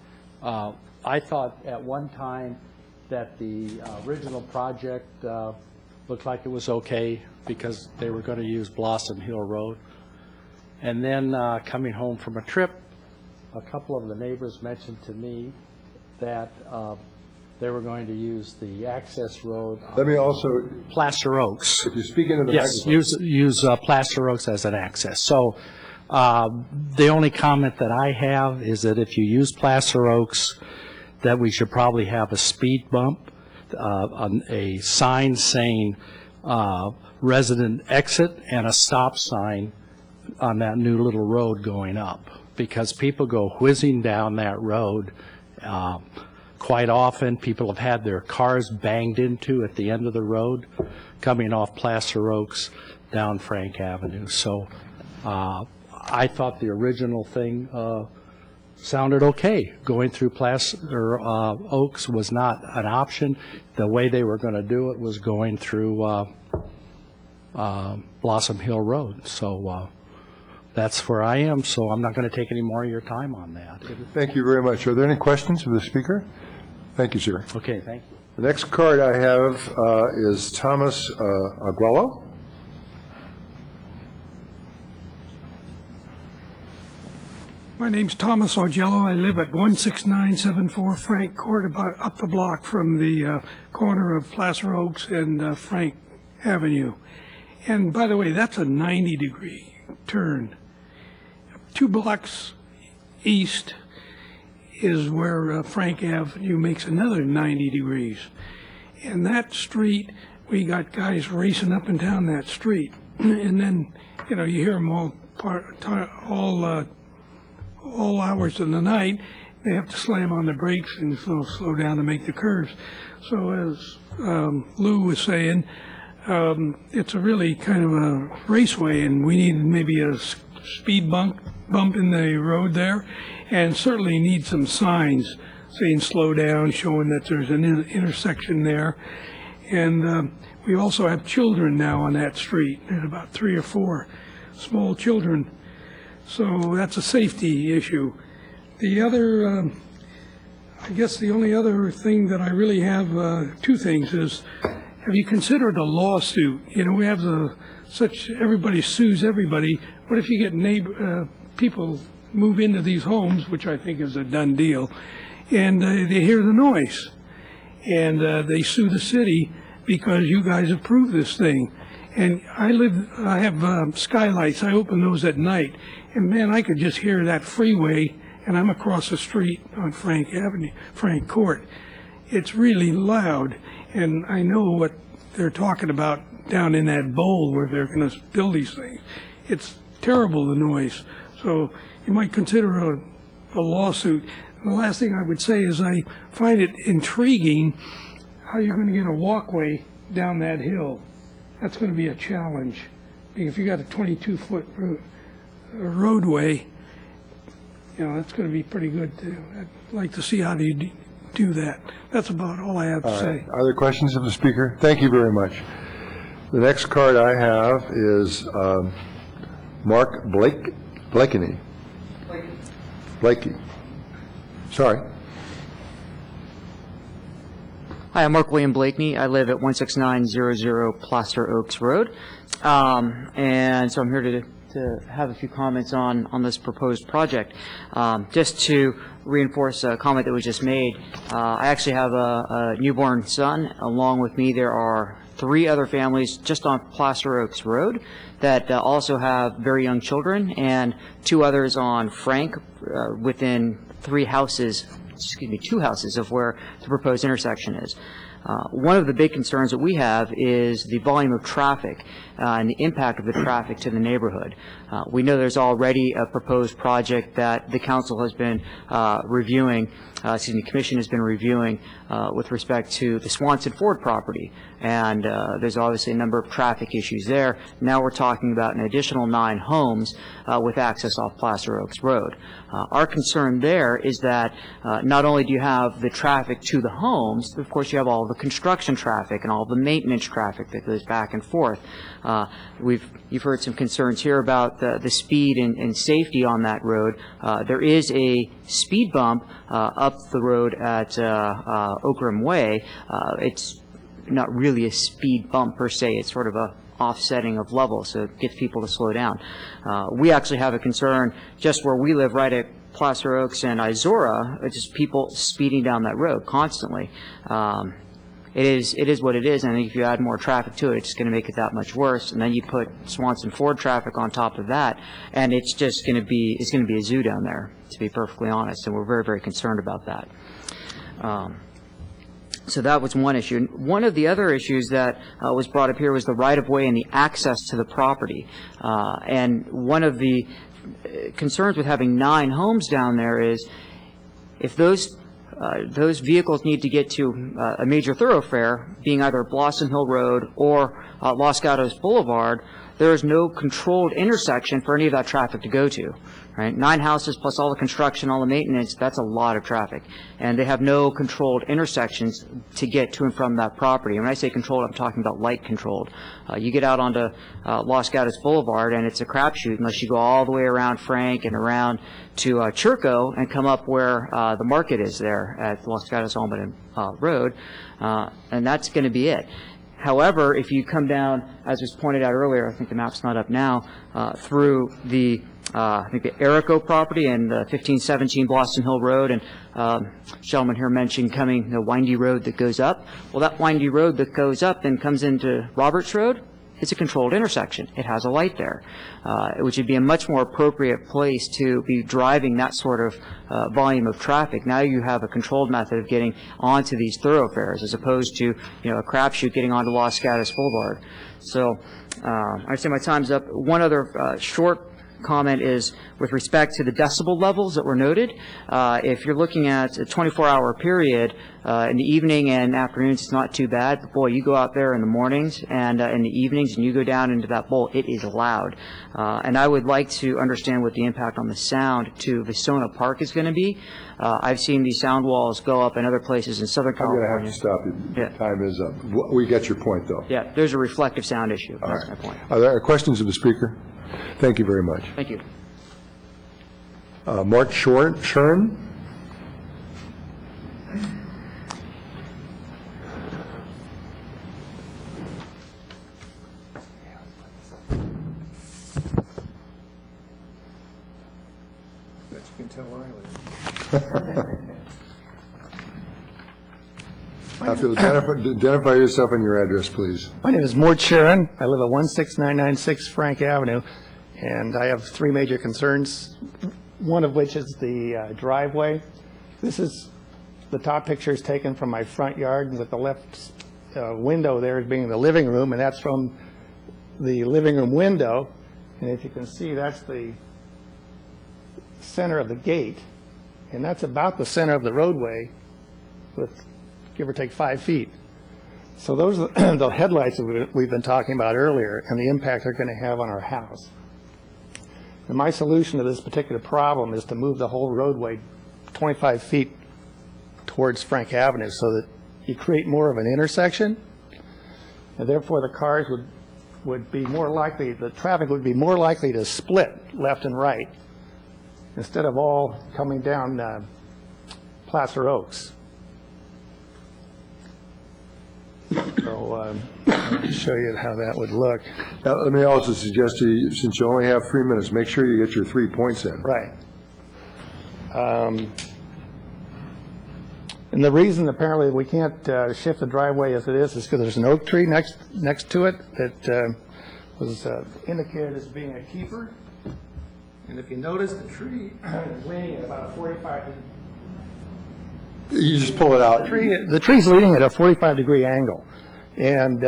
I thought at one time that the original project looked like it was okay because they were going to use Blossom Hill Road. And then coming home from a trip, a couple of the neighbors mentioned to me that they were going to use the access road. Let me also... Plaster Oaks. If you speak into the yes, microphone. use Plaster Oaks as an access. So the only comment that I have is that if you use Plaster Oaks, that we should probably have a speed bump, a sign saying resident exit, and a stop sign on that new little road going up, because people go whizzing down that road. Quite often, people have had their cars banged into at the end of the road, coming off Placer Oaks down Frank Avenue. So I thought the original thing sounded okay. Going through Placer Oaks was not an option. The way they were going to do it was going through Blossom Hill Road. So that's where I am, so I'm not going to take any more of your time on that. Thank you very much. Are there any questions for the speaker? Thank you, sir. Okay, thank you. The next card I have is Thomas Aguello. My name's Thomas Augello. I live at 16974 Frank Court, about up the block from the corner of Placer Oaks and Frank Avenue. And by the way, that's a 90-degree turn. 2 blocks east is where Frank Avenue makes another 90 degrees. And that street, we got guys racing up and down that street. And then, you know, you hear them all hours of the night. They have to slam on the brakes and slow down to make the curves. So as Lou was saying, it's a really kind of a raceway, and we need maybe a speed bump in the road there, and certainly need some signs saying slow down, showing that there's an intersection there. And we also have children now on that street. There's about 3 or 4 small children. So that's a safety issue. The other, I guess the only other thing that I really have, 2 things is, have you considered a lawsuit? You know, we have everybody sues everybody. What if you get people move into these homes, which I think is a done deal, and they hear the noise, and they sue the city because you guys approved this thing. And I have skylights. I open those at night, and man, I could just hear that freeway, and I'm across the street on Frank Court. It's really loud, and I know what they're talking about down in that bowl where they're going to build these things. It's terrible, the noise. So you might consider a lawsuit. And the last thing I would say is I find it intriguing how you're going to get a walkway down that hill. That's going to be a challenge. If you got a 22-foot roadway, you know, that's going to be pretty good too. I'd like to see how you do that. That's about all I have to say. Other questions of the speaker? Thank you very much. The next card I have is Mark Blakey. Sorry. Hi, I'm Mark William Blakeney. I live at 16900 Plaster Oaks Road. And so I'm here to have a few comments on this proposed project. Just to reinforce a comment that was just made, I actually have a newborn son. Along with me, there are 3 other families just on Plaster Oaks Road that also have very young children, and 2 others on Frank within 2 houses of where the proposed intersection is. One of the big concerns that we have is the volume of traffic and the impact of the traffic to the neighborhood. We know there's already a proposed project that the council has been reviewing, the commission has been reviewing with respect to the Swanson Ford property. And there's obviously a number of traffic issues there. Now we're talking about an additional 9 homes with access off Placer Oaks Road. Our concern there is that not only do you have the traffic to the homes, but of course you have all the construction traffic and all the maintenance traffic that goes back and forth. You've heard some concerns here about the speed and safety on that road. There is a speed bump up the road at Oakram Way. It's not really a speed bump per se. It's sort of a offsetting of level, so it gets people to slow down. We actually have a concern just where we live, right at Placer Oaks and Izora, just people speeding down that road constantly. It is what it is, and I think if you add more traffic to it, it's going to make it that much worse. And then you put Swanson Ford traffic on top of that, and it's just going to be a zoo down there, to be perfectly honest. And we're very, very concerned about that. So that was one issue. One of the other issues that was brought up here was the right-of-way and the access to the property. And one of the concerns with having 9 homes down there is if those vehicles need to get to a major thoroughfare, being either Blossom Hill Road or Los Gatos Boulevard, there is no controlled intersection for any of that traffic to go to. Right? 9 houses plus all the construction, all the maintenance, that's a lot of traffic. And they have no controlled intersections to get to and from that property. And when I say controlled, I'm talking about light controlled. You get out onto Los Gatos Boulevard and it's a crapshoot unless you go all the way around Frank and around to Churco and come up where the market is there at Los Gatos Almaden Road. And that's going to be it. However, if you come down, as was pointed out earlier, I think the map's not up now, through the I think the Erico property and the 1517 Blossom Hill Road, and gentleman here mentioned coming the windy road that goes up. Well, that windy road that goes up and comes into Roberts Road, it's a controlled intersection. It has a light there, which would be a much more appropriate place to be driving that sort of volume of traffic. Now you have a controlled method of getting onto these thoroughfares as opposed to, a crapshoot getting onto Los Gatos Boulevard. So I'd say my time's up. One other short comment is with respect to the decibel levels that were noted. If you're looking at a 24-hour period, in the evening and afternoons, it's not too bad. But boy, you go out there in the mornings and in the evenings and you go down into that bowl, it is loud. And I would like to understand what the impact on the sound to Visona Park is going to be. I've seen these sound walls go up in other places in Southern California. I'm going to have to stop you. Yeah. Time is up. We get your point, though. Yeah, there's a reflective sound issue. That's my point. Are there questions of the speaker? Thank you very much. Thank you. Mark Schorn? Identify yourself and your address, please. My name is Mort Sharon. I live at 16996 Frank Avenue, and I have three major concerns, one of which is the driveway. This is, the top picture is taken from my front yard, with the left window there as being the living room, and that's from the living room window. And if you can see, that's the center of the gate, and that's about the center of the roadway with give or take 5 feet. So those are the headlights that we've been talking about earlier and the impact they're going to have on our house. And my solution to this particular problem is to move the whole roadway 25 feet towards Frank Avenue so that you create more of an intersection, and therefore the cars would be more likely, the traffic would be more likely to split left and right instead of all coming down Placer Oaks. So I'll show you how that would look. Now, let me also suggest to you, since you only have 3 minutes, make sure you get your 3 points in. Right. And the reason apparently we can't shift the driveway as it is because there's an oak tree next to it that was indicated as being a keeper. And if you notice, the tree is leaning at about a 45 degree. You just pull it out. The tree's leaning at a 45-degree angle. And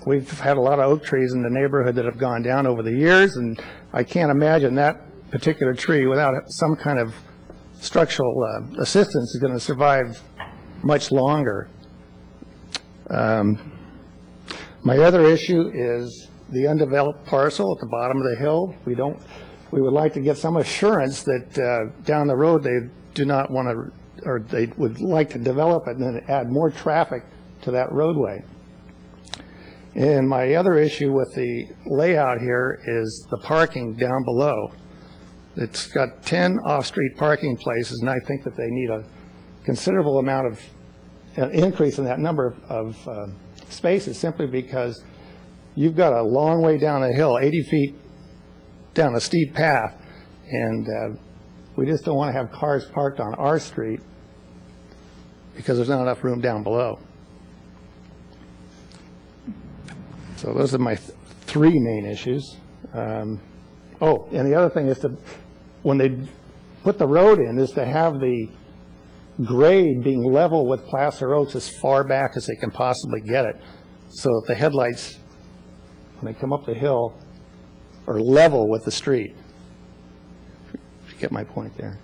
we've had a lot of oak trees in the neighborhood that have gone down over the years, and I can't imagine that particular tree without some kind of structural assistance is going to survive much longer. My other issue is the undeveloped parcel at the bottom of the hill. We would like to get some assurance that down the road they do not want to, or they would like to develop it and then add more traffic to that roadway. And my other issue with the layout here is the parking down below. It's got 10 off-street parking places, and I think that they need a considerable amount of increase in that number of spaces, simply because you've got a long way down the hill, 80 feet down a steep path, and we just don't want to have cars parked on our street because there's not enough room down below. So those are my three main issues. Oh, and the other thing is to, when they put the road in, is to have the grade being level with Placer Oaks as far back as they can possibly get it, so that the headlights, when they come up the hill, are level with the street. If you get my point there.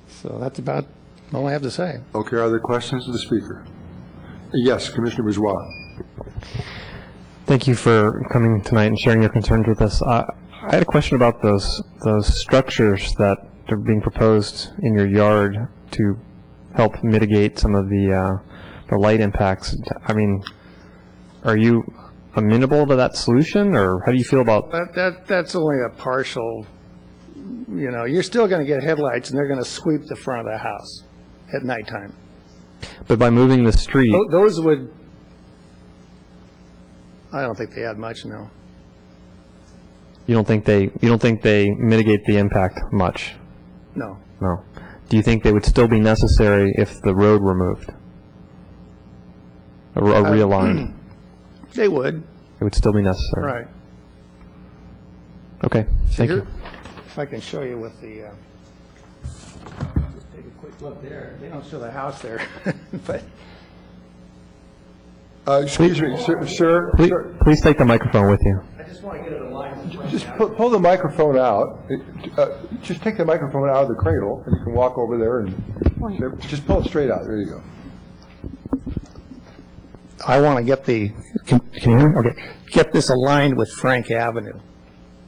So that's about all I have to say. Okay, are there questions of the speaker? Yes, Commissioner Bourgeois. Thank you for coming tonight and sharing your concerns with us. I had a question about those structures that are being proposed in your yard to help mitigate some of the light impacts. I mean, are you amenable to that solution, or how do you feel about That's only a partial, you know, you're still going to get headlights, and they're going to sweep the front of the house at nighttime. But by moving the street, Those would, I don't think they add much, no. you don't think they mitigate the impact much? No. No. Do you think they would still be necessary if the road were moved? Or realigned? They would. It would still be necessary. Right. Okay. Thank you. If I can show you with the, just take a quick look there. They don't show the house there, but. Excuse me, sir. Please take the microphone with you. I just just want to get it aligned. Just pull the microphone out. Just take the microphone out of the cradle, and you can walk over there and just pull it straight out. There you go. I want to get the, can you hear me? Okay, get this aligned with Frank Avenue,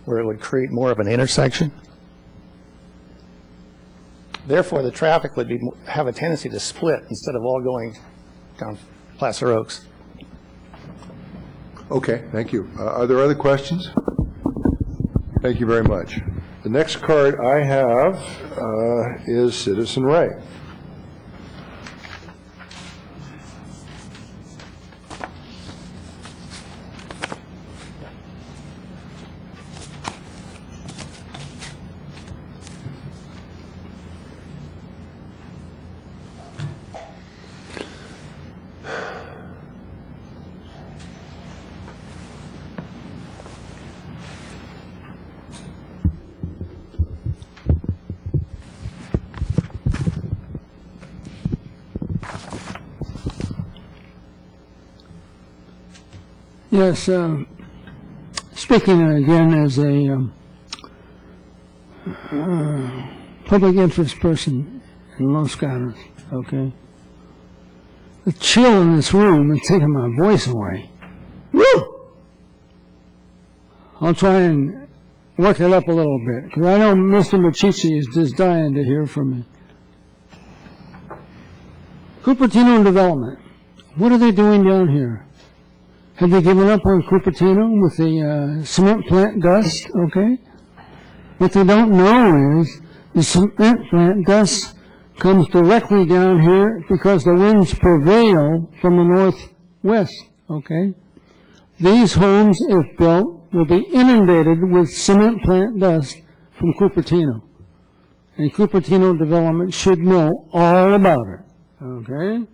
where it would create more of an intersection. Therefore, the traffic would have a tendency to split instead of all going down Placer Oaks. Okay, thank you. Are there other questions? Thank you very much. The next card I have is Citizen Ray. Yes, speaking again as a public interest person in Los Gatos, okay? The chill in this room is taking my voice away. Woo! I'll try and work it up a little bit, because I know Mr. Machici is just dying to hear from me. Cupertino Development, what are they doing down here? Have they given up on Cupertino with the cement plant dust, okay? What they don't know is the cement plant dust comes directly down here because the winds prevail from the northwest, okay? These homes, if built, will be inundated with cement plant dust from Cupertino. And Cupertino Development should know all about it, okay?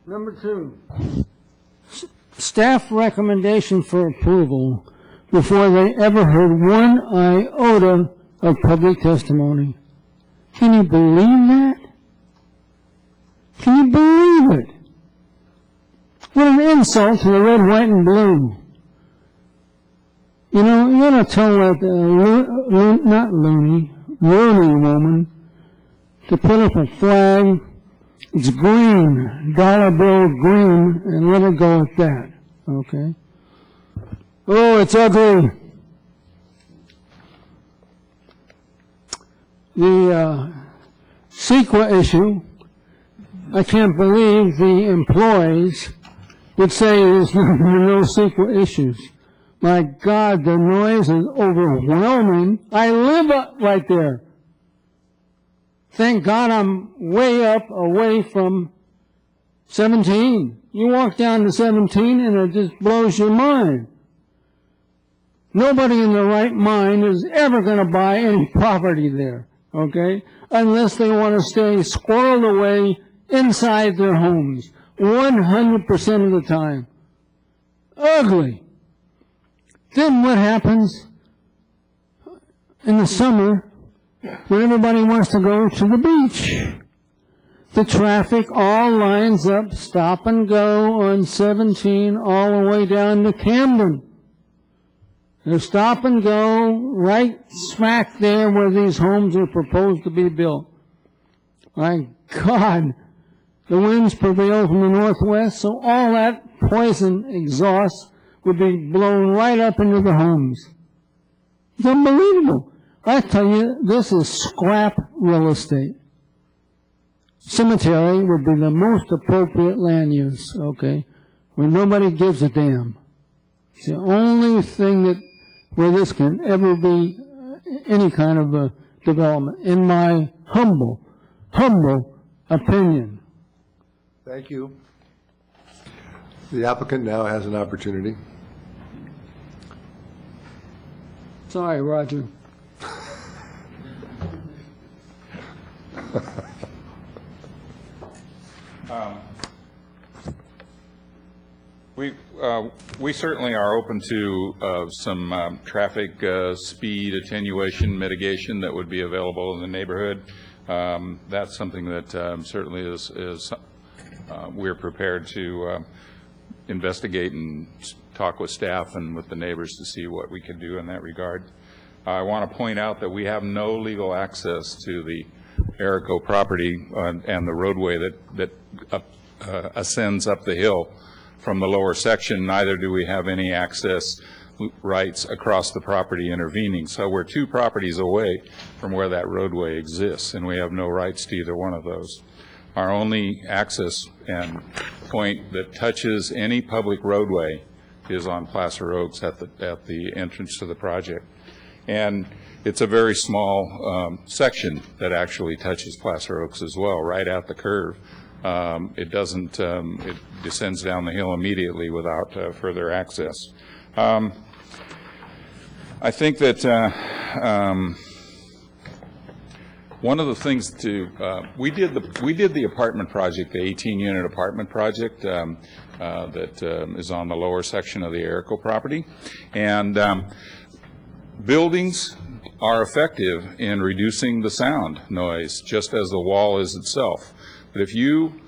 Number 2. Staff recommendation for approval before they ever heard one iota of public testimony. Can you believe that? Can you believe it? What an insult to the red, white, and blue. You know, you ought to tell that not Looney, Rooney woman to put up a flag. It's green, dollar bill green, and let it go at that, okay? Oh, it's ugly. The CEQA issue, I can't believe the employees would say there's no CEQA issues. My God, the noise is overwhelming. I live right there. Thank God I'm way up, away from 17. You walk down to 17 and it just blows your mind. Nobody in their right mind is ever going to buy any property there, okay? Unless they want to stay squirreled away inside their homes 100% of the time. Ugly. Then what happens in the summer when everybody wants to go to the beach? The traffic all lines up, stop and go on 17 all the way down to Camden. They stop and go right smack there where these homes are proposed to be built. My God, the winds prevail from the northwest, so all that poison exhaust would be blown right up into the homes. It's unbelievable. I tell you, this is scrap real estate. Cemetery would be the most appropriate land use, okay, where nobody gives a damn. It's the only thing that where this can ever be any kind of a development, in my humble opinion. Thank you. The applicant now has an opportunity. Sorry, Roger. We certainly are open to some traffic speed attenuation mitigation that would be available in the neighborhood. That's something that certainly is we're prepared to investigate talk with staff and with the neighbors to see what we can do in that regard. I want to point out that we have no legal access to the Erico property and the roadway that ascends up the hill from the lower section. Neither do we have any access rights across the property intervening. So we're 2 properties away from where that roadway exists, and we have no rights to either one of those. Our only access and point that touches any public roadway is on Placer Oaks at the entrance to the project. And it's a very small section that actually touches Placer Oaks as well, right at the curve. It doesn't, it descends down the hill immediately without further access. I think that one of the things we did the apartment project, the 18-unit apartment project that is on the lower section of the Erico property, and buildings are effective in reducing the sound noise, just as the wall is itself. But if you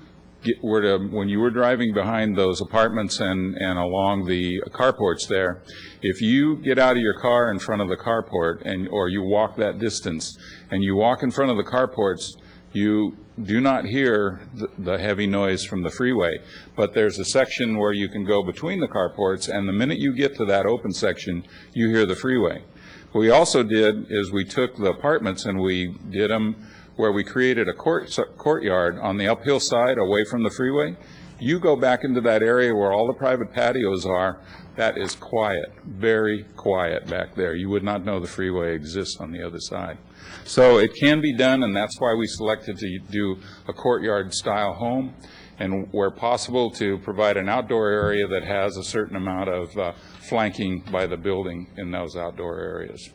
when you were driving behind those apartments and along the carports there, if you get out of your car in front of the carport or you walk that distance and you walk in front of the carports, you do not hear the heavy noise from the freeway. But there's a section where you can go between the carports, and the minute you get to that open section, you hear the freeway. What we also did is we took the apartments and we did them where we created a courtyard on the uphill side away from the freeway. You go back into that area where all the private patios are, that is quiet, very quiet back there. You would not know the freeway exists on the other side. So it can be done, and that's why we selected to do a courtyard-style home, and where possible to provide an outdoor area that has a certain amount of flanking by the building in those outdoor areas.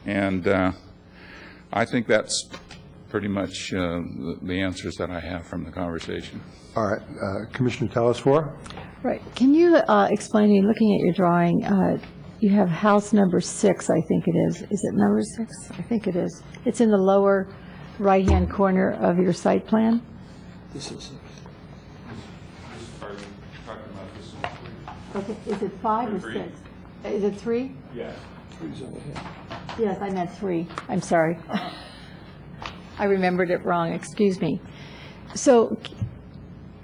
And I think that's pretty much the answers that I have from the conversation. All right. Commissioner Telesfor? Right. Can you explain to me, looking at your drawing, you have house number 6, I think it is. Is it number 6? I think it is. It's in the lower right-hand corner of your site plan? This is Okay. Is it 5 or 6? Is it 3? Yeah. 3's over here. Yes, I meant 3. I'm sorry. I remembered it wrong. Excuse me. So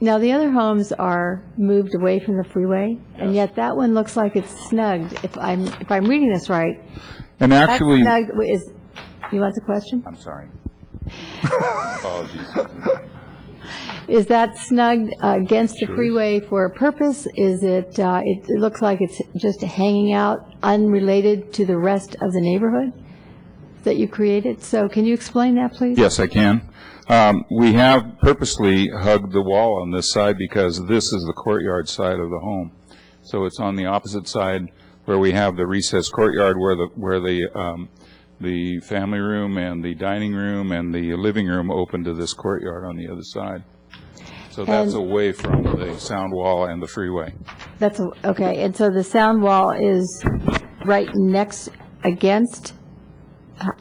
now the other homes are moved away from the freeway, and yet that one looks like it's snugged. If I'm reading this right, and actually, that's snugged is. You want the question? I'm sorry. Apologies. Is that snugged against the freeway for a purpose? Is it? It looks like it's just hanging out, unrelated to the rest of the neighborhood that you created. So, can you explain that, please? Yes, I can. We have purposely hugged the wall on this side because this is the courtyard side of the home. So it's on the opposite side where we have the recessed courtyard where the family room and the dining room and the living room open to this courtyard on the other side. So that's away from the sound wall and the freeway. That's okay. And so the sound wall is right next against.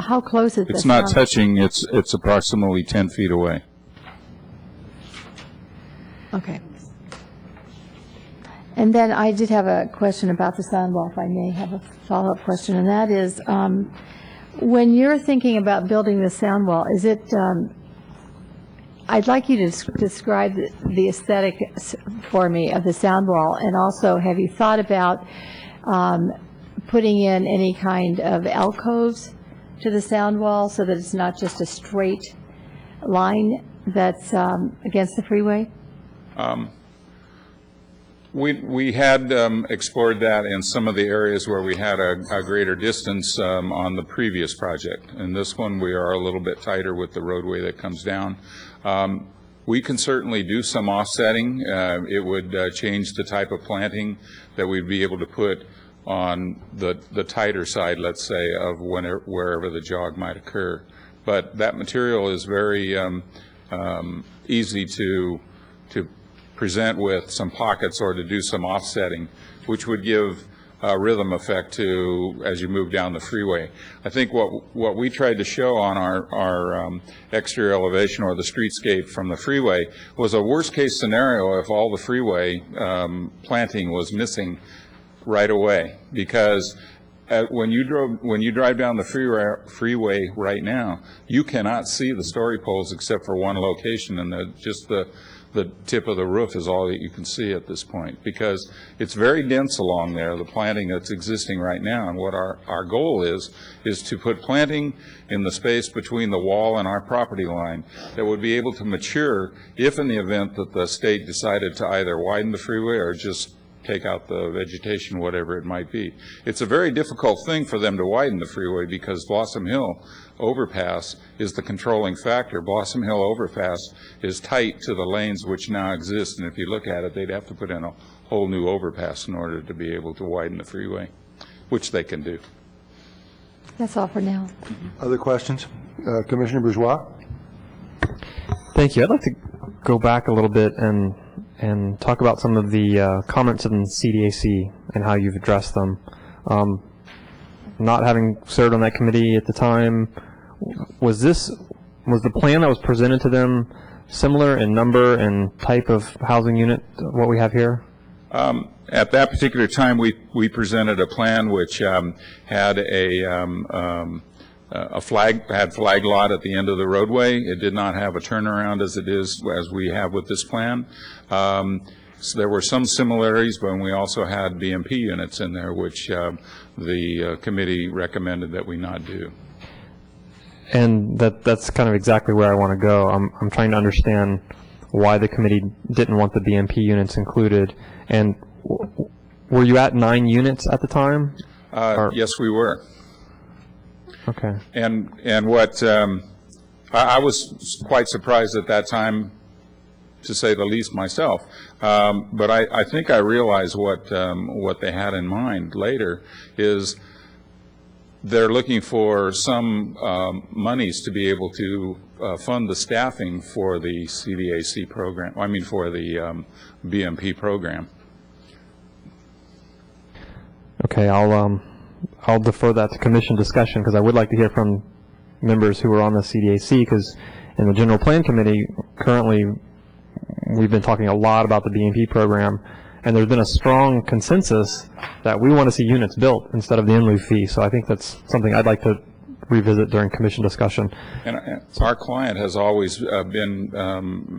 How close is it? It's not touching. It's approximately 10 feet away. Okay. And then I did have a question about the sound wall, if I may have a follow-up question, and that is, when you're thinking about building the sound wall, is it, I'd like you to describe the aesthetic for me of the sound wall, and also have you thought about putting in any kind of alcoves to the sound wall so that it's not just a straight line that's against the freeway? We had explored that in some of the areas where we had a greater distance on the previous project. In this one, we are a little bit tighter with the roadway that comes down. We can certainly do some offsetting. It would change the type of planting that we'd be able to put on the tighter side, let's say, of wherever the jog might occur. But that material is very easy to present with some pockets or to do some offsetting, which would give rhythm effect to as you move down the freeway. I think what we tried to show on our exterior elevation or the streetscape from the freeway was a worst case scenario if all the freeway planting was missing right away, because when you drive down the freeway right now, you cannot see the story poles except for one location, and just the tip of the roof is all that you can see at this point, because it's very dense along there, the planting that's existing right now. And what our goal is to put planting in the space between the wall and our property line that would be able to mature if in the event that the state decided to either widen the freeway or just take out the vegetation, whatever it might be. It's a very difficult thing for them to widen the freeway because Blossom Hill overpass is the controlling factor. Blossom Hill overpass is tight to the lanes which now exist, and if you look at it, they'd have to put in a whole new overpass in order to be able to widen the freeway, which they can do. That's all for now. Other questions? Commissioner Bourgeois? Thank you. I'd like to go back a little bit and talk about some of the comments in CDAC and how you've addressed them. Not having served on that committee at the time, was the plan that was presented to them similar in number and type of housing unit to what we have here? At that particular time, we presented a plan which had a flag lot at the end of the roadway. It did not have a turnaround as we have with this plan. So there were some similarities, but we also had BMP units in there, which the committee recommended that we not do. And that's kind of exactly where I want to go. I'm trying to understand why the committee didn't want the BMP units included. And were you at 9 units at the time? Yes, we were. Okay. And what I was quite surprised at that time, to say the least myself. But I think I realized what they had in mind later is they're looking for some monies to be able to fund the staffing for the CDAC program, for the BMP program. Okay, I'll defer that to commission discussion, because I would like to hear from members who are on the CDAC, because in the General Plan Committee, currently, we've been talking a lot about the BMP program, and there's been a strong consensus that we want to see units built instead of the in lieu fee. So I think that's something I'd like to revisit during commission discussion. And our client has always been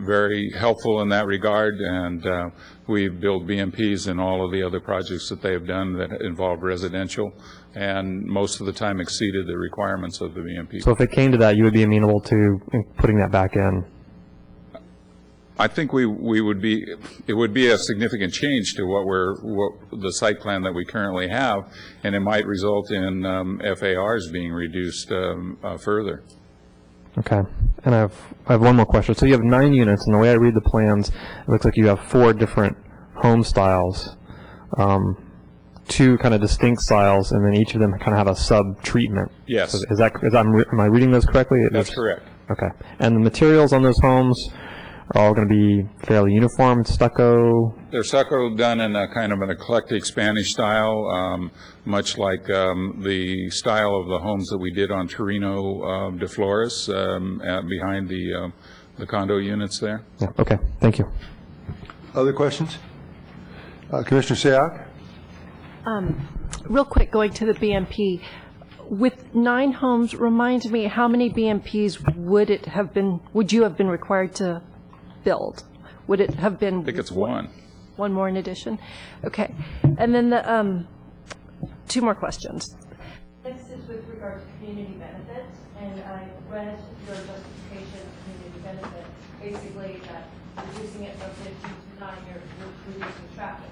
very helpful in that regard, and we've built BMPs in all of the other projects that they have done that involve residential, and most of the time exceeded the requirements of the BMP. So if it came to that, you would be amenable to putting that back in? I think we would be. It would be a significant change to the site plan that we currently have, and it might result in FARs being reduced further. Okay, and I have one more question. So you have 9 units, and the way I read the plans, it looks like you have 4 different home styles, 2 kind of distinct styles, and then each of them kind of have a sub-treatment. Yes. So am I reading those correctly? That's correct. Okay, and the materials on those homes are all going to be fairly uniform, stucco? They're stucco done in a kind of an eclectic Spanish style, much like the style of the homes that we did on Torino de Flores behind the condo units there. Yeah, okay, thank you. Other questions? Commissioner Sayoc? Real quick, going to the BMP, with 9 homes, remind me how many BMPs would you have been required to build? Would it have been? I think it's 1. 1 more in addition? Okay. And then the 2 more questions. This is with regard to community benefits, and I read your justification of community benefit, basically that reducing it from 15 to 9 years would reducing traffic,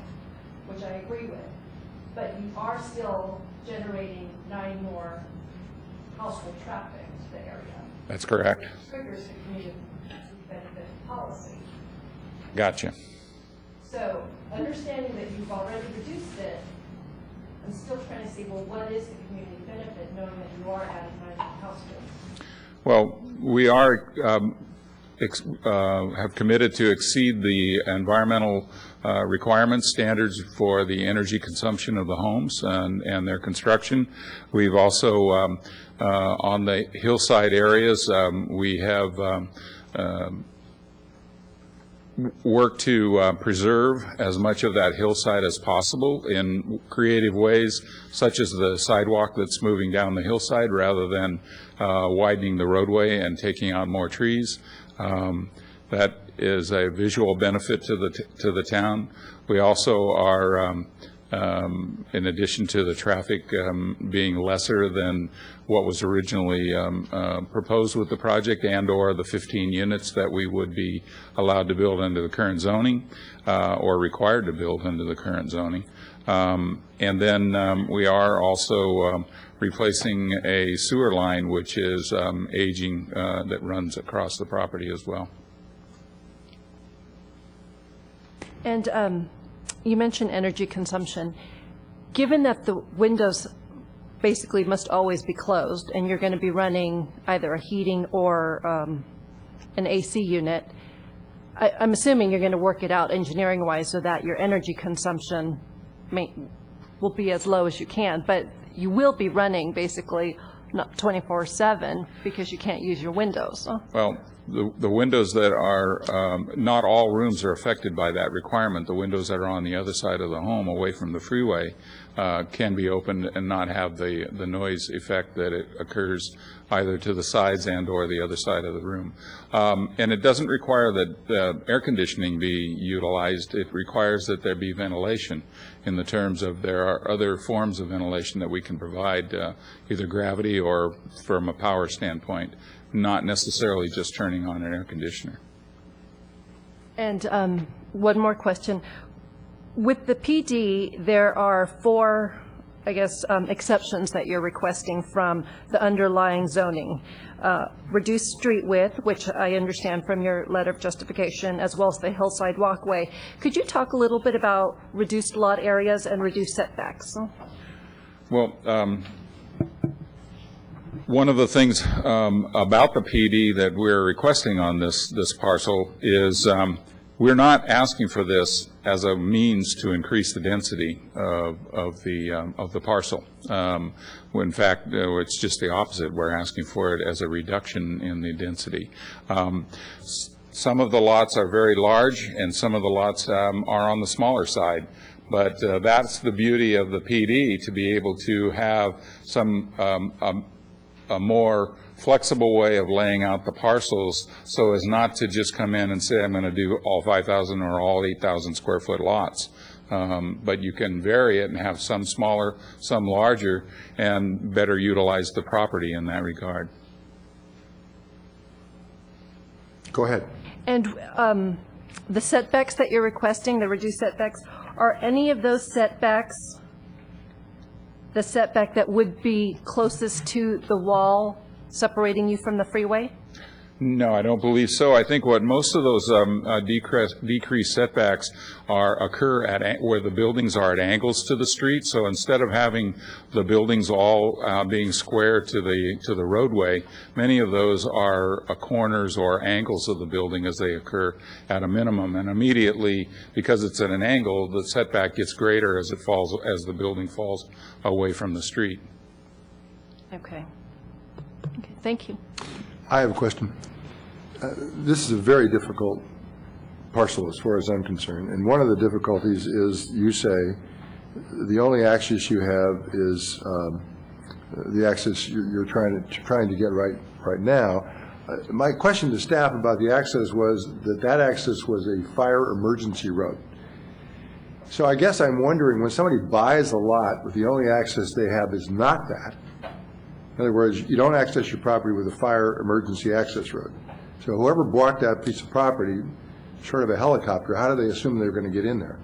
which I agree with. But you are still generating 9 more household traffic to the area. That's correct. Which triggers the community benefit policy. Gotcha. So, understanding that you've already reduced it, I'm still trying to see, well, what is the community benefit, knowing that you are adding 9 households? Well, we are have committed to exceed the environmental requirements, standards for the energy consumption of the homes and their construction. We've also, on the hillside areas, we have work to preserve as much of that hillside as possible in creative ways, such as the sidewalk that's moving down the hillside rather than widening the roadway and taking out more trees. That is a visual benefit to the town. We also are, in addition to the traffic being lesser than what was originally proposed with the project and/or the 15 units that we would be allowed to build under the current zoning or required to build under the current zoning. And then we are also replacing a sewer line which is aging that runs across the property as well. And you mentioned energy consumption. Given that the windows basically must always be closed and you're going to be running either a heating or an AC unit, I'm assuming you're going to work it out engineering-wise so that your energy consumption will be as low as you can, but you will be running basically not 24/7 because you can't use your windows. Well, the windows that are, not all rooms are affected by that requirement. The windows that are on the other side of the home away from the freeway can be opened and not have the noise effect that it occurs either to the sides and or the other side of the room. And it doesn't require that air conditioning be utilized. It requires that there be ventilation in the terms of there are other forms of ventilation that we can provide, either gravity or from a power standpoint, not necessarily just turning on an air conditioner. And one more question. With the PD, there are 4, I guess, exceptions that you're requesting from the underlying zoning. Reduced street width, which I understand from your letter of justification, as well as the hillside walkway. Could you talk a little bit about reduced lot areas and reduced setbacks? Well, one of the things about the PD that we're requesting on this parcel is we're not asking for this as a means to increase the density of the parcel. In fact, it's just the opposite. We're asking for it as a reduction in the density. Some of the lots are very large, and some of the lots are on the smaller side. But that's the beauty of the PD, to be able to have some a more flexible way of laying out the parcels so as not to just come in and say, I'm going to do all 5,000 or all 8,000 square foot lots. But you can vary it and have some smaller, some larger, and better utilize the property in that regard. Go ahead. And the setbacks that you're requesting, the reduced setbacks, are any of those setbacks the setback that would be closest to the wall separating you from the freeway? No, I don't believe so. I think what most of those decreased setbacks occur at where the buildings are at angles to the street. So instead of having the buildings all being square to the roadway, many of those are corners or angles of the building as they occur at a minimum. And immediately, because it's at an angle, the setback gets greater as the building falls away from the street. Okay. Thank you. I have a question. This is a very difficult parcel as far as I'm concerned, and one of the difficulties is you say the only access you have is the access you're trying to get right now. My question to staff about the access was that access was a fire emergency road. So I guess I'm wondering, when somebody buys a lot with the only access they have is not that, in other words, you don't access your property with a fire emergency access road. So whoever bought that piece of property, short of a helicopter, how do they assume they're going to get in there?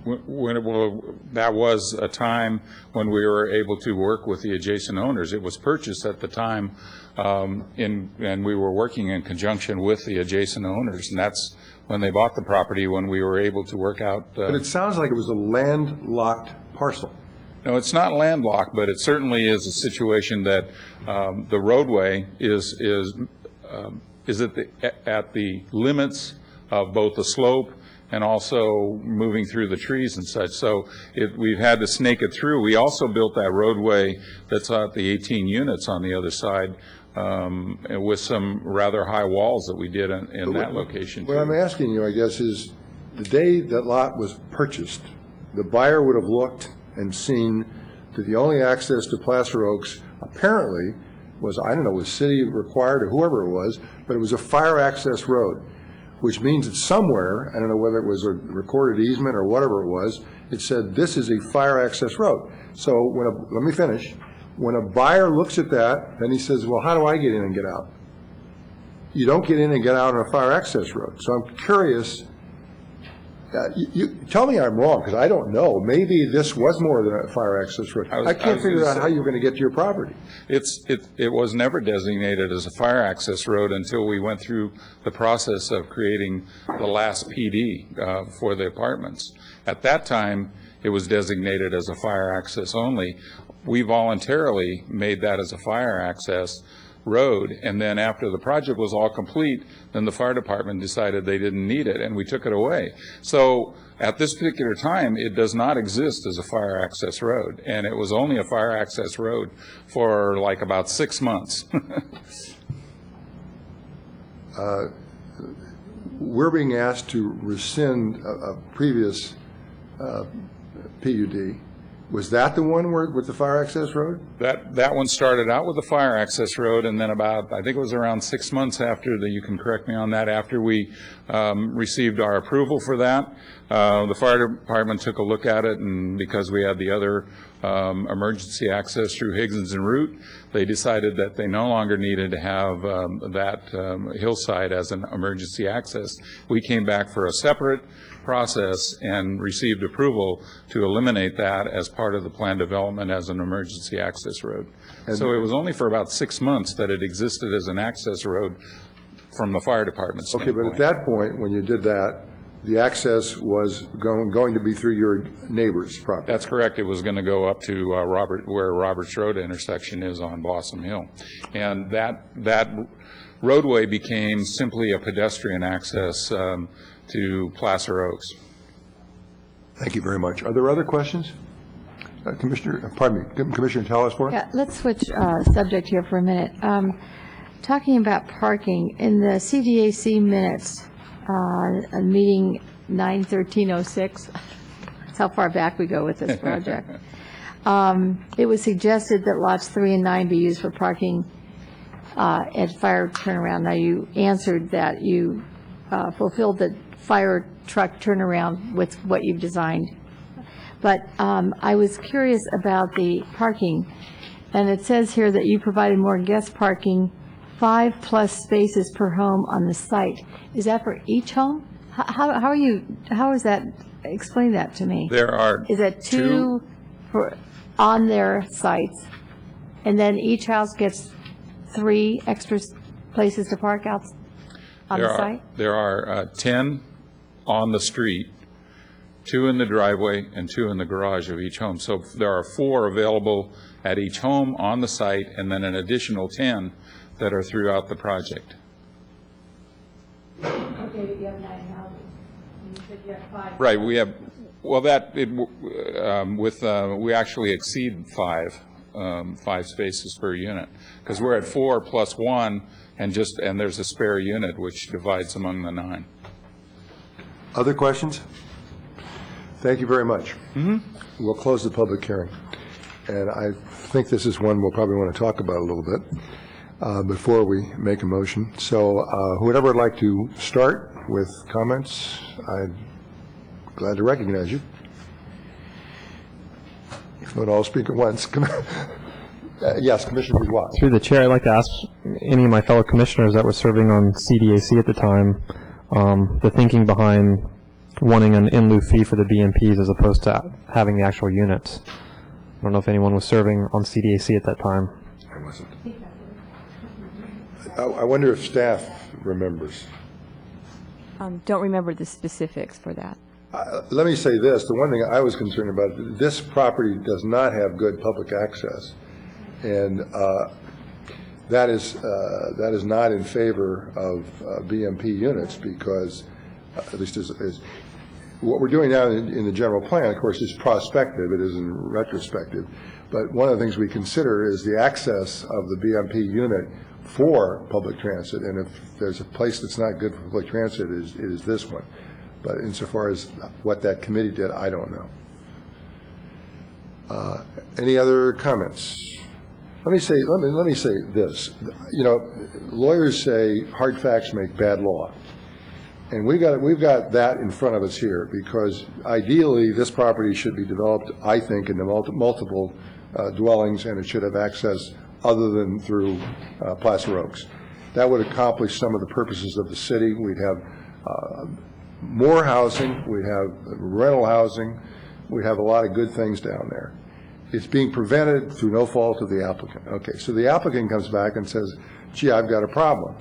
That was a time when we were able to work with the adjacent owners. It was purchased at the time, and we were working in conjunction with the adjacent owners, and that's when they bought the property, when we were able to work out. But it sounds like it was a landlocked parcel. No, it's not landlocked, but it certainly is a situation that the roadway is is at the limits of both the slope and also moving through the trees and such. So we've had to snake it through. We also built that roadway that's at the 18 units on the other side with some rather high walls that we did in that location. What I'm asking you, I guess, is the day that lot was purchased, the buyer would have looked and seen that the only access to Placer Oaks apparently was, I don't know, was city required or whoever it was, but it was a fire access road, which means that somewhere, I don't know whether it was a recorded easement or whatever it was, it said this is a fire access road. So let me finish. When a buyer looks at that, then he says, well, how do I get in and get out? You don't get in and get out on a fire access road. So I'm curious, you tell me I'm wrong, because I don't know. Maybe this was more than a fire access road. I can't figure out how you're going to get to your property. It was never designated as a fire access road until we went through the process of creating the last PD for the apartments. At that time, it was designated as a fire access only. We voluntarily made that as a fire access road, and then after the project was all complete, then the fire department decided they didn't need it, and we took it away. So at this particular time, it does not exist as a fire access road, and it was only a fire access road for like about 6 months. We're being asked to rescind a previous PUD. Was that the one with the fire access road? That one started out with the fire access road, and then about, I think it was around 6 months after, you can correct me on that, after we received our approval for that, the fire department took a look at it, and because we had the other emergency access through Higgins and Root, they decided that they no longer needed to have that hillside as an emergency access. We came back for a separate process and received approval to eliminate that as part of the plan development as an emergency access road. So it was only for about 6 months that it existed as an access road from the fire department standpoint. Okay, but at that point, when you did that, the access was going to be through your neighbor's property. That's correct. It was going to go up to where Roberts Road intersection is on Blossom Hill. And that roadway became simply a pedestrian access to Placer Oaks. Thank you very much. Are there other questions? Commissioner Talaspour? Yeah, let's switch subject here for a minute. Talking about parking, in the CDAC minutes, meeting 9/13/06, that's how far back we go with this project, it was suggested that lots 3 and 9 be used for parking at fire turnaround. Now, you answered that you fulfilled the fire truck turnaround with what you've designed. But I was curious about the parking, and it says here that you provided more guest parking, 5+ spaces per home on the site. Is that for each home? How is that? Explain that to me. There are Is that two on their sites, and then each house gets 3 extra places to park out on the site? There are 10 on the street, 2 in the driveway, and 2 in the garage of each home. So there are 4 available at each home on the site, and then an additional 10 that are throughout the project. Okay, you have 9 houses. You said you have 5. Right, we have, well, we actually exceed 5 spaces per unit, because we're at 4 plus 1, and there's a spare unit which divides among the 9. Other questions? Thank you very much. We'll close the public hearing. And I think this is one we'll probably want to talk about a little bit before we make a motion. So whoever would like to start with comments, I'm glad to recognize you. If not all speak at once. Yes, Commissioner Bourgeois. Through the chair, I'd like to ask any of my fellow commissioners that were serving on CDAC at the time, the thinking behind wanting an in lieu fee for the BMPs as opposed to having the actual units. I don't know if anyone was serving on CDAC at that time. I wasn't. I wonder if staff remembers. Don't remember the specifics for that. Let me say this. The one thing I was concerned about, this property does not have good public access. And that is not in favor of BMP units because, at least as what we're doing now in the general plan, of course, is prospective. It isn't retrospective. But one of the things we consider is the access of the BMP unit for public transit. And if there's a place that's not good for public transit, it is this one. But insofar as what that committee did, I don't know. Any other comments? Let me say this. You know, lawyers say hard facts make bad law. And we've got that in front of us here because ideally this property should be developed, I think, into multiple dwellings, and it should have access other than through Placer Oaks. That would accomplish some of the purposes of the city. We'd have more housing, we'd have rental housing, we'd have a lot of good things down there. It's being prevented through no fault of the applicant. Okay, so the applicant comes back and says, gee, I've got a problem.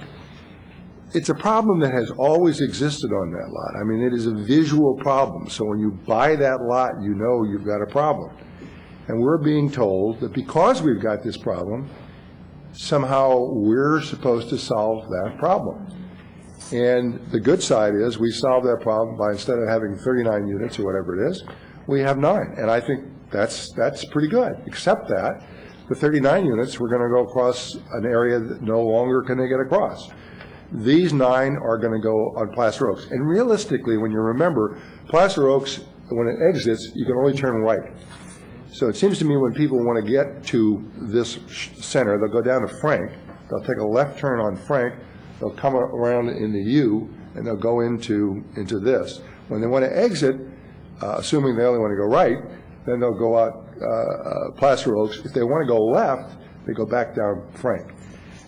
It's a problem that has always existed on that lot. I mean, it is a visual problem. So when you buy that lot, you know you've got a problem. And we're being told that because we've got this problem, somehow we're supposed to solve that problem. And the good side is we solve that problem by, instead of having 39 units or whatever it is, we have 9. And I think that's pretty good, except that the 39 units, we're going to go across an area that no longer can they get across. These 9 are going to go on Placer Oaks. And realistically, when you remember, Placer Oaks, when it exits, you can only turn right. So it seems to me when people want to get to this center, they'll go down to Frank, they'll take a left turn on Frank, they'll come around in the U, and they'll go into this. When they want to exit, assuming they only want to go right, then they'll go out Placer Oaks. If they want to go left, they go back down Frank.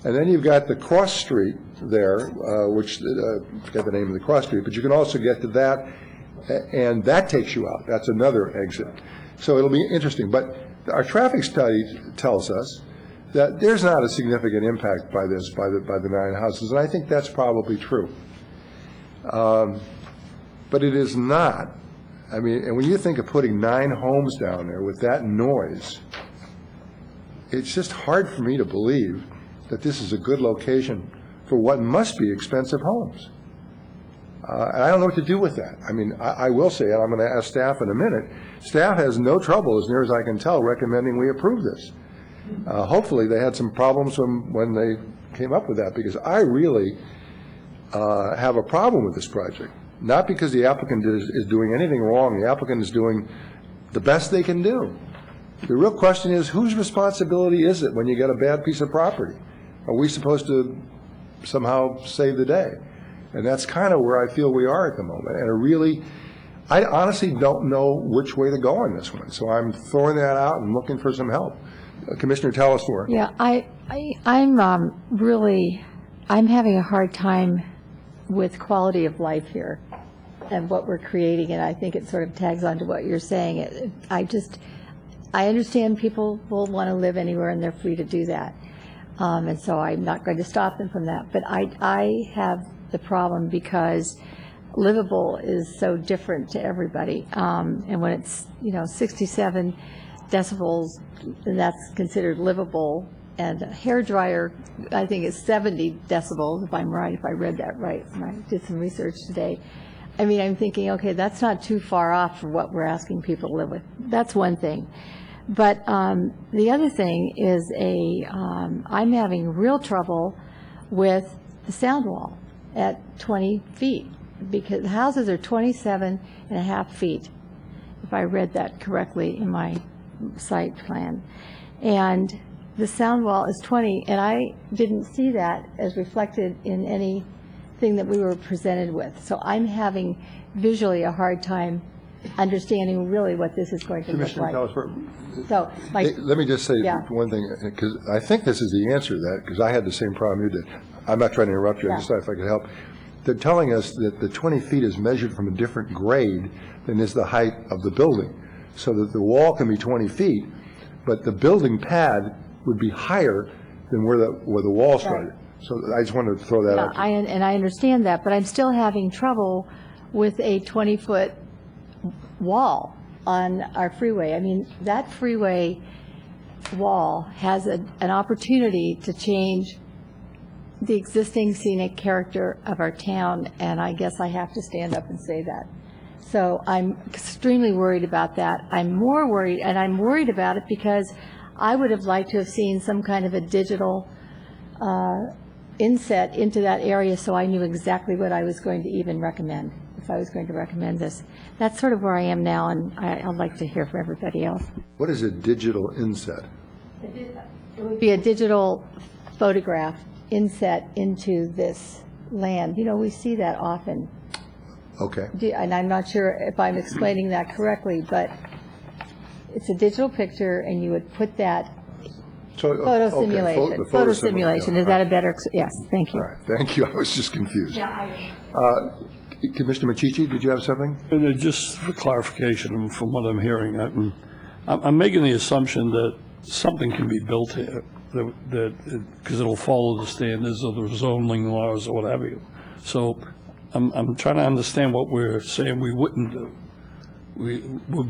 And then you've got the cross street there, which I forget the name of the cross street, but you can also get to that, and that takes you out. That's another exit. So it'll be interesting. But our traffic study tells us that there's not a significant impact by this, by the 9 houses, and I think that's probably true. But it is not. I mean, and when you think of putting 9 homes down there with that noise, it's just hard for me to believe that this is a good location for what must be expensive homes. And I don't know what to do with that. I mean, I will say it. I'm going to ask staff in a minute. Staff has no trouble, as near as I can tell, recommending we approve this. Hopefully they had some problems when they came up with that, because I really have a problem with this project. Not because the applicant is doing anything wrong. The applicant is doing the best they can do. The real question is, whose responsibility is it when you get a bad piece of property? Are we supposed to somehow save the day? And that's kind of where I feel we are at the moment. And I honestly don't know which way to go on this one. So I'm throwing that out and looking for some help. Commissioner Telesfor. Yeah, I'm having a hard time with quality of life here and what we're creating, and I think it sort of tags on to what you're saying. I understand people will want to live anywhere and they're free to do that. And so I'm not going to stop them from that. But I have the problem because livable is so different to everybody. And when it's, 67 decibels, and that's considered livable, and a hairdryer, I think, is 70 decibels, if I'm right, if I read that right, and I did some research today. I mean, I'm thinking, okay, that's not too far off from what we're asking people to live with. That's one thing. But the other thing is I'm having real trouble with the sound wall at 20 feet, because the houses are 27 and a half feet, if I read that correctly in my site plan. And the sound wall is 20, and I didn't see that as reflected in anything that we were presented with. So I'm having visually a hard time understanding really what this is going to look like. So, let me just say one thing, because I think this is the answer to that, because I had the same problem you did. I'm not trying to interrupt you. I just thought if I could help. They're telling us that the 20 feet is measured from a different grade than is the height of the building, so that the wall can be 20 feet, but the building pad would be higher than where the wall started. Right. So I just wanted to throw that out. And I understand that, but I'm still having trouble with a 20-foot wall on our freeway. I mean, that freeway wall has an opportunity to change the existing scenic character of our town, and I guess I have to stand up and say that. So I'm extremely worried about that. I'm more worried, and I'm worried about it because I would have liked to have seen some kind of a digital inset into that area so I knew exactly what I was going to even recommend, if I was going to recommend this. That's sort of where I am now, and I'd like to hear from everybody else. What is a digital inset? It would be a digital photograph inset into this land. You know, we see that often. Okay. And I'm not sure if I'm explaining that correctly, but it's a digital picture, and you would put that photo simulation. Photo simulation. Is that a better? Yes. Thank you. All right. Thank you. I was just confused. Commissioner Machici, did you have something? Just for clarification, from what I'm hearing, I'm making the assumption that something can be built here, because it'll follow the standards of the zoning laws or what have you. So I'm trying to understand what we're saying we wouldn't do.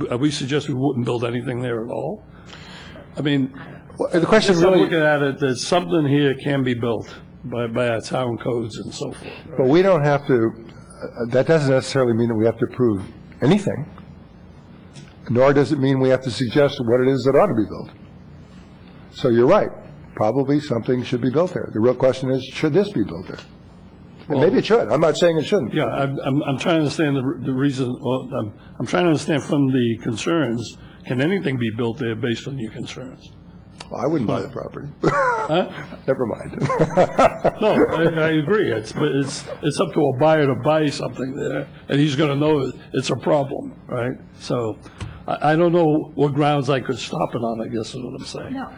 Are we suggesting we wouldn't build anything there at all? I mean, the question I'm really, looking at it, that something here can be built by our town codes and so forth. but we don't have to, that doesn't necessarily mean that we have to prove anything, nor does it mean we have to suggest what it is that ought to be built. So you're right. Probably something should be built there. The real question is, should this be built there? And maybe it should. I'm not saying it shouldn't. Yeah, I'm trying to understand the reason, well, I'm trying to understand from the concerns, can anything be built there based on your concerns? Well, I wouldn't buy the property. Never mind. No, I agree. It's up to a buyer to buy something there, and he's going to know it's a problem, right? So I don't know what grounds I could stop it on, I guess is what I'm saying. No.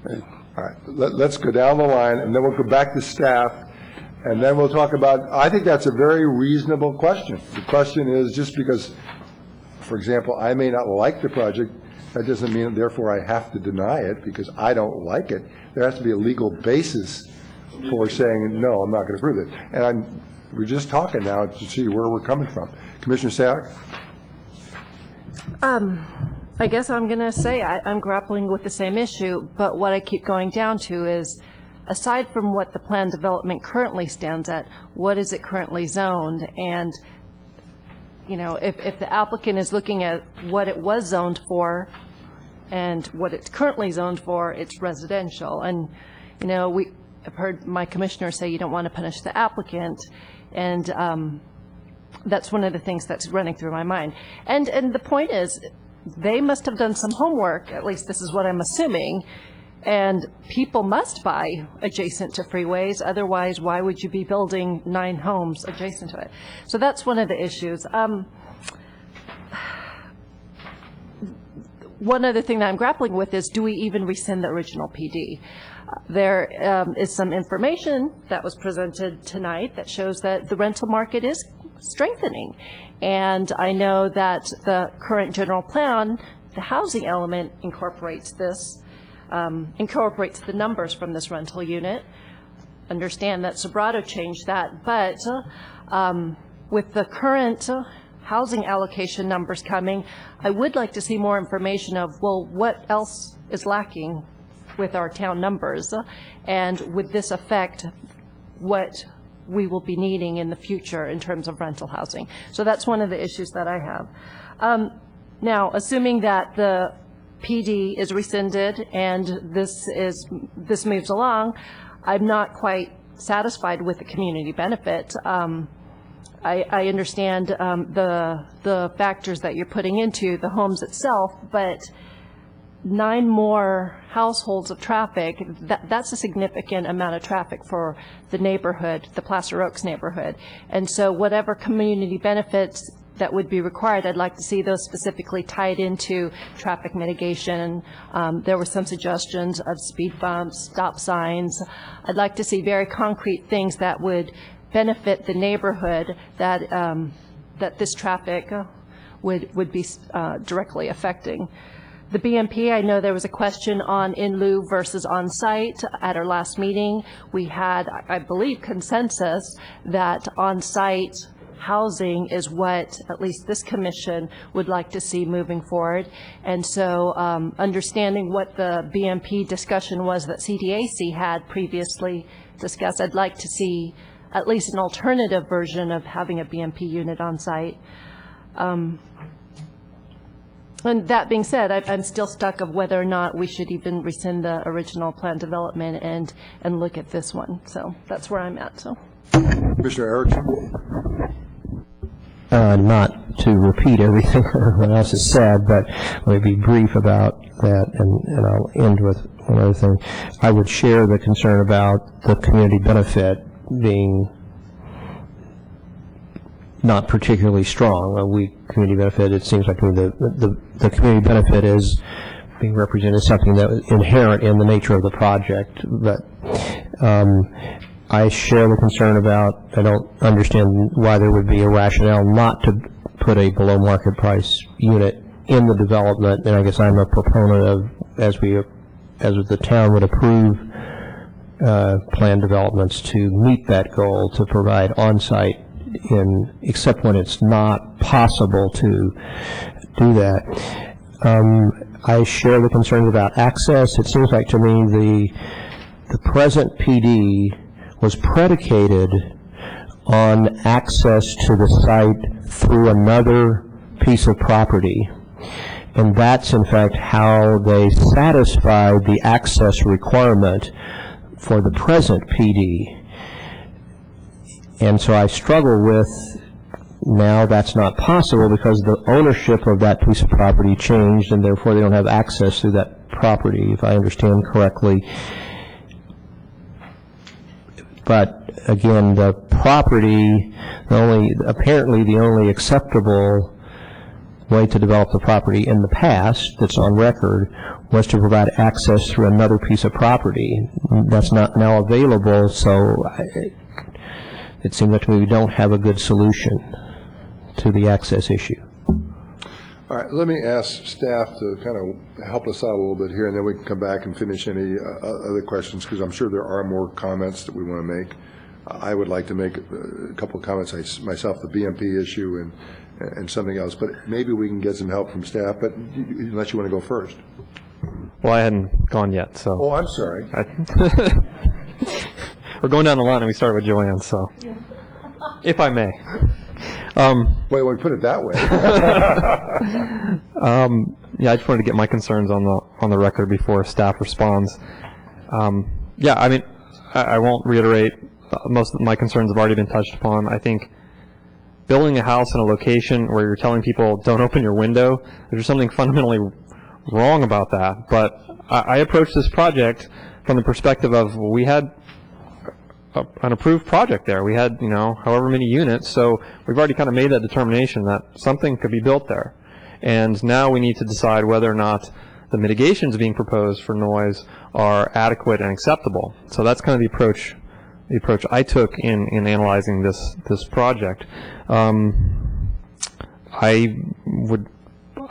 Okay. All right, let's go down the line, and then we'll go back to staff, and then we'll talk about, I think that's a very reasonable question. The question is, just because, for example, I may not like the project, that doesn't mean, therefore, I have to deny it because I don't like it. There has to be a legal basis for saying, no, I'm not going to approve it. And we're just talking now to see where we're coming from. Commissioner Sack? I guess I'm going to say I'm grappling with the same issue, but what I keep going down to is, aside from what the plan development currently stands at, what is it currently zoned? And, you know, if the applicant is looking at what it was zoned for and what it's currently zoned for, it's residential. And, you know, I've heard my commissioner say you don't want to punish the applicant, and that's one of the things that's running through my mind. And the point is, they must have done some homework, at least this is what I'm assuming, and people must buy adjacent to freeways, otherwise why would you be building 9 homes adjacent to it? So that's one of the issues. One other thing that I'm grappling with is, do we even rescind the original PD? There is some information that was presented tonight that shows that the rental market is strengthening. And I know that the current general plan, the housing element incorporates this, incorporates the numbers from this rental unit. Understand that Sobrato changed that, but with the current housing allocation numbers coming, I would like to see more information of, well, what else is lacking with our town numbers, and would this affect what we will be needing in the future in terms of rental housing. So that's one of the issues that I have. Now, assuming that the PD is rescinded and this moves along, I'm not quite satisfied with the community benefit. I understand the factors that you're putting into the homes itself, but 9 more households of traffic, that's a significant amount of traffic for the neighborhood, the Placer Oaks neighborhood. And so whatever community benefits that would be required, I'd like to see those specifically tied into traffic mitigation. There were some suggestions of speed bumps, stop signs. I'd like to see very concrete things that would benefit the neighborhood that that this traffic would be directly affecting. The BMP, I know there was a question on in lieu versus on-site. At our last meeting, we had, I believe, consensus that on-site housing is what at least this commission would like to see moving forward. And so understanding what the BMP discussion was that CDAC had previously discussed, I'd like to see at least an alternative version of having a BMP unit on site. And that being said, I'm still stuck of whether or not we should even rescind the original plan development and look at this one. So that's where I'm at. So, Commissioner Erickson? Not to repeat everything everyone else has said, but let me be brief about that, and I'll end with one other thing. I would share the concern about the community benefit being not particularly strong. A weak community benefit, it seems like to me the community benefit is being represented as something that is inherent in the nature of the project. But I share the concern about, I don't understand why there would be a rationale not to put a below market price unit in the development, and I guess I'm a proponent of, as the town would approve planned developments to meet that goal, to provide on-site except when it's not possible to do that. I share the concerns about access. It seems like to me the present PD was predicated on access to the site through another piece of property. And that's in fact how they satisfied the access requirement for the present PD. And so I struggle with, now that's not possible because the ownership of that piece of property changed, and therefore they don't have access to that property, if I understand correctly. But again, the property, apparently the only acceptable way to develop the property in the past that's on record was to provide access through another piece of property. That's not now available, so it seems like to me we don't have a good solution to the access issue. All right, let me ask staff to kind of help us out a little bit here, and then we can come back and finish any other questions, because I'm sure there are more comments that we want to make. I would like to make a couple of comments myself, the BMP issue and something else, but maybe we can get some help from staff, but unless you want to go first. Well, I hadn't gone yet, so. Oh, I'm sorry. We're going down the line, and we started with Joanne, so, if I may. Wait, put it that way. Yeah, I just wanted to get my concerns on the record before staff responds. Yeah, I mean, I won't reiterate. Most of my concerns have already been touched upon. I think building a house in a location where you're telling people don't open your window, there's something fundamentally wrong about that. But I approached this project from the perspective of, we had an approved project there. We had, however many units, so we've already kind of made that determination that something could be built there. And now we need to decide whether or not the mitigations being proposed for noise are adequate and acceptable. So that's kind of the approach I took in analyzing this project. I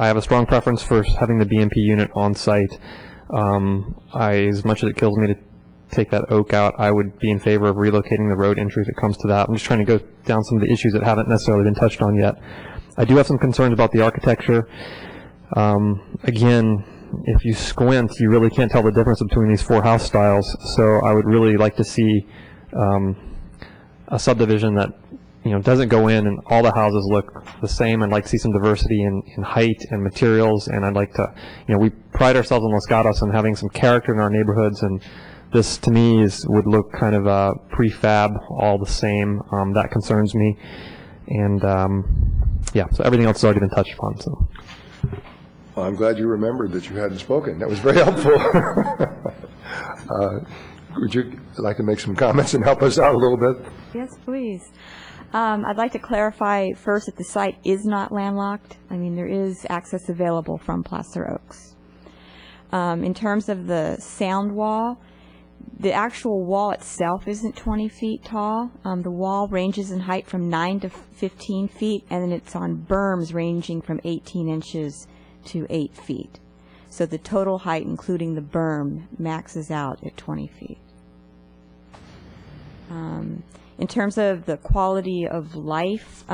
have a strong preference for having the BMP unit on site. As much as it kills me to take that oak out, I would be in favor of relocating the road entry if it comes to that. I'm just trying to go down some of the issues that haven't necessarily been touched on yet. I do have some concerns about the architecture. Again, if you squint, you really can't tell the difference between these four house styles. So I would really like to see a subdivision that doesn't go in and all the houses look the same. I'd like to see some diversity in height and materials, and I'd like to, we pride ourselves in Los Gatos on having some character in our neighborhoods, and this to me would look kind of prefab, all the same. That concerns me, and yeah, so everything else has already been touched upon. So. Well, I'm glad you remembered that you hadn't spoken. That was very helpful. Would you like to make some comments and help us out a little bit? Yes, please. I'd like to clarify first that the site is not landlocked. I mean, there is access available from Placer Oaks. In terms of the sound wall, the actual wall itself isn't 20 feet tall. The wall ranges in height from 9 to 15 feet, and then it's on berms ranging from 18 inches to 8 feet. So the total height, including the berm, maxes out at 20 feet. In terms of the quality of life,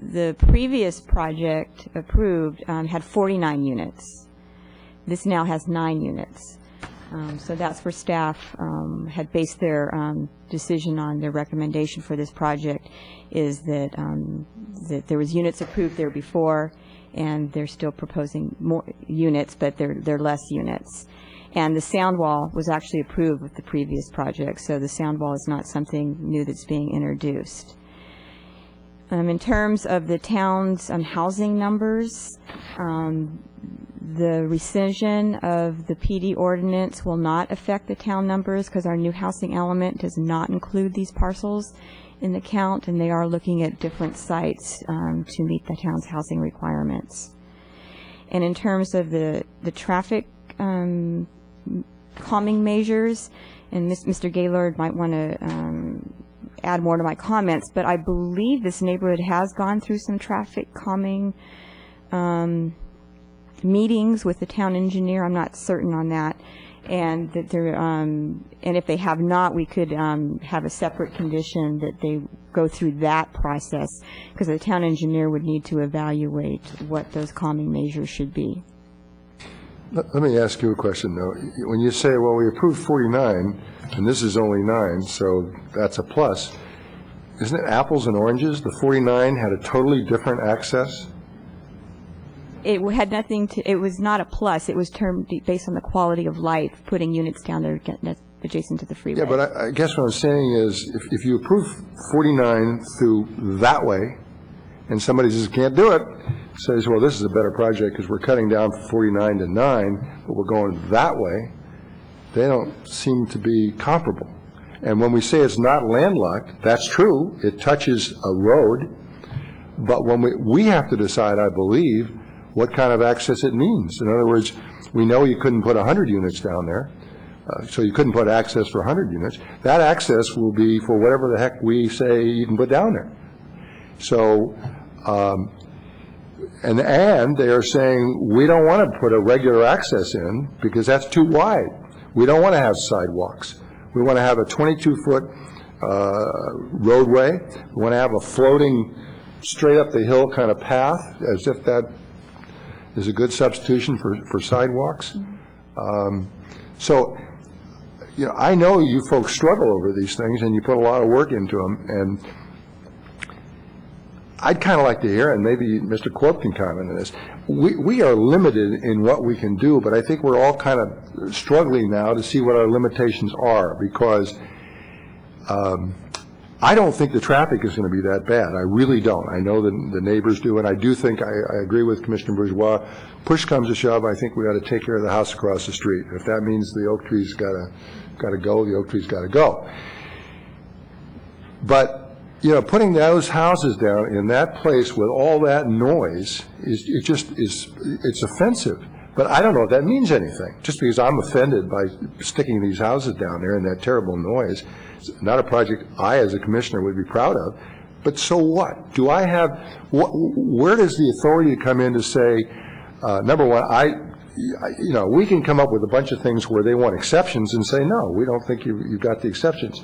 the previous project approved had 49 units. This now has 9 units. So that's where staff had based their decision on their recommendation for this project, is that that there was units approved there before, and they're still proposing more units, but they're less units. And the sound wall was actually approved with the previous project, so the sound wall is not something new that's being introduced. In terms of the town's housing numbers, the rescission of the PD ordinance will not affect the town numbers because our new housing element does not include these parcels in the count, and they are looking at different sites to meet the town's housing requirements. And in terms of the traffic calming measures, and Mr. Gaylord might want to add more to my comments, but I believe this neighborhood has gone through some traffic calming meetings with the town engineer. I'm not certain on that, and that there, and if they have not, we could have a separate condition that they go through that process, because the town engineer would need to evaluate what those calming measures should be. Let me ask you a question, though. When you say, well, we approved 49, and this is only 9, so that's a plus, isn't it apples and oranges? The 49 had a totally different access? It had nothing to, it was not a plus. It was termed based on the quality of life, putting units down there adjacent to the freeway. Yeah, but I guess what I'm saying is, if you approve 49 through that way, and somebody says can't do it, says, well, this is a better project because we're cutting down from 49 to 9, but we're going that way, they don't seem to be comparable. And when we say it's not landlocked, that's true. It touches a road. But when we have to decide, I believe, what kind of access it means. In other words, we know you couldn't put 100 units down there, so you couldn't put access for 100 units. That access will be for whatever the heck we say you can put down there. So, and they are saying we don't want to put a regular access in because that's too wide. We don't want to have sidewalks. We want to have a 22-foot roadway. We want to have a floating, straight up the hill kind of path, as if that is a good substitution for sidewalks. So, you know, I know you folks struggle over these things, and you put a lot of work into them, and I'd kind of like to hear, and maybe Mr. Corp can comment on this. We are limited in what we can do, but I think we're all kind of struggling now to see what our limitations are, because I don't think the traffic is going to be that bad. I really don't. I know the neighbors do, and I do think I agree with Commissioner Bourgeois. Push comes to shove, I think we ought to take care of the house across the street. If that means the oak tree's got to go, the oak tree's got to go. But you know, putting those houses down in that place with all that noise it's offensive. But I don't know if that means anything. Just because I'm offended by sticking these houses down there and that terrible noise, it's not a project I as a commissioner would be proud of. But so what? Do I have, where does the authority come in to say, number one, you know, we can come up with a bunch of things where they want exceptions and say, no, we don't think you've got the exceptions.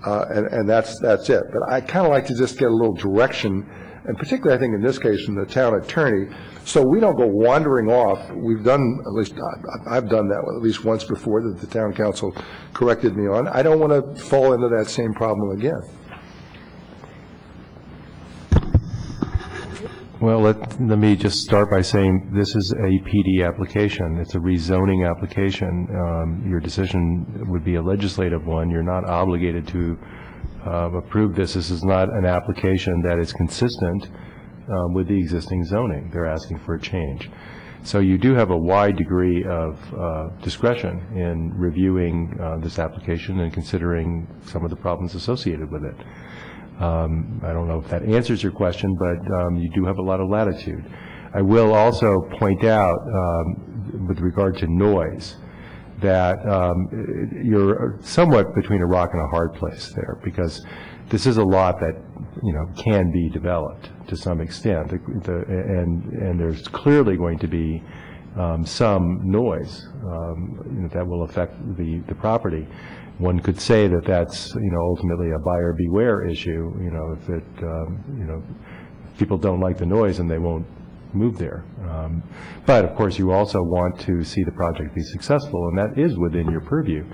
And that's it. But I kind of like to just get a little direction, and particularly I think in this case from the town attorney, so we don't go wandering off. We've done, at least I've done that at least once before that the town council corrected me on. I don't want to fall into that same problem again. Well, let me just start by saying this is a PD application. It's a rezoning application. Your decision would be a legislative one. You're not obligated to approve this. This is not an application that is consistent with the existing zoning. They're asking for a change. So you do have a wide degree of discretion in reviewing this application and considering some of the problems associated with it. I don't know if that answers your question, but you do have a lot of latitude. I will also point out, with regard to noise, that you're somewhat between a rock and a hard place there, because this is a lot that, you know, can be developed to some extent, and there's clearly going to be some noise that will affect the property. One could say that that's, ultimately a buyer beware issue, if it, people don't like the noise and they won't move there. But of course, you also want to see the project be successful, and that is within your purview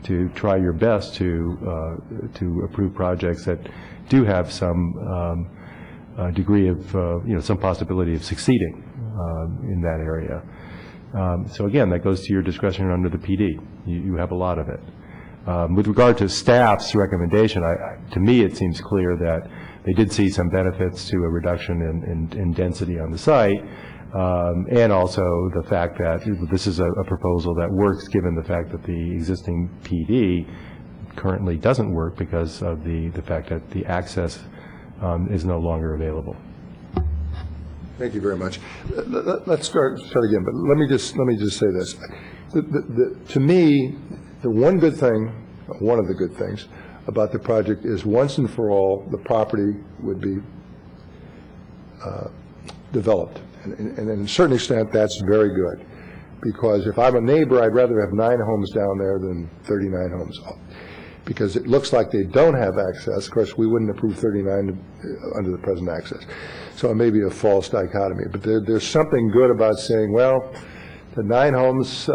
to try your best to approve projects that do have some degree of, some possibility of succeeding in that area. So again, that goes to your discretion under the PD. You have a lot of it. With regard to staff's recommendation, to me it seems clear that they did see some benefits to a reduction in density on the site, and also the fact that this is a proposal that works given the fact that the existing PD currently doesn't work because of the fact that the access is no longer available. Thank you very much. Let's start again, but let me just say this. To me, the one of the good things about the project is once and for all, the property would be developed. And to a certain extent, that's very good. Because if I'm a neighbor, I'd rather have 9 homes down there than 39 homes. Because it looks like they don't have access. Of course, we wouldn't approve 39 under the present access. So it may be a false dichotomy. But there's something good about saying, well, the 9 homes,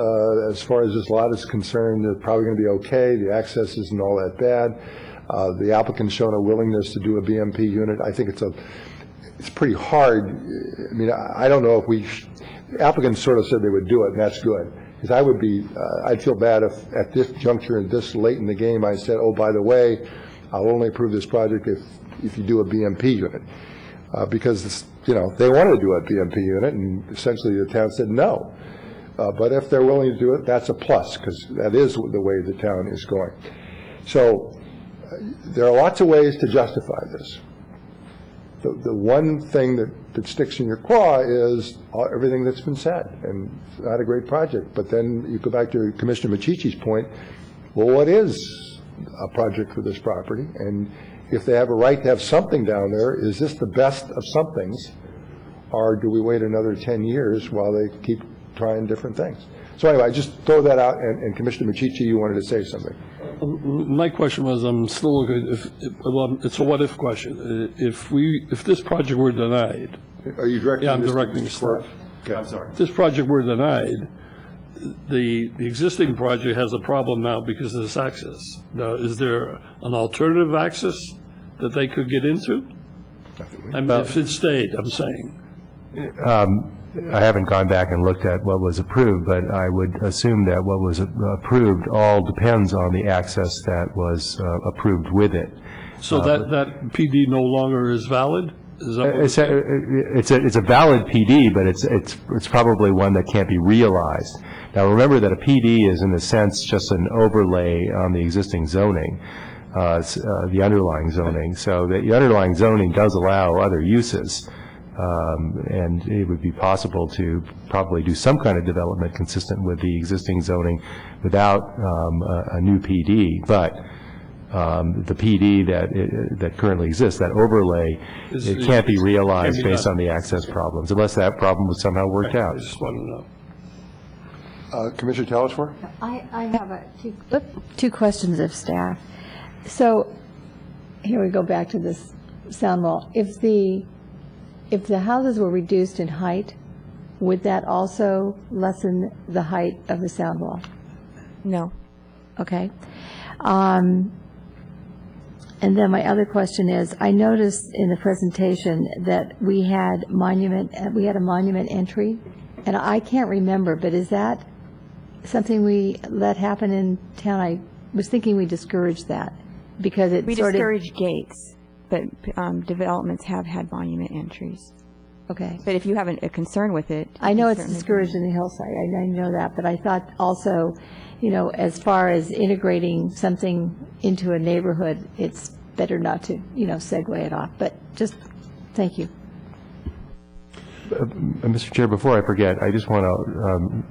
as far as this lot is concerned, they're probably going to be okay. The access isn't all that bad. The applicant's shown a willingness to do a BMP unit. I think it's pretty hard. I mean, I don't know if the applicants sort of said they would do it, and that's good. Because I'd feel bad if at this juncture and this late in the game I said, oh, by the way, I'll only approve this project if you do a BMP unit. Because, they wanted to do a BMP unit, and essentially the town said no. But if they're willing to do it, that's a plus, because that is the way the town is going. So there are lots of ways to justify this. The one thing that sticks in your craw is everything that's been said, and it's not a great project. But then you go back to Commissioner Machichi's point, well, what is a project for this property? And if they have a right to have something down there, is this the best of somethings, or do we wait another 10 years while they keep trying different things? So anyway, I just throw that out, and Commissioner Machichi, you wanted to say something. My question was, I'm still looking, it's a what-if question. If this project were denied. Are you directing? Yeah, I'm directing staff. Okay, I'm sorry. If this project were denied, the existing project has a problem now because of this access. Now, is there an alternative access that they could get into? I mean, if it stayed, I'm saying. I haven't gone back and looked at what was approved, but I would assume that what was approved all depends on the access that was approved with it. So that PD no longer is valid? Is that it's a valid PD, but it's probably one that can't be realized. Now remember that a PD is in a sense just an overlay on the existing zoning, the underlying zoning. So the underlying zoning does allow other uses. And it would be possible to probably do some kind of development consistent with the existing zoning without a new PD. But the PD that currently exists, that overlay, it can't be realized based on the access problems, unless that problem was somehow worked out. I just want to know. Commissioner Telesfor? I have two questions of staff. So here we go back to this sound wall. If the houses were reduced in height, would that also lessen the height of the sound wall? No. Okay. And then my other question is, I noticed in the presentation that we had a monument entry, and I can't remember, but is that something we let happen in town? I was thinking we discouraged that because it we discourage gates, but developments have had monument entries. Okay. But if you have a concern with it, I know it's discouraged in the hillside. I know that, but I thought also, as far as integrating something into a neighborhood, it's better not to, segue it off. But just thank you. Mr. Chair, before I forget, I just want to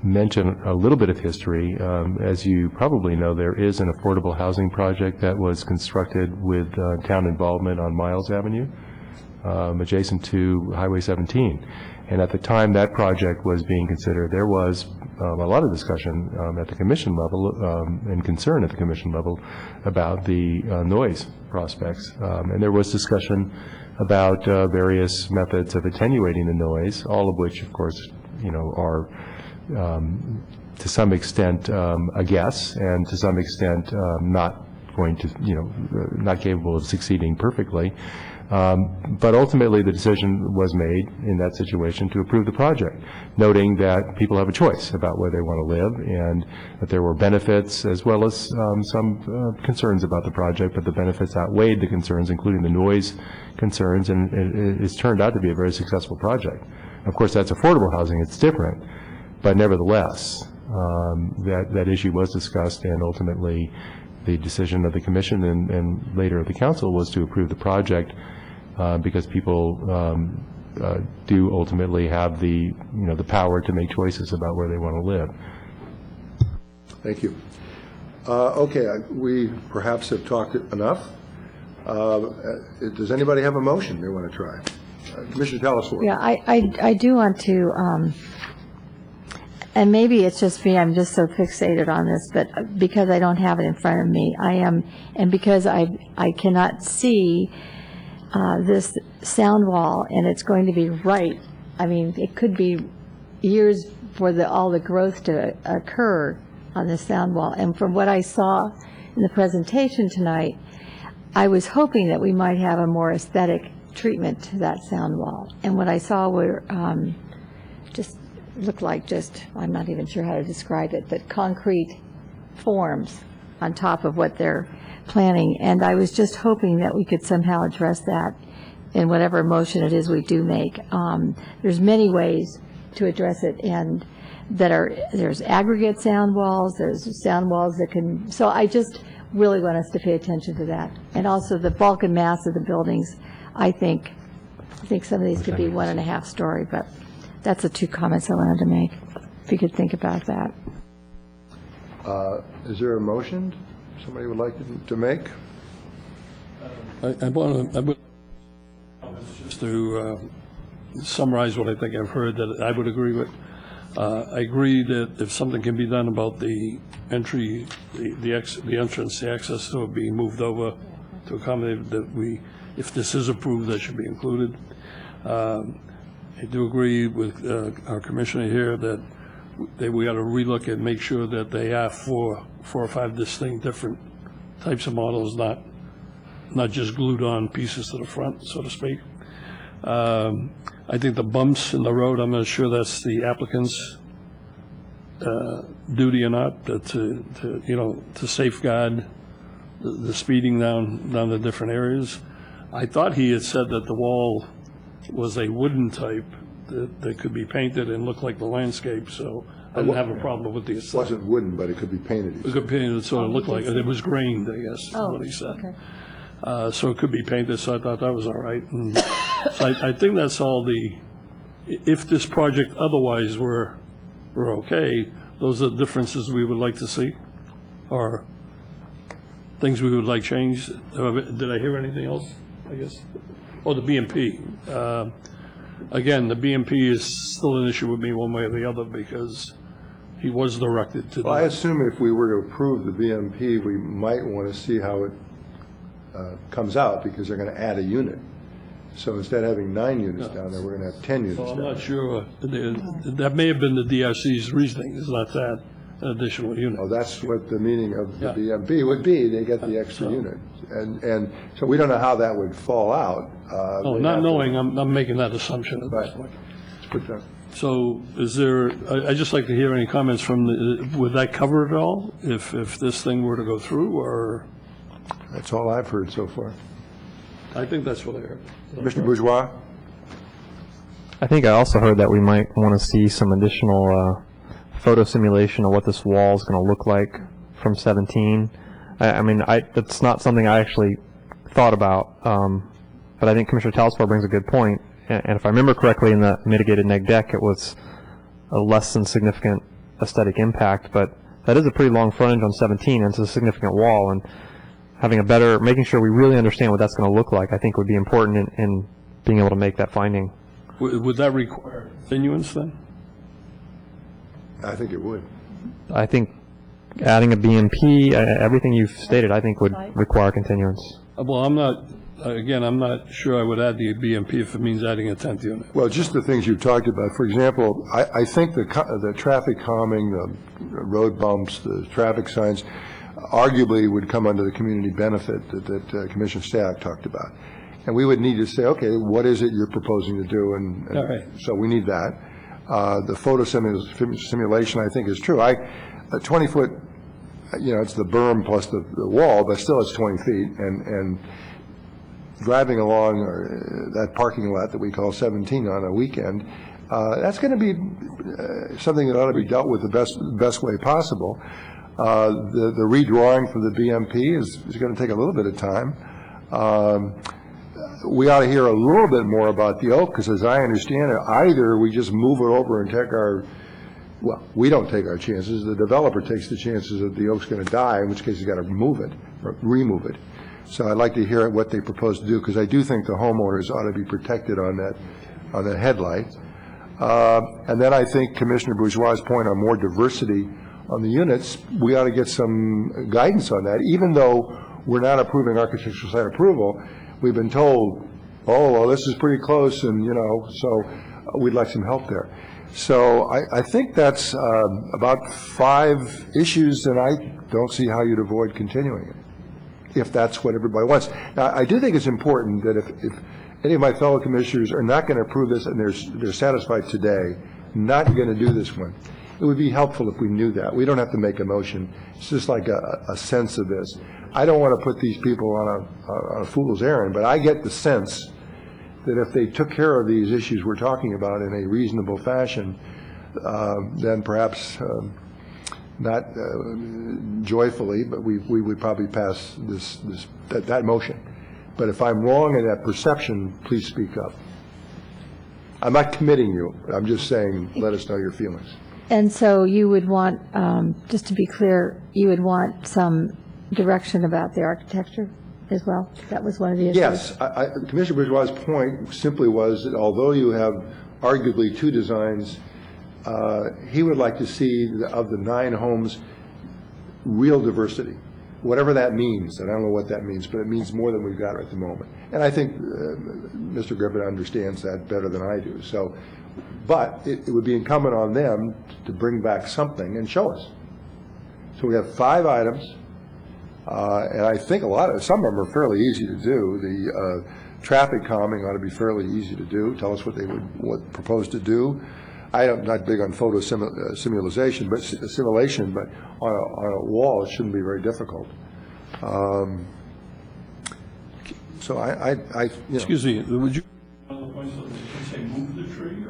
mention a little bit of history. As you probably know, there is an affordable housing project that was constructed with town involvement on Miles Avenue, adjacent to Highway 17. And at the time that project was being considered, there was a lot of discussion at the commission level and concern at the commission level about the noise prospects. And there was discussion about various methods of attenuating the noise, all of which, of course, are to some extent a guess, and to some extent not going to, not capable of succeeding perfectly. But ultimately, the decision was made in that situation to approve the project, noting that people have a choice about where they want to live, and that there were benefits as well as some concerns about the project, but the benefits outweighed the concerns, including the noise concerns, and it's turned out to be a very successful project. Of course, that's affordable housing. It's different, but nevertheless, that issue was discussed, and ultimately the decision of the commission and later of the council was to approve the project because people do ultimately have the power to make choices about where they want to live. Thank you. Okay, we perhaps have talked enough. Does anybody have a motion they want to try? Commissioner Telesworth. Yeah, I do want to, and maybe it's just me, I'm just so fixated on this, but because I don't have it in front of me, and because I cannot see this sound wall, and it's going to be right, I mean, it could be years for all the growth to occur on this sound wall. And from what I saw in the presentation tonight, I was hoping that we might have a more aesthetic treatment to that sound wall. And what I saw were just looked like I'm not even sure how to describe it, but concrete forms on top of what they're planning. And I was just hoping that we could somehow address that in whatever motion it is we do make. There's many ways to address it, and there's aggregate sound walls, there's sound walls that can, so I just really want us to pay attention to that. And also the bulk and mass of the buildings, I think some of these could be 1.5 story, but that's the 2 comments I wanted to make, if you could think about that. Is there a motion somebody would like to make? I would just to summarize what I think I've heard that I would agree with. I agree that if something can be done about the entry, the entrance, the access to it being moved over to accommodate that if this is approved, that should be included. I do agree with our commissioner here that we ought to relook and make sure that they have four or 5 distinct different types of models, not just glued on pieces to the front, so to speak. I think the bumps in the road, I'm not sure that's the applicant's duty or not, to safeguard the speeding down the different areas. I thought he had said that the wall was a wooden type that could be painted and look like the landscape, so I didn't have a problem with the aesthetic. It wasn't wooden, but it could be painted. It could be painted, so it looked like it was grained, I guess, is what he said. Okay. So it could be painted, so I thought that was all right. And so I think that's all if this project otherwise were okay, those are the differences we would like to see, or things we would like changed. Did I hear anything else, I guess? Oh, the BMP. Again, the BMP is still an issue with me one way or the other because he was directed to. Well, I assume if we were to approve the BMP, we might want to see how it comes out, because they're going to add a unit. So instead of having 9 units down there, we're going to have 10 units So I'm down not there. sure. That may have been the DRC's reasoning, is not that an additional unit. Oh, that's what the meaning of the BMP would be. They get the extra unit. And so we don't know how that would fall out. Oh, not knowing, I'm making that assumption at this point. Put that. So is there, I'd just like to hear any comments would that cover it all if this thing were to go through, or? That's all I've heard so far. I think that's what I heard. Mr. Bourgeois? I think I also heard that we might want to see some additional photo simulation of what this wall is going to look like from 17. I mean, that's not something I actually thought about, but I think Commissioner Telesworth brings a good point. And if I remember correctly, in the mitigated neg deck, it was a less than significant aesthetic impact, but that is a pretty long frontage on 17, and it's a significant wall, and having making sure we really understand what that's going to look like, I think would be important in being able to make that finding. Would that require continuance then? I think it would. I think adding a BMP, everything you've stated, I think would require continuance. Well, I'm not sure I would add the BMP if it means adding a 10th unit. Well, just the things you've talked about. For example, I think the traffic calming, the road bumps, the traffic signs, arguably would come under the community benefit that Commissioner Stack talked about. And we would need to say, okay, what is it you're proposing to do? And All right. So we need that. The photo simulation, I think, is true. A 20-foot, it's the berm plus the wall, but still it's 20 feet. And driving along that parking lot that we call 17 on a weekend, that's going to be something that ought to be dealt with the best way possible. The redrawing for the BMP is going to take a little bit of time. We ought to hear a little bit more about the oak, because as I understand it, either we just move it over and take we don't take our chances. The developer takes the chances that the oak's going to die, in which case he's got to move it or remove it. So I'd like to hear what they propose to do, because I do think the homeowners ought to be protected on that headlight. And then I think Commissioner Bourgeois' point on more diversity on the units, we ought to get some guidance on that. Even though we're not approving architectural site approval, we've been told, oh, well, this is pretty close, and, so we'd like some help there. So I think that's about 5 issues, and I don't see how you'd avoid continuing it, if that's what everybody wants. Now, I do think it's important that if any of my fellow commissioners are not going to approve this and they're satisfied today, not going to do this one, it would be helpful if we knew that. We don't have to make a motion. It's just like a sense of this. I don't want to put these people on a fool's errand, but I get the sense that if they took care of these issues we're talking about in a reasonable fashion, then perhaps not joyfully, but we would probably pass that motion. But if I'm wrong in that perception, please speak up. I'm not committing you. I'm just saying, let us know your feelings. And so you would want, just to be clear, you would want some direction about the architecture as well? That was one of the issues? Yes. Commissioner Bourgeois' point simply was that although you have arguably 2 designs, he would like to see, of the 9 homes, real diversity, whatever that means. And I don't know what that means, but it means more than we've got at the moment. And I think Mr. Griffin understands that better than I do. So, but it would be incumbent on them to bring back something and show us. So we have 5 items. And I think some of them are fairly easy to do. The traffic calming ought to be fairly easy to do. Tell us what they would propose to do. I'm not big on photo simulation, but on a wall it shouldn't be very difficult. So Excuse me, would you say move the tree,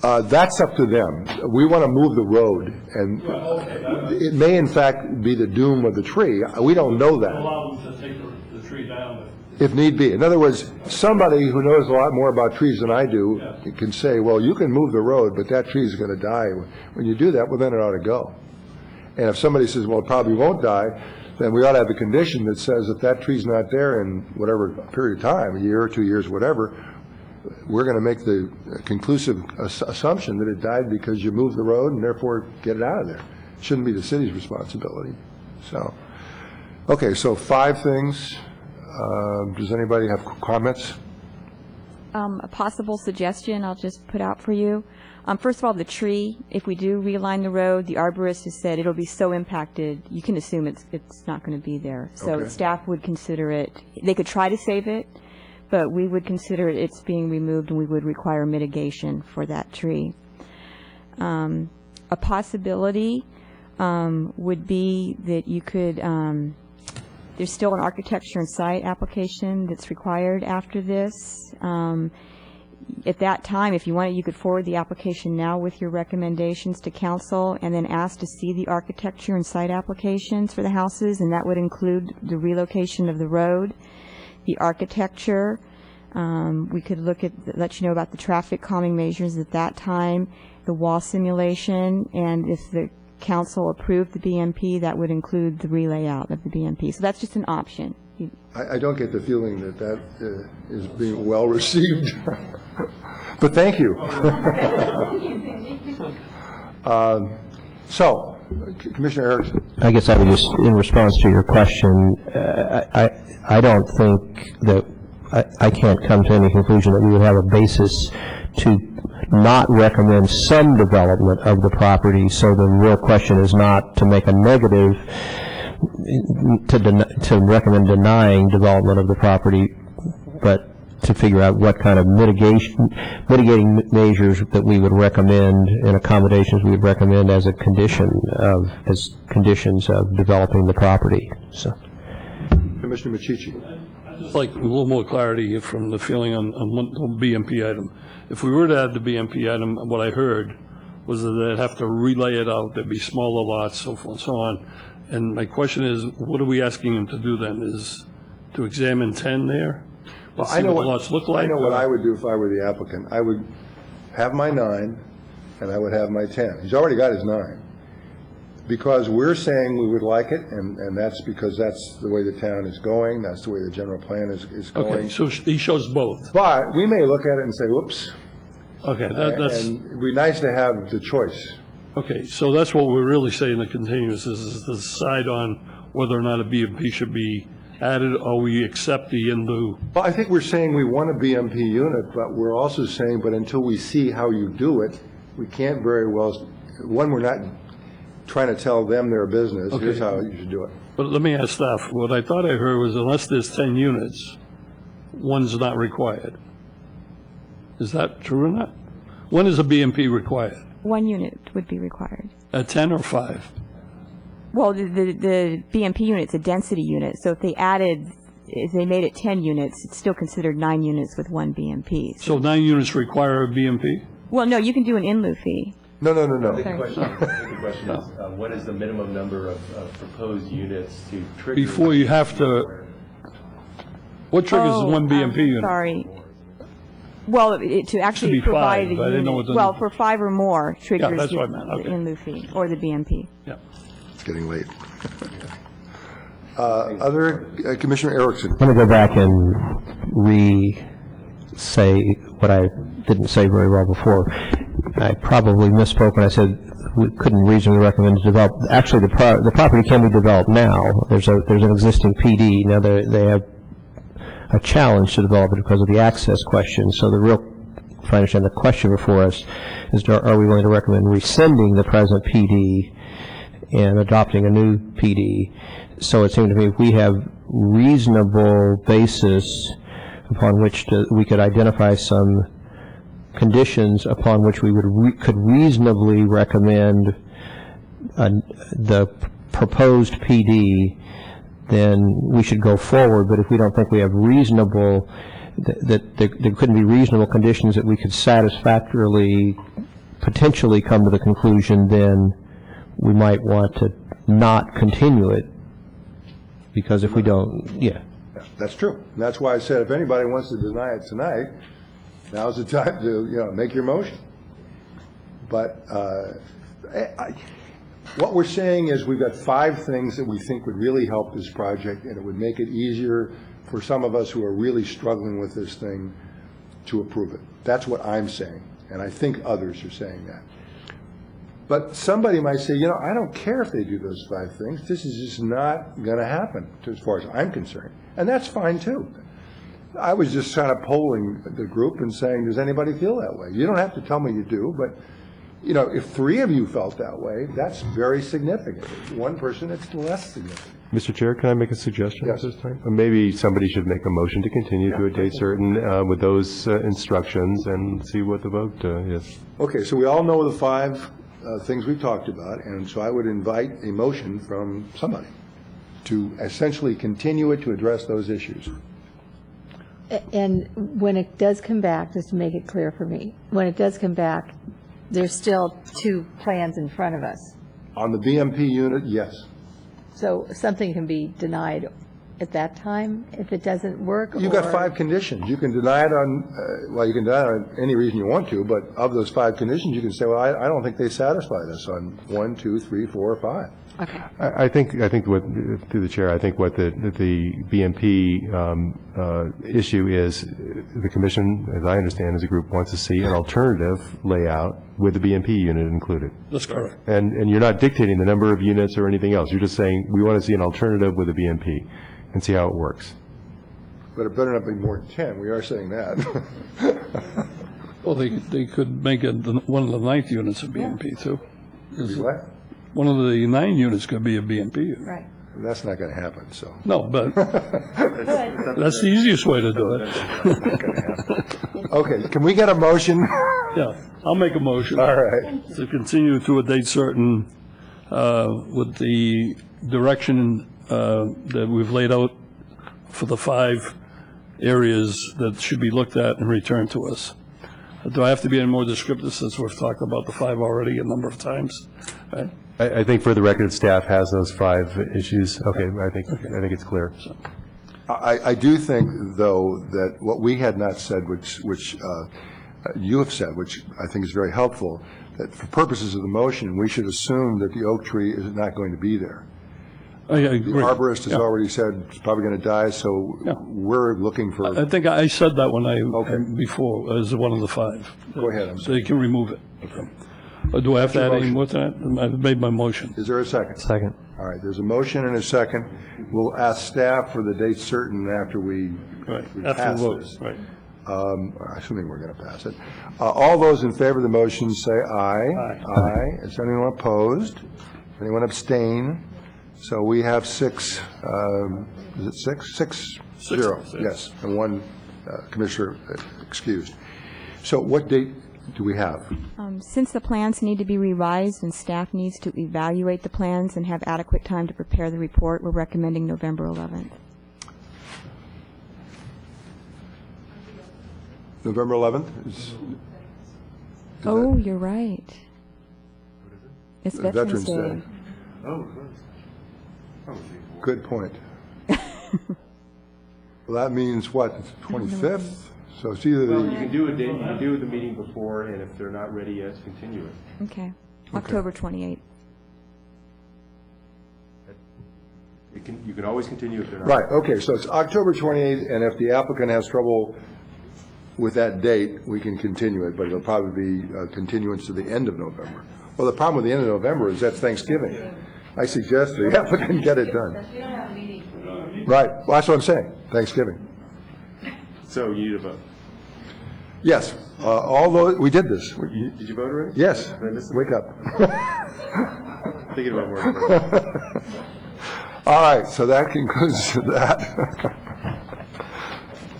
or? That's up to them. We want to move the road, and it may in fact be the doom of the tree. We don't know that. Allow them to take the tree down. If need be. In other words, somebody who knows a lot more about trees than I do can say, well, you can move the road, but that tree is going to die. When you do that, well, then it ought to go. And if somebody says, well, it probably won't die, then we ought to have a condition that says if that tree's not there in whatever period of time, a year or 2 years, whatever, we're going to make the conclusive assumption that it died because you moved the road and therefore get it out of there. It shouldn't be the city's responsibility. So, okay, so 5 things. Does anybody have comments? A possible suggestion I'll just put out for you. First of all, the tree, if we do realign the road, the arborist has said it'll be so impacted, you can assume it's not going to be there. So Okay. Staff would consider it, they could try to save it, but we would consider it's being removed and we would require mitigation for that tree. A possibility would be that you could, there's still an architecture and site application that's required after this. At that time, if you wanted, you could forward the application now with your recommendations to council and then ask to see the architecture and site applications for the houses, and that would include the relocation of the road, the architecture. We could let you know about the traffic calming measures at that time, the wall simulation, and if the council approved the BMP, that would include the relayout of the BMP. So that's just an option. I don't get the feeling that is being well received. But thank you. So, Commissioner Erickson. I guess I would just, in response to your question, I don't think that, I can't come to any conclusion that we would have a basis to not recommend some development of the property. So the real question is not to make a negative, to recommend denying development of the property, but to figure out what kind of mitigating measures that we would recommend and accommodations we would recommend as conditions of developing the property. So, Commissioner Machici. I'd just like a little more clarity from the feeling on the BMP item. If we were to add the BMP item, what I heard was that they'd have to relay it out, there'd be smaller lots, so forth and so on. And my question is, what are we asking them to do then? Is to examine 10 there? Well, See what the lots look like? I know what I would do if I were the applicant. I would have my 9, and I would have my 10. He's already got his 9. Because we're saying we would like it, and that's because that's the way the town is going, that's the way the general plan is going. Okay, so he shows both. But we may look at it and say, whoops. Okay, that's... And it'd be nice to have the choice. Okay, so that's what we're really saying, the continuous, is to decide on whether or not a BMP should be added, or we accept the in lieu. Well, I think we're saying we want a BMP unit, but we're also saying, but until we see how you do it, we can't very well, we're not trying to tell them their business, Okay. here's how you should do it. But let me ask staff, what I thought I heard was unless there's 10 units, one's not required. Is that true or not? When is a BMP required? 1 unit would be required. At 10 or 5? Well, the BMP unit's a density unit, so if they made it 10 units, it's still considered 9 units with 1 BMP. So 9 units require a BMP? Well, no, you can do an in lieu fee. No. I think the question is, what is the minimum number of proposed units to trigger? Before you have to, what triggers one BMP unit? Sorry. Well, to actually be provide 5, a I didn't know what unit, the- well, for 5 or more triggers that's what I meant, the okay. in lieu fee or the BMP. Yeah. It's getting late. Commissioner Erickson. I'm going to go back and re-say what I didn't say very well before. I probably misspoke when I said we couldn't reasonably recommend to develop. Actually, the property can be developed now. There's an existing PD. Now they have a challenge to develop it because of the access question. So the real, if I understand the question before us, is are we going to recommend rescinding the present PD and adopting a new PD? So it seemed to me if we have reasonable basis upon which we could identify some conditions upon which we could reasonably recommend the proposed PD, then we should go forward. But if we don't think we have reasonable, that there couldn't be reasonable conditions that we could satisfactorily potentially come to the conclusion, then we might want to not continue it. Because if we don't, yeah. That's true. And that's why I said if anybody wants to deny it tonight, now's the time to, make your motion. But what we're saying is we've got 5 things that we think would really help this project, and it would make it easier for some of us who are really struggling with this thing to approve it. That's what I'm saying, and I think others are saying that. But somebody might say, I don't care if they do those 5 things. This is just not going to happen, as far as I'm concerned. And that's fine, too. I was just kind of polling the group and saying, does anybody feel that way? You don't have to tell me you do, but, if 3 of you felt that way, that's very significant. If 1 person, it's less significant. Mr. Chair, can I make a suggestion Yes. at this time? Maybe somebody should make a motion to continue to a date certain with those instructions and see what the vote is. Okay, so we all know the 5 things we've talked about, and so I would invite a motion from somebody to essentially continue it to address those issues. And when it does come back, just to make it clear for me, when it does come back, there's still 2 plans in front of us. On the BMP unit, yes. So something can be denied at that time if it doesn't work? You've got or- 5 conditions. You can deny it on, well, you can deny it on any reason you want to, but of those 5 conditions, you can say, well, I don't think they satisfy this on 1, 2, 3, 4, or 5. Okay. I think what, through the chair, I think what the BMP issue is, the commission, as I understand, as a group, wants to see an alternative layout with the BMP unit included. That's correct. And you're not dictating the number of units or anything else. You're just saying, we want to see an alternative with the BMP and see how it works. But it better not be more than 10. We are saying that. Well, they could make it one of the 9th units a BMP, too. What? One of the 9 units could be a BMP unit. Right. That's not going to happen, so. No, but that's the easiest way to do it. Okay, can we get a motion? Yeah, I'll make a motion. All right. To continue to a date certain with the direction that we've laid out for the 5 areas that should be looked at and returned to us. Do I have to be any more descriptive since we've talked about the 5 already a number of times? Right? I think for the record, staff has those 5 issues. Okay, I think it's clear. I do think, though, that what we had not said, which you have said, which I think is very helpful, that for purposes of the motion, we should assume that the oak tree is not going to be there. I agree. The arborist has already said it's probably going to die, so we're looking for. I think I said that when before as one of the 5. Go ahead. So you can remove it. Okay. Do I have to add any more to that? I've made my motion. Is there a second? Second. All right, there's a motion and a second. We'll ask staff for the date certain after we pass this. Right. Assuming we're going to pass it. All those in favor of the motion say aye. Aye. Is anyone opposed? Anyone abstain? So we have 6, is it 6? 6-0, yes, and 1 commissioner excused. So what date do we have? Since the plans need to be revised and staff needs to evaluate the plans and have adequate time to prepare the report, we're recommending November 11th. November 11th? Oh, you're right. It's Veterans Day. Oh, good point. Well, that means what, it's 25th? So it's either Well, you can do a date, you can do the meeting before, and if they're not ready yet, continue it. Okay. October 28th. You can always continue if they're not. Right, okay, so it's October 28th, and if the applicant has trouble with that date, we can continue it, but it'll probably be a continuance to the end of November. Well, the problem with the end of November is that's Thanksgiving. I suggest the applicant get it done. Right, well, that's what I'm saying, Thanksgiving. So you need a vote. Yes, although, we did this. Did you vote already? Yes, wake up. Thinking about more. All right, so that concludes that.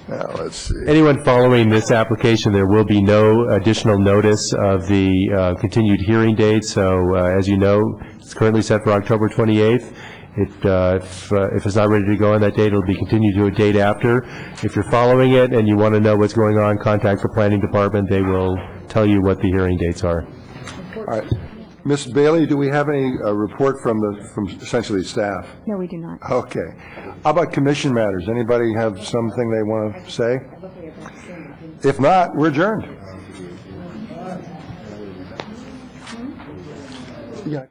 Now, let's see. Anyone following this application, there will be no additional notice of the continued hearing date. So as you know, it's currently set for October 28th. If it's not ready to go on that date, it'll be continued to a date after. If you're following it and you want to know what's going on, contact the planning department. They will tell you what the hearing dates are. All right. Ms. Bailey, do we have any report from essentially staff? No, we do not. Okay. How about commission matters? Anybody have something they want to say? If not, we're adjourned. Yeah.